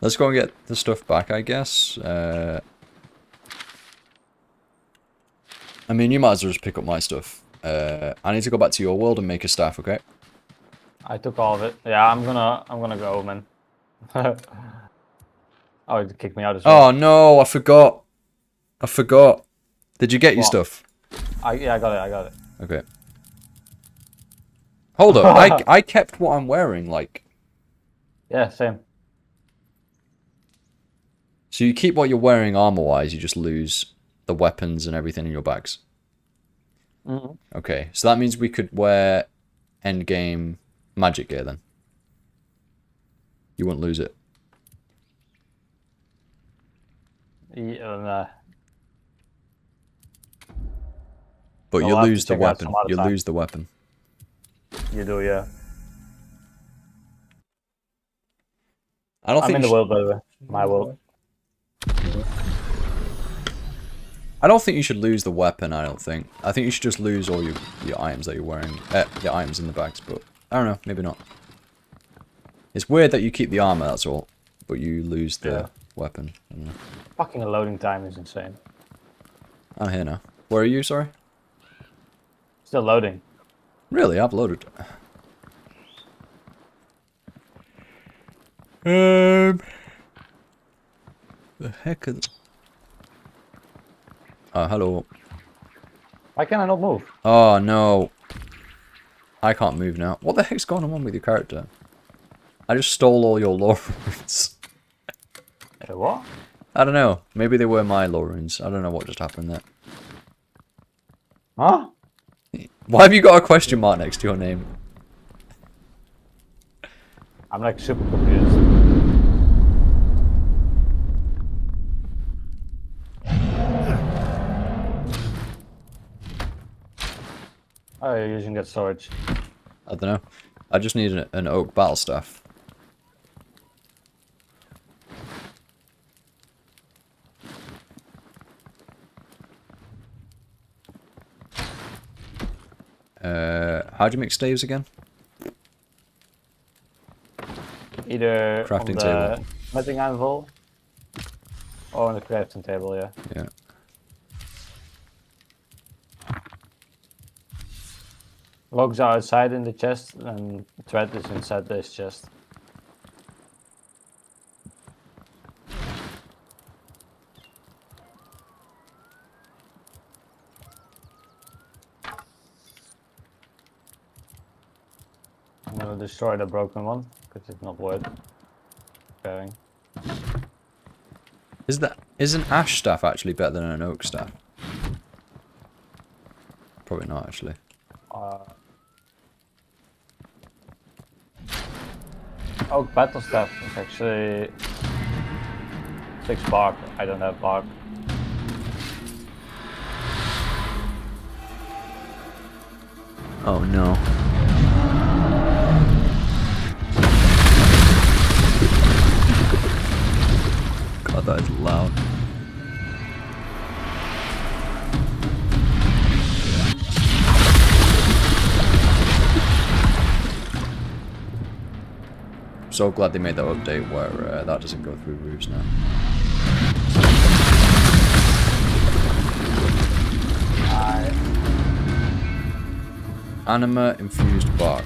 Let's go and get the stuff back, I guess. I mean, you might as well just pick up my stuff. I need to go back to your world and make a staff, okay? I took all of it. Yeah, I'm gonna go, man. Oh, it kicked me out as well. Oh no, I forgot. I forgot. Did you get your stuff? Yeah, I got it. I got it. Okay. Hold up. I kept what I'm wearing, like. Yeah, same. So you keep what you're wearing armor-wise, you just lose the weapons and everything in your bags. Mm-hmm. Okay, so that means we could wear endgame magic gear then. You wouldn't lose it. Yeah, But I'll you have to lose the check out weapon. some other You time. lose the weapon. You do, yeah. I don't I'm think in the you world, by the way. My world. I don't think you should lose the weapon, I don't think. I think you should just lose all your items that you're wearing. Your items in the bags, but I don't know, maybe not. It's weird that you keep the armor, that's all. But you lose the weapon. I don't know. Fucking loading time is insane. I'm here now. Where are you, sorry? Still loading. Really? I've loaded. The heck is... Oh, hello. Why can I not move? Oh, no. I can't move now. What the heck's going on with your character? I just stole all your lore runes. What? I don't know. Maybe they were my lore runes. I don't know what just happened there. Huh? Why have you got a question mark next to your name? I'm like super confused. Oh, you're using that storage. I don't know. I just need an oak battle staff. How do you make staves again? Either Crafting on the table. smithing anvil or on the crafting table, yeah. Yeah. Logs are outside in the chest and thread is inside this chest. I'm gonna destroy the broken one because it's not worth repairing. Is an ash staff actually better than an oak staff? Probably not actually. Oak battle staff is actually 6 bark. I don't have bark. Oh no. God, that is loud. So glad they made that update where that doesn't go through roofs now. Anima infused bark.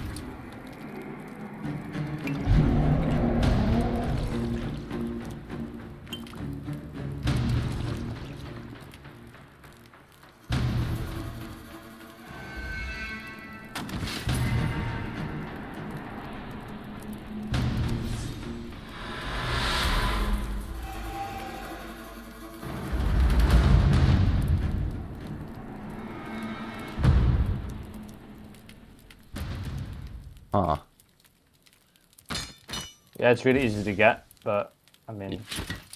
Ah. Yeah, it's really easy to get, but I mean...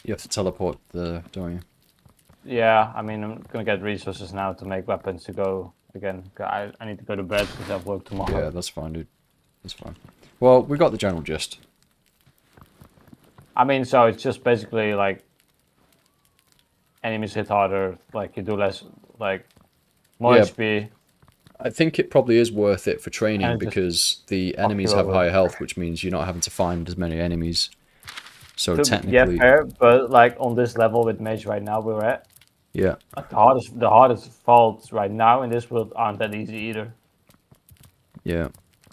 You have to teleport don't you? Yeah, I mean, I'm gonna get resources now to make weapons to go again. I need to go to bed because I have work tomorrow. Yeah, that's fine, dude. That's fine. Well, we got the general gist. I mean, so it's just basically like enemies hit harder, like you do less, like more Yeah. HP. I think it probably is worth it for training And just because the enemies you have over. higher health, which means you're not having to find as many enemies. So Yeah, technically, fair, but like on this level with mage right now we're at, yeah. like the hardest faults right now in this world aren't that easy either. Yeah.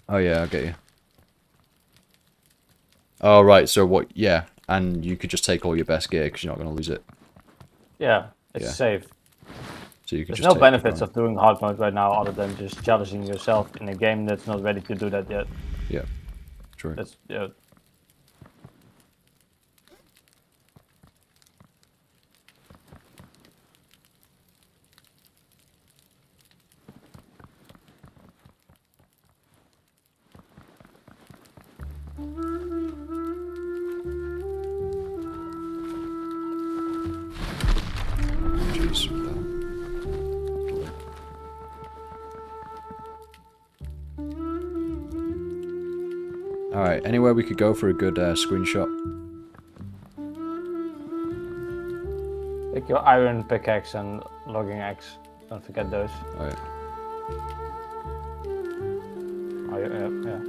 Oh yeah, I get you. Oh right, so what? Yeah, and you could just take all your best gear because you're not going to lose it. Yeah, it's Yeah. safe. So you can There's just no take benefits it of doing hard mode right now other than just challenging yourself in a game that's not ready to do that yet. Yeah, true. That's yeah. Jeez. Alright, anywhere we could go for a good screenshot? Take your iron pickaxe and logging axe. Don't forget those. Alright. Oh, yeah.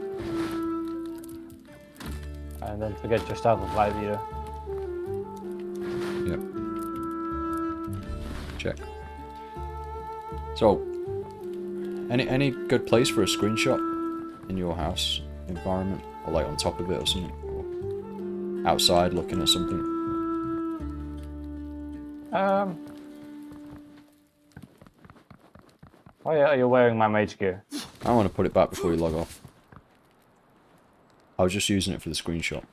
And don't forget your staff of light either. Yep. Check. So, any good place for a screenshot in your house environment? Or like on top of it or something? Or outside looking at something? Oh yeah, you're wearing my mage gear. I want to put it back before you log off. I was just using it for the screenshot.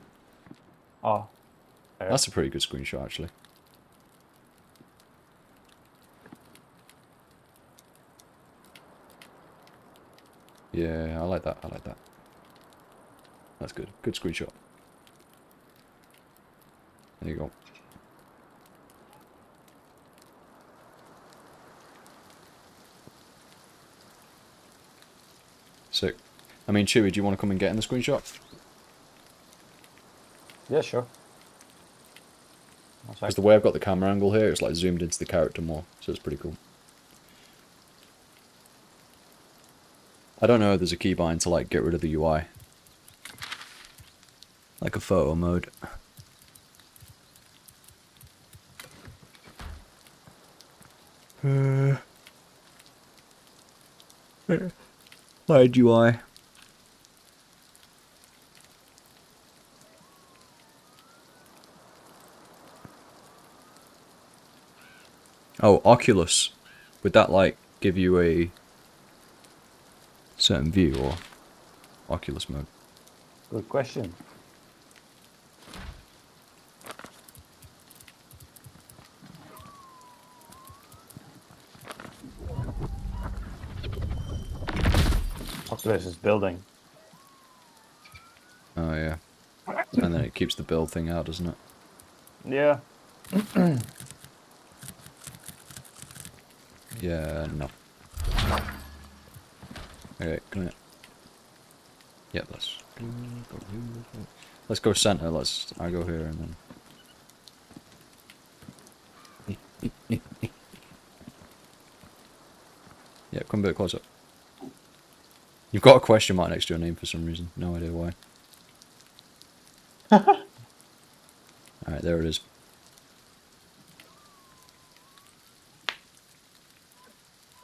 Oh. There. That's a pretty good screenshot, actually. Yeah, I like that. I like that. That's good. Good screenshot. There you go. Sick. I mean, Chewy, do you want to come and get in the screenshot? Yeah, sure. Because the way I've got the camera angle here, it's like zoomed into the character more, so it's pretty cool. I don't know if there's a keybind to like get rid of the UI. Like a photo mode. Hide UI. Oh, Oculus. Would that like give you a certain view or Oculus mode? Good question. Oculus is building. Oh yeah. And then it keeps the build thing out, doesn't it? Yeah. Yeah, no. Okay, come here. Yeah, let's go center. I go here and then. Yeah, come a bit closer. You've got a question mark next to your name for some reason. No idea why. Alright, there it is.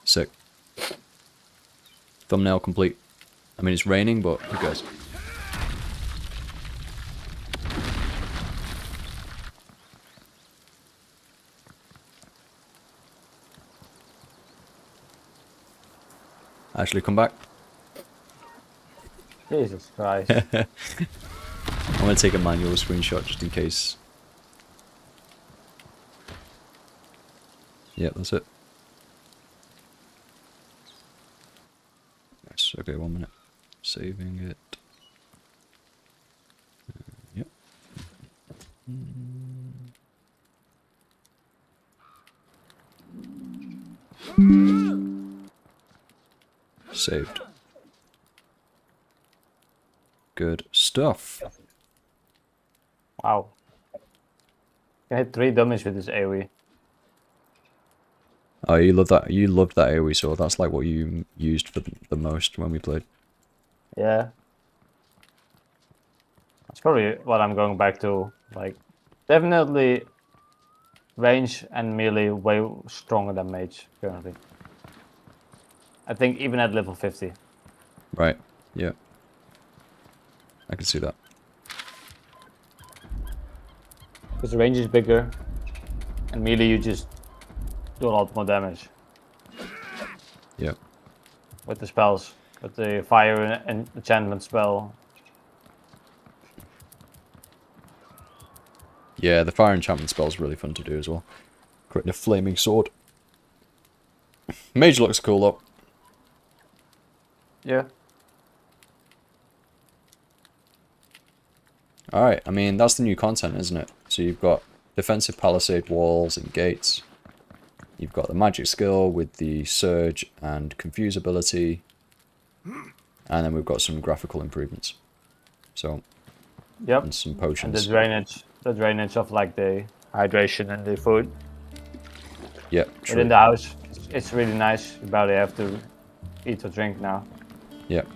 Sick. Thumbnail complete. I mean, it's raining, but who cares? Ashley, come back. Jesus Christ. I'm gonna take a manual screenshot just in case. Yeah, that's it. Nice. Okay, 1 minute. Saving it. Yep. Saved. Good stuff. Wow. I hit 3 dummies with this AoE. Oh, you love that. You loved that AoE sword. That's like what you used for the most when we played. Yeah. That's probably what I'm going back to. Like, definitely range and melee way stronger than mage currently. I think even at level 50. Right. Yeah. I can see that. Because the range is bigger, and melee you just do a lot more damage. Yeah. With the spells, with the fire and enchantment spell. Yeah, the fire enchantment spell is really fun to do as well. Creating a flaming sword. Mage looks cool though. Yeah. Alright, I mean, that's the new content, isn't it? So you've got defensive palisade walls and gates. You've got the magic skill with the surge and confuse ability. And then we've got some graphical improvements. So, Yep. and some And potions. the drainage of like the hydration and the food Yep, true. within the house. It's really nice. You barely have to eat or drink now. Yep.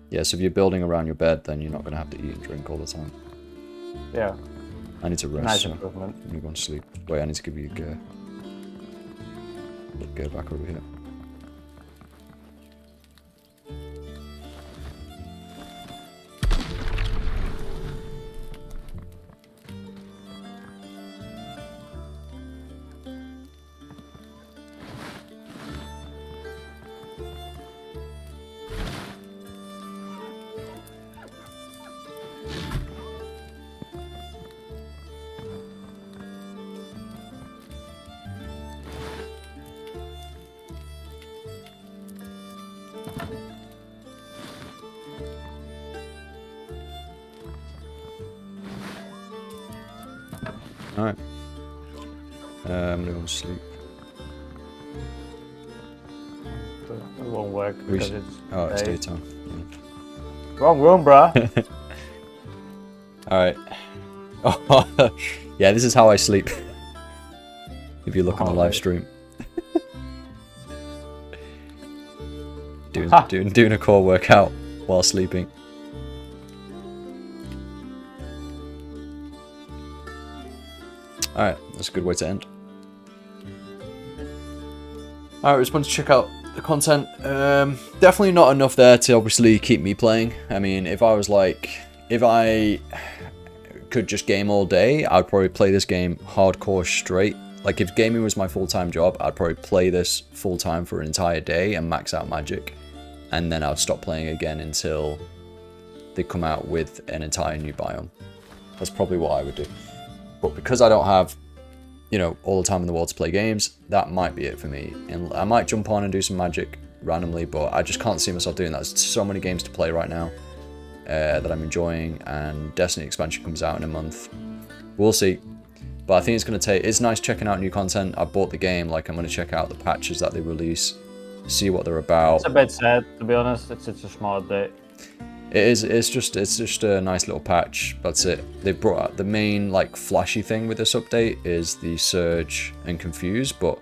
Yeah, so if you're building around your bed, then you're not going to have to eat and drink all the time. Yeah. I need to rest, Nice so improvement. I'm going to go and sleep. Wait, I need to give you a gear. Go back over here. Alright. I'm gonna go and sleep. It won't work because it's It's day. daytime. Wrong room, bruh. Alright. Oh, yeah, this is how I sleep. If you look on the live stream. doing a core workout while sleeping. Alright, that's a good way to end. Alright, we just want to check out the content. Definitely not enough there to obviously keep me playing. I mean, if I could just game all day, I'd probably play this game hardcore straight. Like, if gaming was my full-time job, I'd probably play this full-time for an entire day and max out magic. And then I'd stop playing again until they come out with an entire new biome. That's probably what I would do. But because I don't have, all the time in the world to play games, that might be it for me. And I might jump on and do some magic randomly, but I just can't see myself doing that. There's so many games to play right now that I'm enjoying, and Destiny expansion comes out in a month. We'll see. But I think it's going to it's nice checking out new content. I bought the game, I'm going to check out the patches that they release, see what they're about. It's a bit sad, to be honest. It's such a small update. It's just a nice little patch. That's it. They brought out the main flashy thing with this update is the Surge and Confuse, but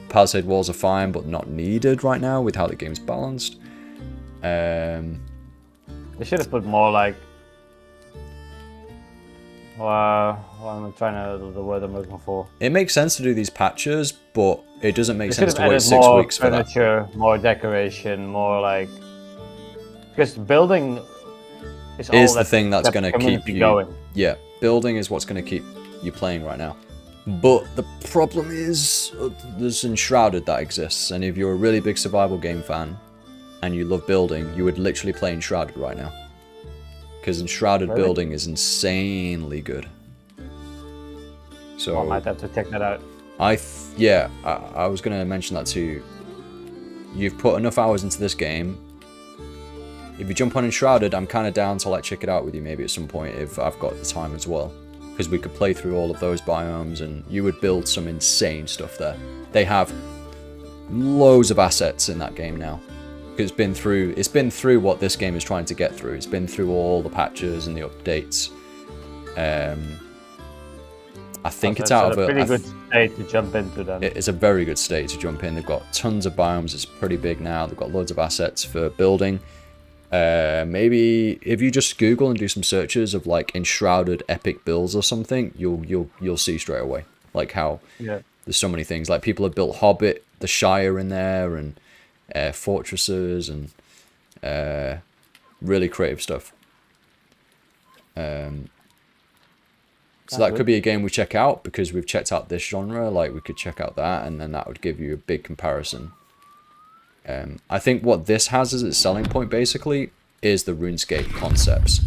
Palisade walls are fine, but not needed right now with how the game's balanced. They should have put more what am I trying to the word I'm looking for? It makes sense to do these patches, but it doesn't make sense to wait added 6 more weeks for that. furniture, more decoration, more because building is the thing that's going to keep you going. Yeah, building is what's going to keep you playing right now. But the problem is there's Enshrouded that exists, and if you're a really big survival game fan and you love building, you would literally play Enshrouded right now. Because Enshrouded building is insanely good. So I might have to check that out. I was going to mention that too. You've put enough hours into this game. If you jump on Enshrouded, I'm kind of down to check it out with you maybe at some point if I've got the time as well. Because we could play through all of those biomes and you would build some insane stuff there. They have loads of assets in that game now. It's been through what this game is trying to get through. It's been through all the patches and the updates. I think it's out of a pretty good state to jump into then. It's a very good state to jump in. They've got tons of biomes. It's pretty big now. They've got loads of assets for building. Maybe if you just Google and do some searches of Enshrouded epic builds or something, you'll see straight away how there's so many things. People have built Hobbit, the Shire in there, and fortresses and really creative stuff. So that could be a game we check out because we've checked out this genre. We could check out that, and then that would give you a big comparison. I think what this has as its selling point basically is the RuneScape concepts.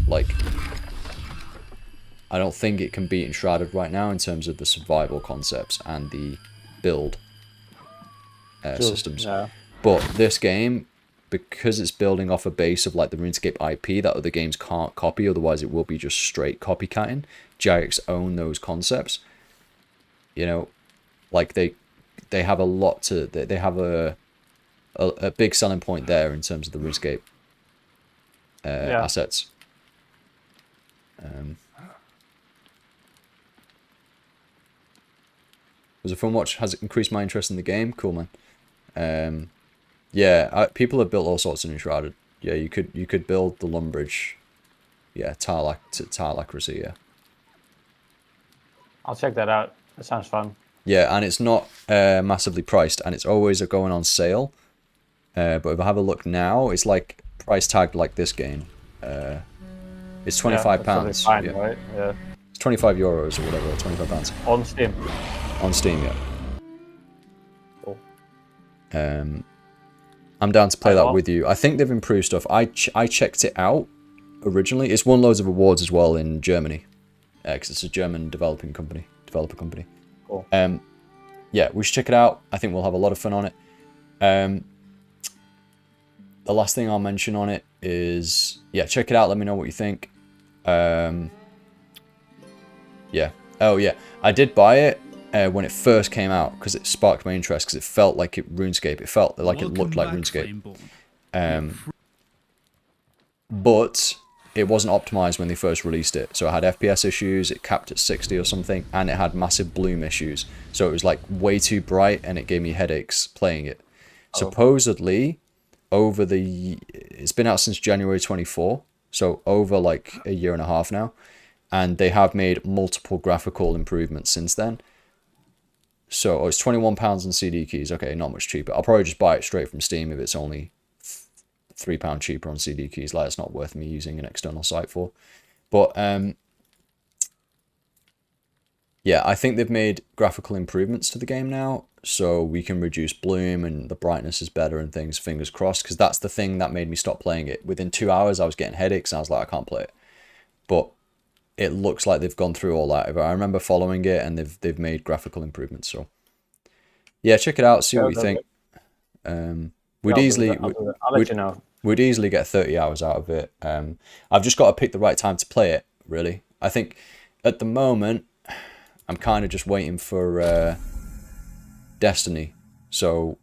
I don't think it can beat Enshrouded right now in terms of the survival concepts and the build systems. Yeah. But this game, because it's building off a base of the RuneScape IP that other games can't copy, otherwise it will be just straight copycatting. Jagex own those concepts. They have a lot to... They have a a big selling point there in terms of the RuneScape assets. It was a fun watch. Has it increased my interest in the game? Cool, man. Yeah, people have built all sorts of Enshrouded. Yeah, you could build the Lumbridge. Yeah, tile accuracy. Yeah. I'll check that out. That sounds fun. Yeah, and it's not massively priced, and it's always going on sale. But if I have a look now, it's like price tagged like this game. It's £25. Fine, yeah. Right? Yeah. It's €25 or whatever, or £25 on Steam. On Steam, yeah. Cool. I'm down to play that with you. I think they've improved stuff. I checked it out originally. It's won loads of awards as well in Germany, because it's a German developer company. Cool. Yeah, we should check it out. I think we'll have a lot of fun on it. The last thing I'll mention on it is, yeah, check it out. Let me know what you think. Yeah. Oh yeah, I did buy it when it first came out because it sparked my interest because it felt like RuneScape. It felt like it looked like RuneScape. But it wasn't optimized when they first released it. So it had FPS issues, it capped at 60 or something, and it had massive bloom issues. So it was like way too bright and it gave me headaches playing it. Supposedly, it's been out since January 24, so over like a year and a half now, and they have made multiple graphical improvements since then. So it's £21 on CD keys. Okay, not much cheaper. I'll probably just buy it straight from Steam if it's only £3 cheaper on CD keys. Like, it's not worth me using an external site for. But yeah, I think they've made graphical improvements to the game now, so we can reduce bloom and the brightness is better and things, fingers crossed, because that's the thing that made me stop playing it. Within 2 hours, I was getting headaches and I was like, I can't play it. But it looks like they've gone through all that. I remember following it and they've made graphical improvements. So yeah, check it out, see what you think. We'd easily... I'll let you know. We'd easily get 30 hours out of it. I've just got to pick the right time to play it, really. I think at the moment, I'm kind of just waiting for Destiny. So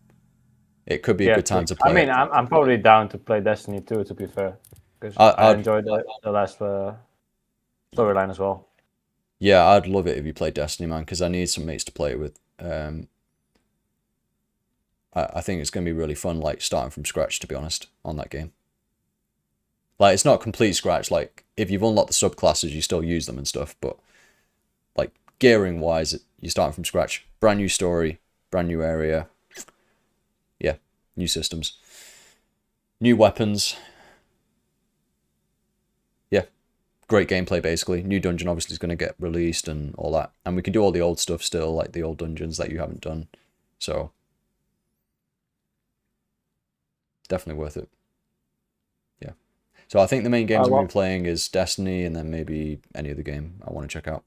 it could be a good time to play. I mean, I'm probably down to play Destiny too, to be fair. Because I enjoyed the last storyline as well. Yeah, I'd love it if you played Destiny, man, because I need some mates to play it with. I think it's going to be really fun, like, starting from scratch, to be honest, on that game. Like, it's not complete scratch. Like, if you've unlocked the subclasses, you still use them and stuff, but, like, gearing-wise, you're starting from scratch. Brand new story, brand new area. Yeah, new systems. New weapons. Yeah, great gameplay, basically. New dungeon, obviously, is going to get released and all that. And we can do all the old stuff still, like the old dungeons that you haven't done. So... definitely worth it. Yeah. So I think the main games I've been playing is Destiny and then maybe any other game I want to check out.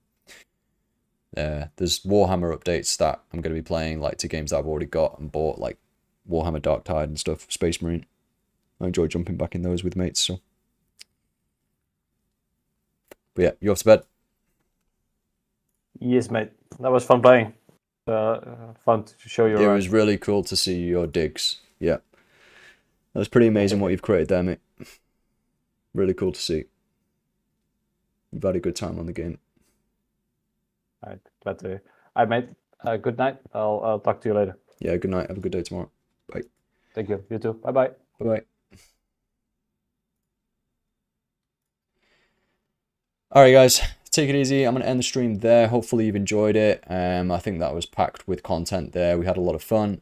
There's Warhammer updates that I'm going to be playing, like, to games that I've already got and bought, like Warhammer Darktide and stuff, Space Marine. I enjoy jumping back in those with mates, so. But yeah, you off to bed? Yes, mate. That was fun playing. Fun to show you around. It was really cool to see your digs. Yeah. That was pretty amazing what you've created there, mate. Really cool to see. You've had a good time on the game. All right, glad to hear. All right, mate. Good night. I'll talk to you later. Yeah, good night. Have a good day tomorrow. Bye. Thank you. You too. Bye-bye. Bye-bye. All right, guys. Take it easy. I'm going to end the stream there. Hopefully you've enjoyed it. I think that was packed with content there. We had a lot of fun.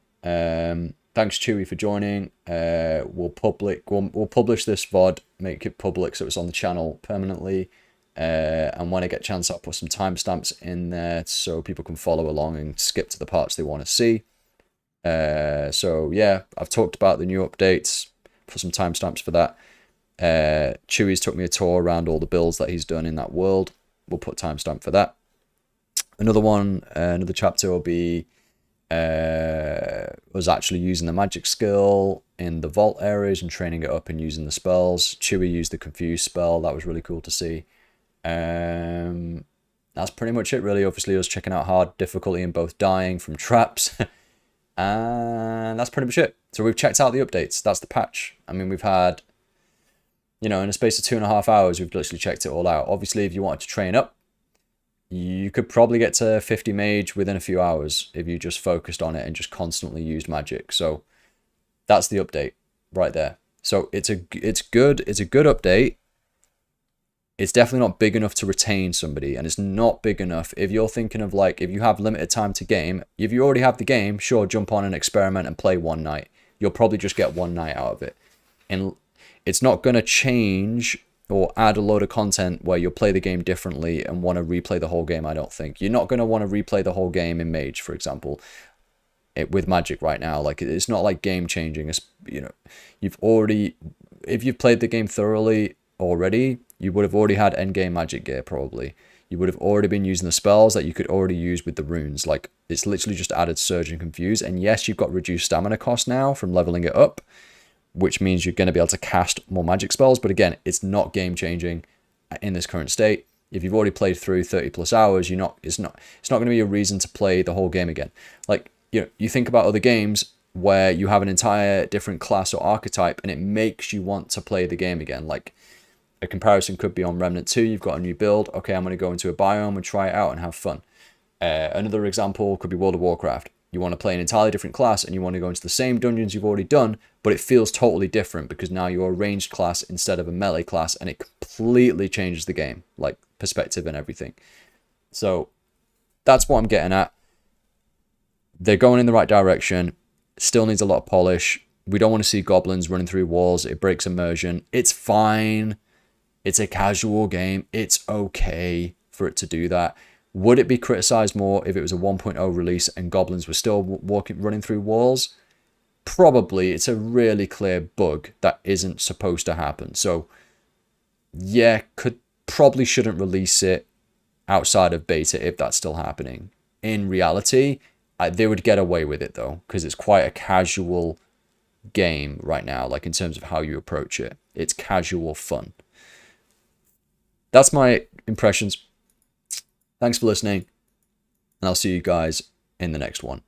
Thanks, Chewy, for joining. We'll publish this VOD, make it public so it's on the channel permanently. And when I get a chance, I'll put some timestamps in there so people can follow along and skip to the parts they want to see. So yeah, I've talked about the new updates, put some timestamps for that. Chewy's took me a tour around all the builds that he's done in that world. We'll put timestamp for that. Another chapter will be was actually using the magic skill in the vault areas and training it up and using the spells. Chewy used the confuse spell. That was really cool to see. That's pretty much it, really. Obviously, I was checking out hard difficulty in both dying from traps And that's pretty much it. So we've checked out the updates. That's the patch. I mean, we've had, in a space of 2.5 hours, we've literally checked it all out. Obviously, if you wanted to train up, you could probably get to 50 mage within a few hours if you just focused on it and just constantly used magic. So that's the update right there. So it's good. It's a good update. It's definitely not big enough to retain somebody, and it's not big enough if you're thinking of like, if you have limited time to game, if you already have the game, sure, jump on and experiment and play one night. You'll probably just get one night out of it. And it's not going to change or add a load of content where you'll play the game differently and want to replay the whole game, I don't think. You're not going to want to replay the whole game in Mage, for example, with Magic right now. Like, it's not like game changing. It's, you've already, if you've played the game thoroughly already, you would have already had endgame magic gear, probably. You would have already been using the spells that you could already use with the runes. Like, it's literally just added Surge and Confuse. And yes, you've got reduced stamina cost now from leveling it up, which means you're going to be able to cast more magic spells. But again, it's not game changing in this current state. If you've already played through 30 plus hours, it's not going to be a reason to play the whole game again. Like, you think about other games where you have an entire different class or archetype and it makes you want to play the game again. Like, a comparison could be on Remnant 2. You've got a new build. Okay, I'm going to go into a biome and try it out and have fun. Another example could be World of Warcraft. You want to play an entirely different class and you want to go into the same dungeons you've already done, but it feels totally different because now you're a ranged class instead of a melee class, and it completely changes the game, like perspective and everything. So that's what I'm getting at. They're going in the right direction. Still needs a lot of polish. We don't want to see goblins running through walls. It breaks immersion. It's fine. It's a casual game. It's okay for it to do that. Would it be criticized more if it was a 1.0 release and goblins were still running through walls? Probably. It's a really clear bug that isn't supposed to happen. So yeah, probably shouldn't release it outside of beta if that's still happening. In reality, they would get away with it though, because it's quite a casual game right now, like in terms of how you approach it. It's casual fun. That's my impressions. Thanks for listening, and I'll see you guys in the next one.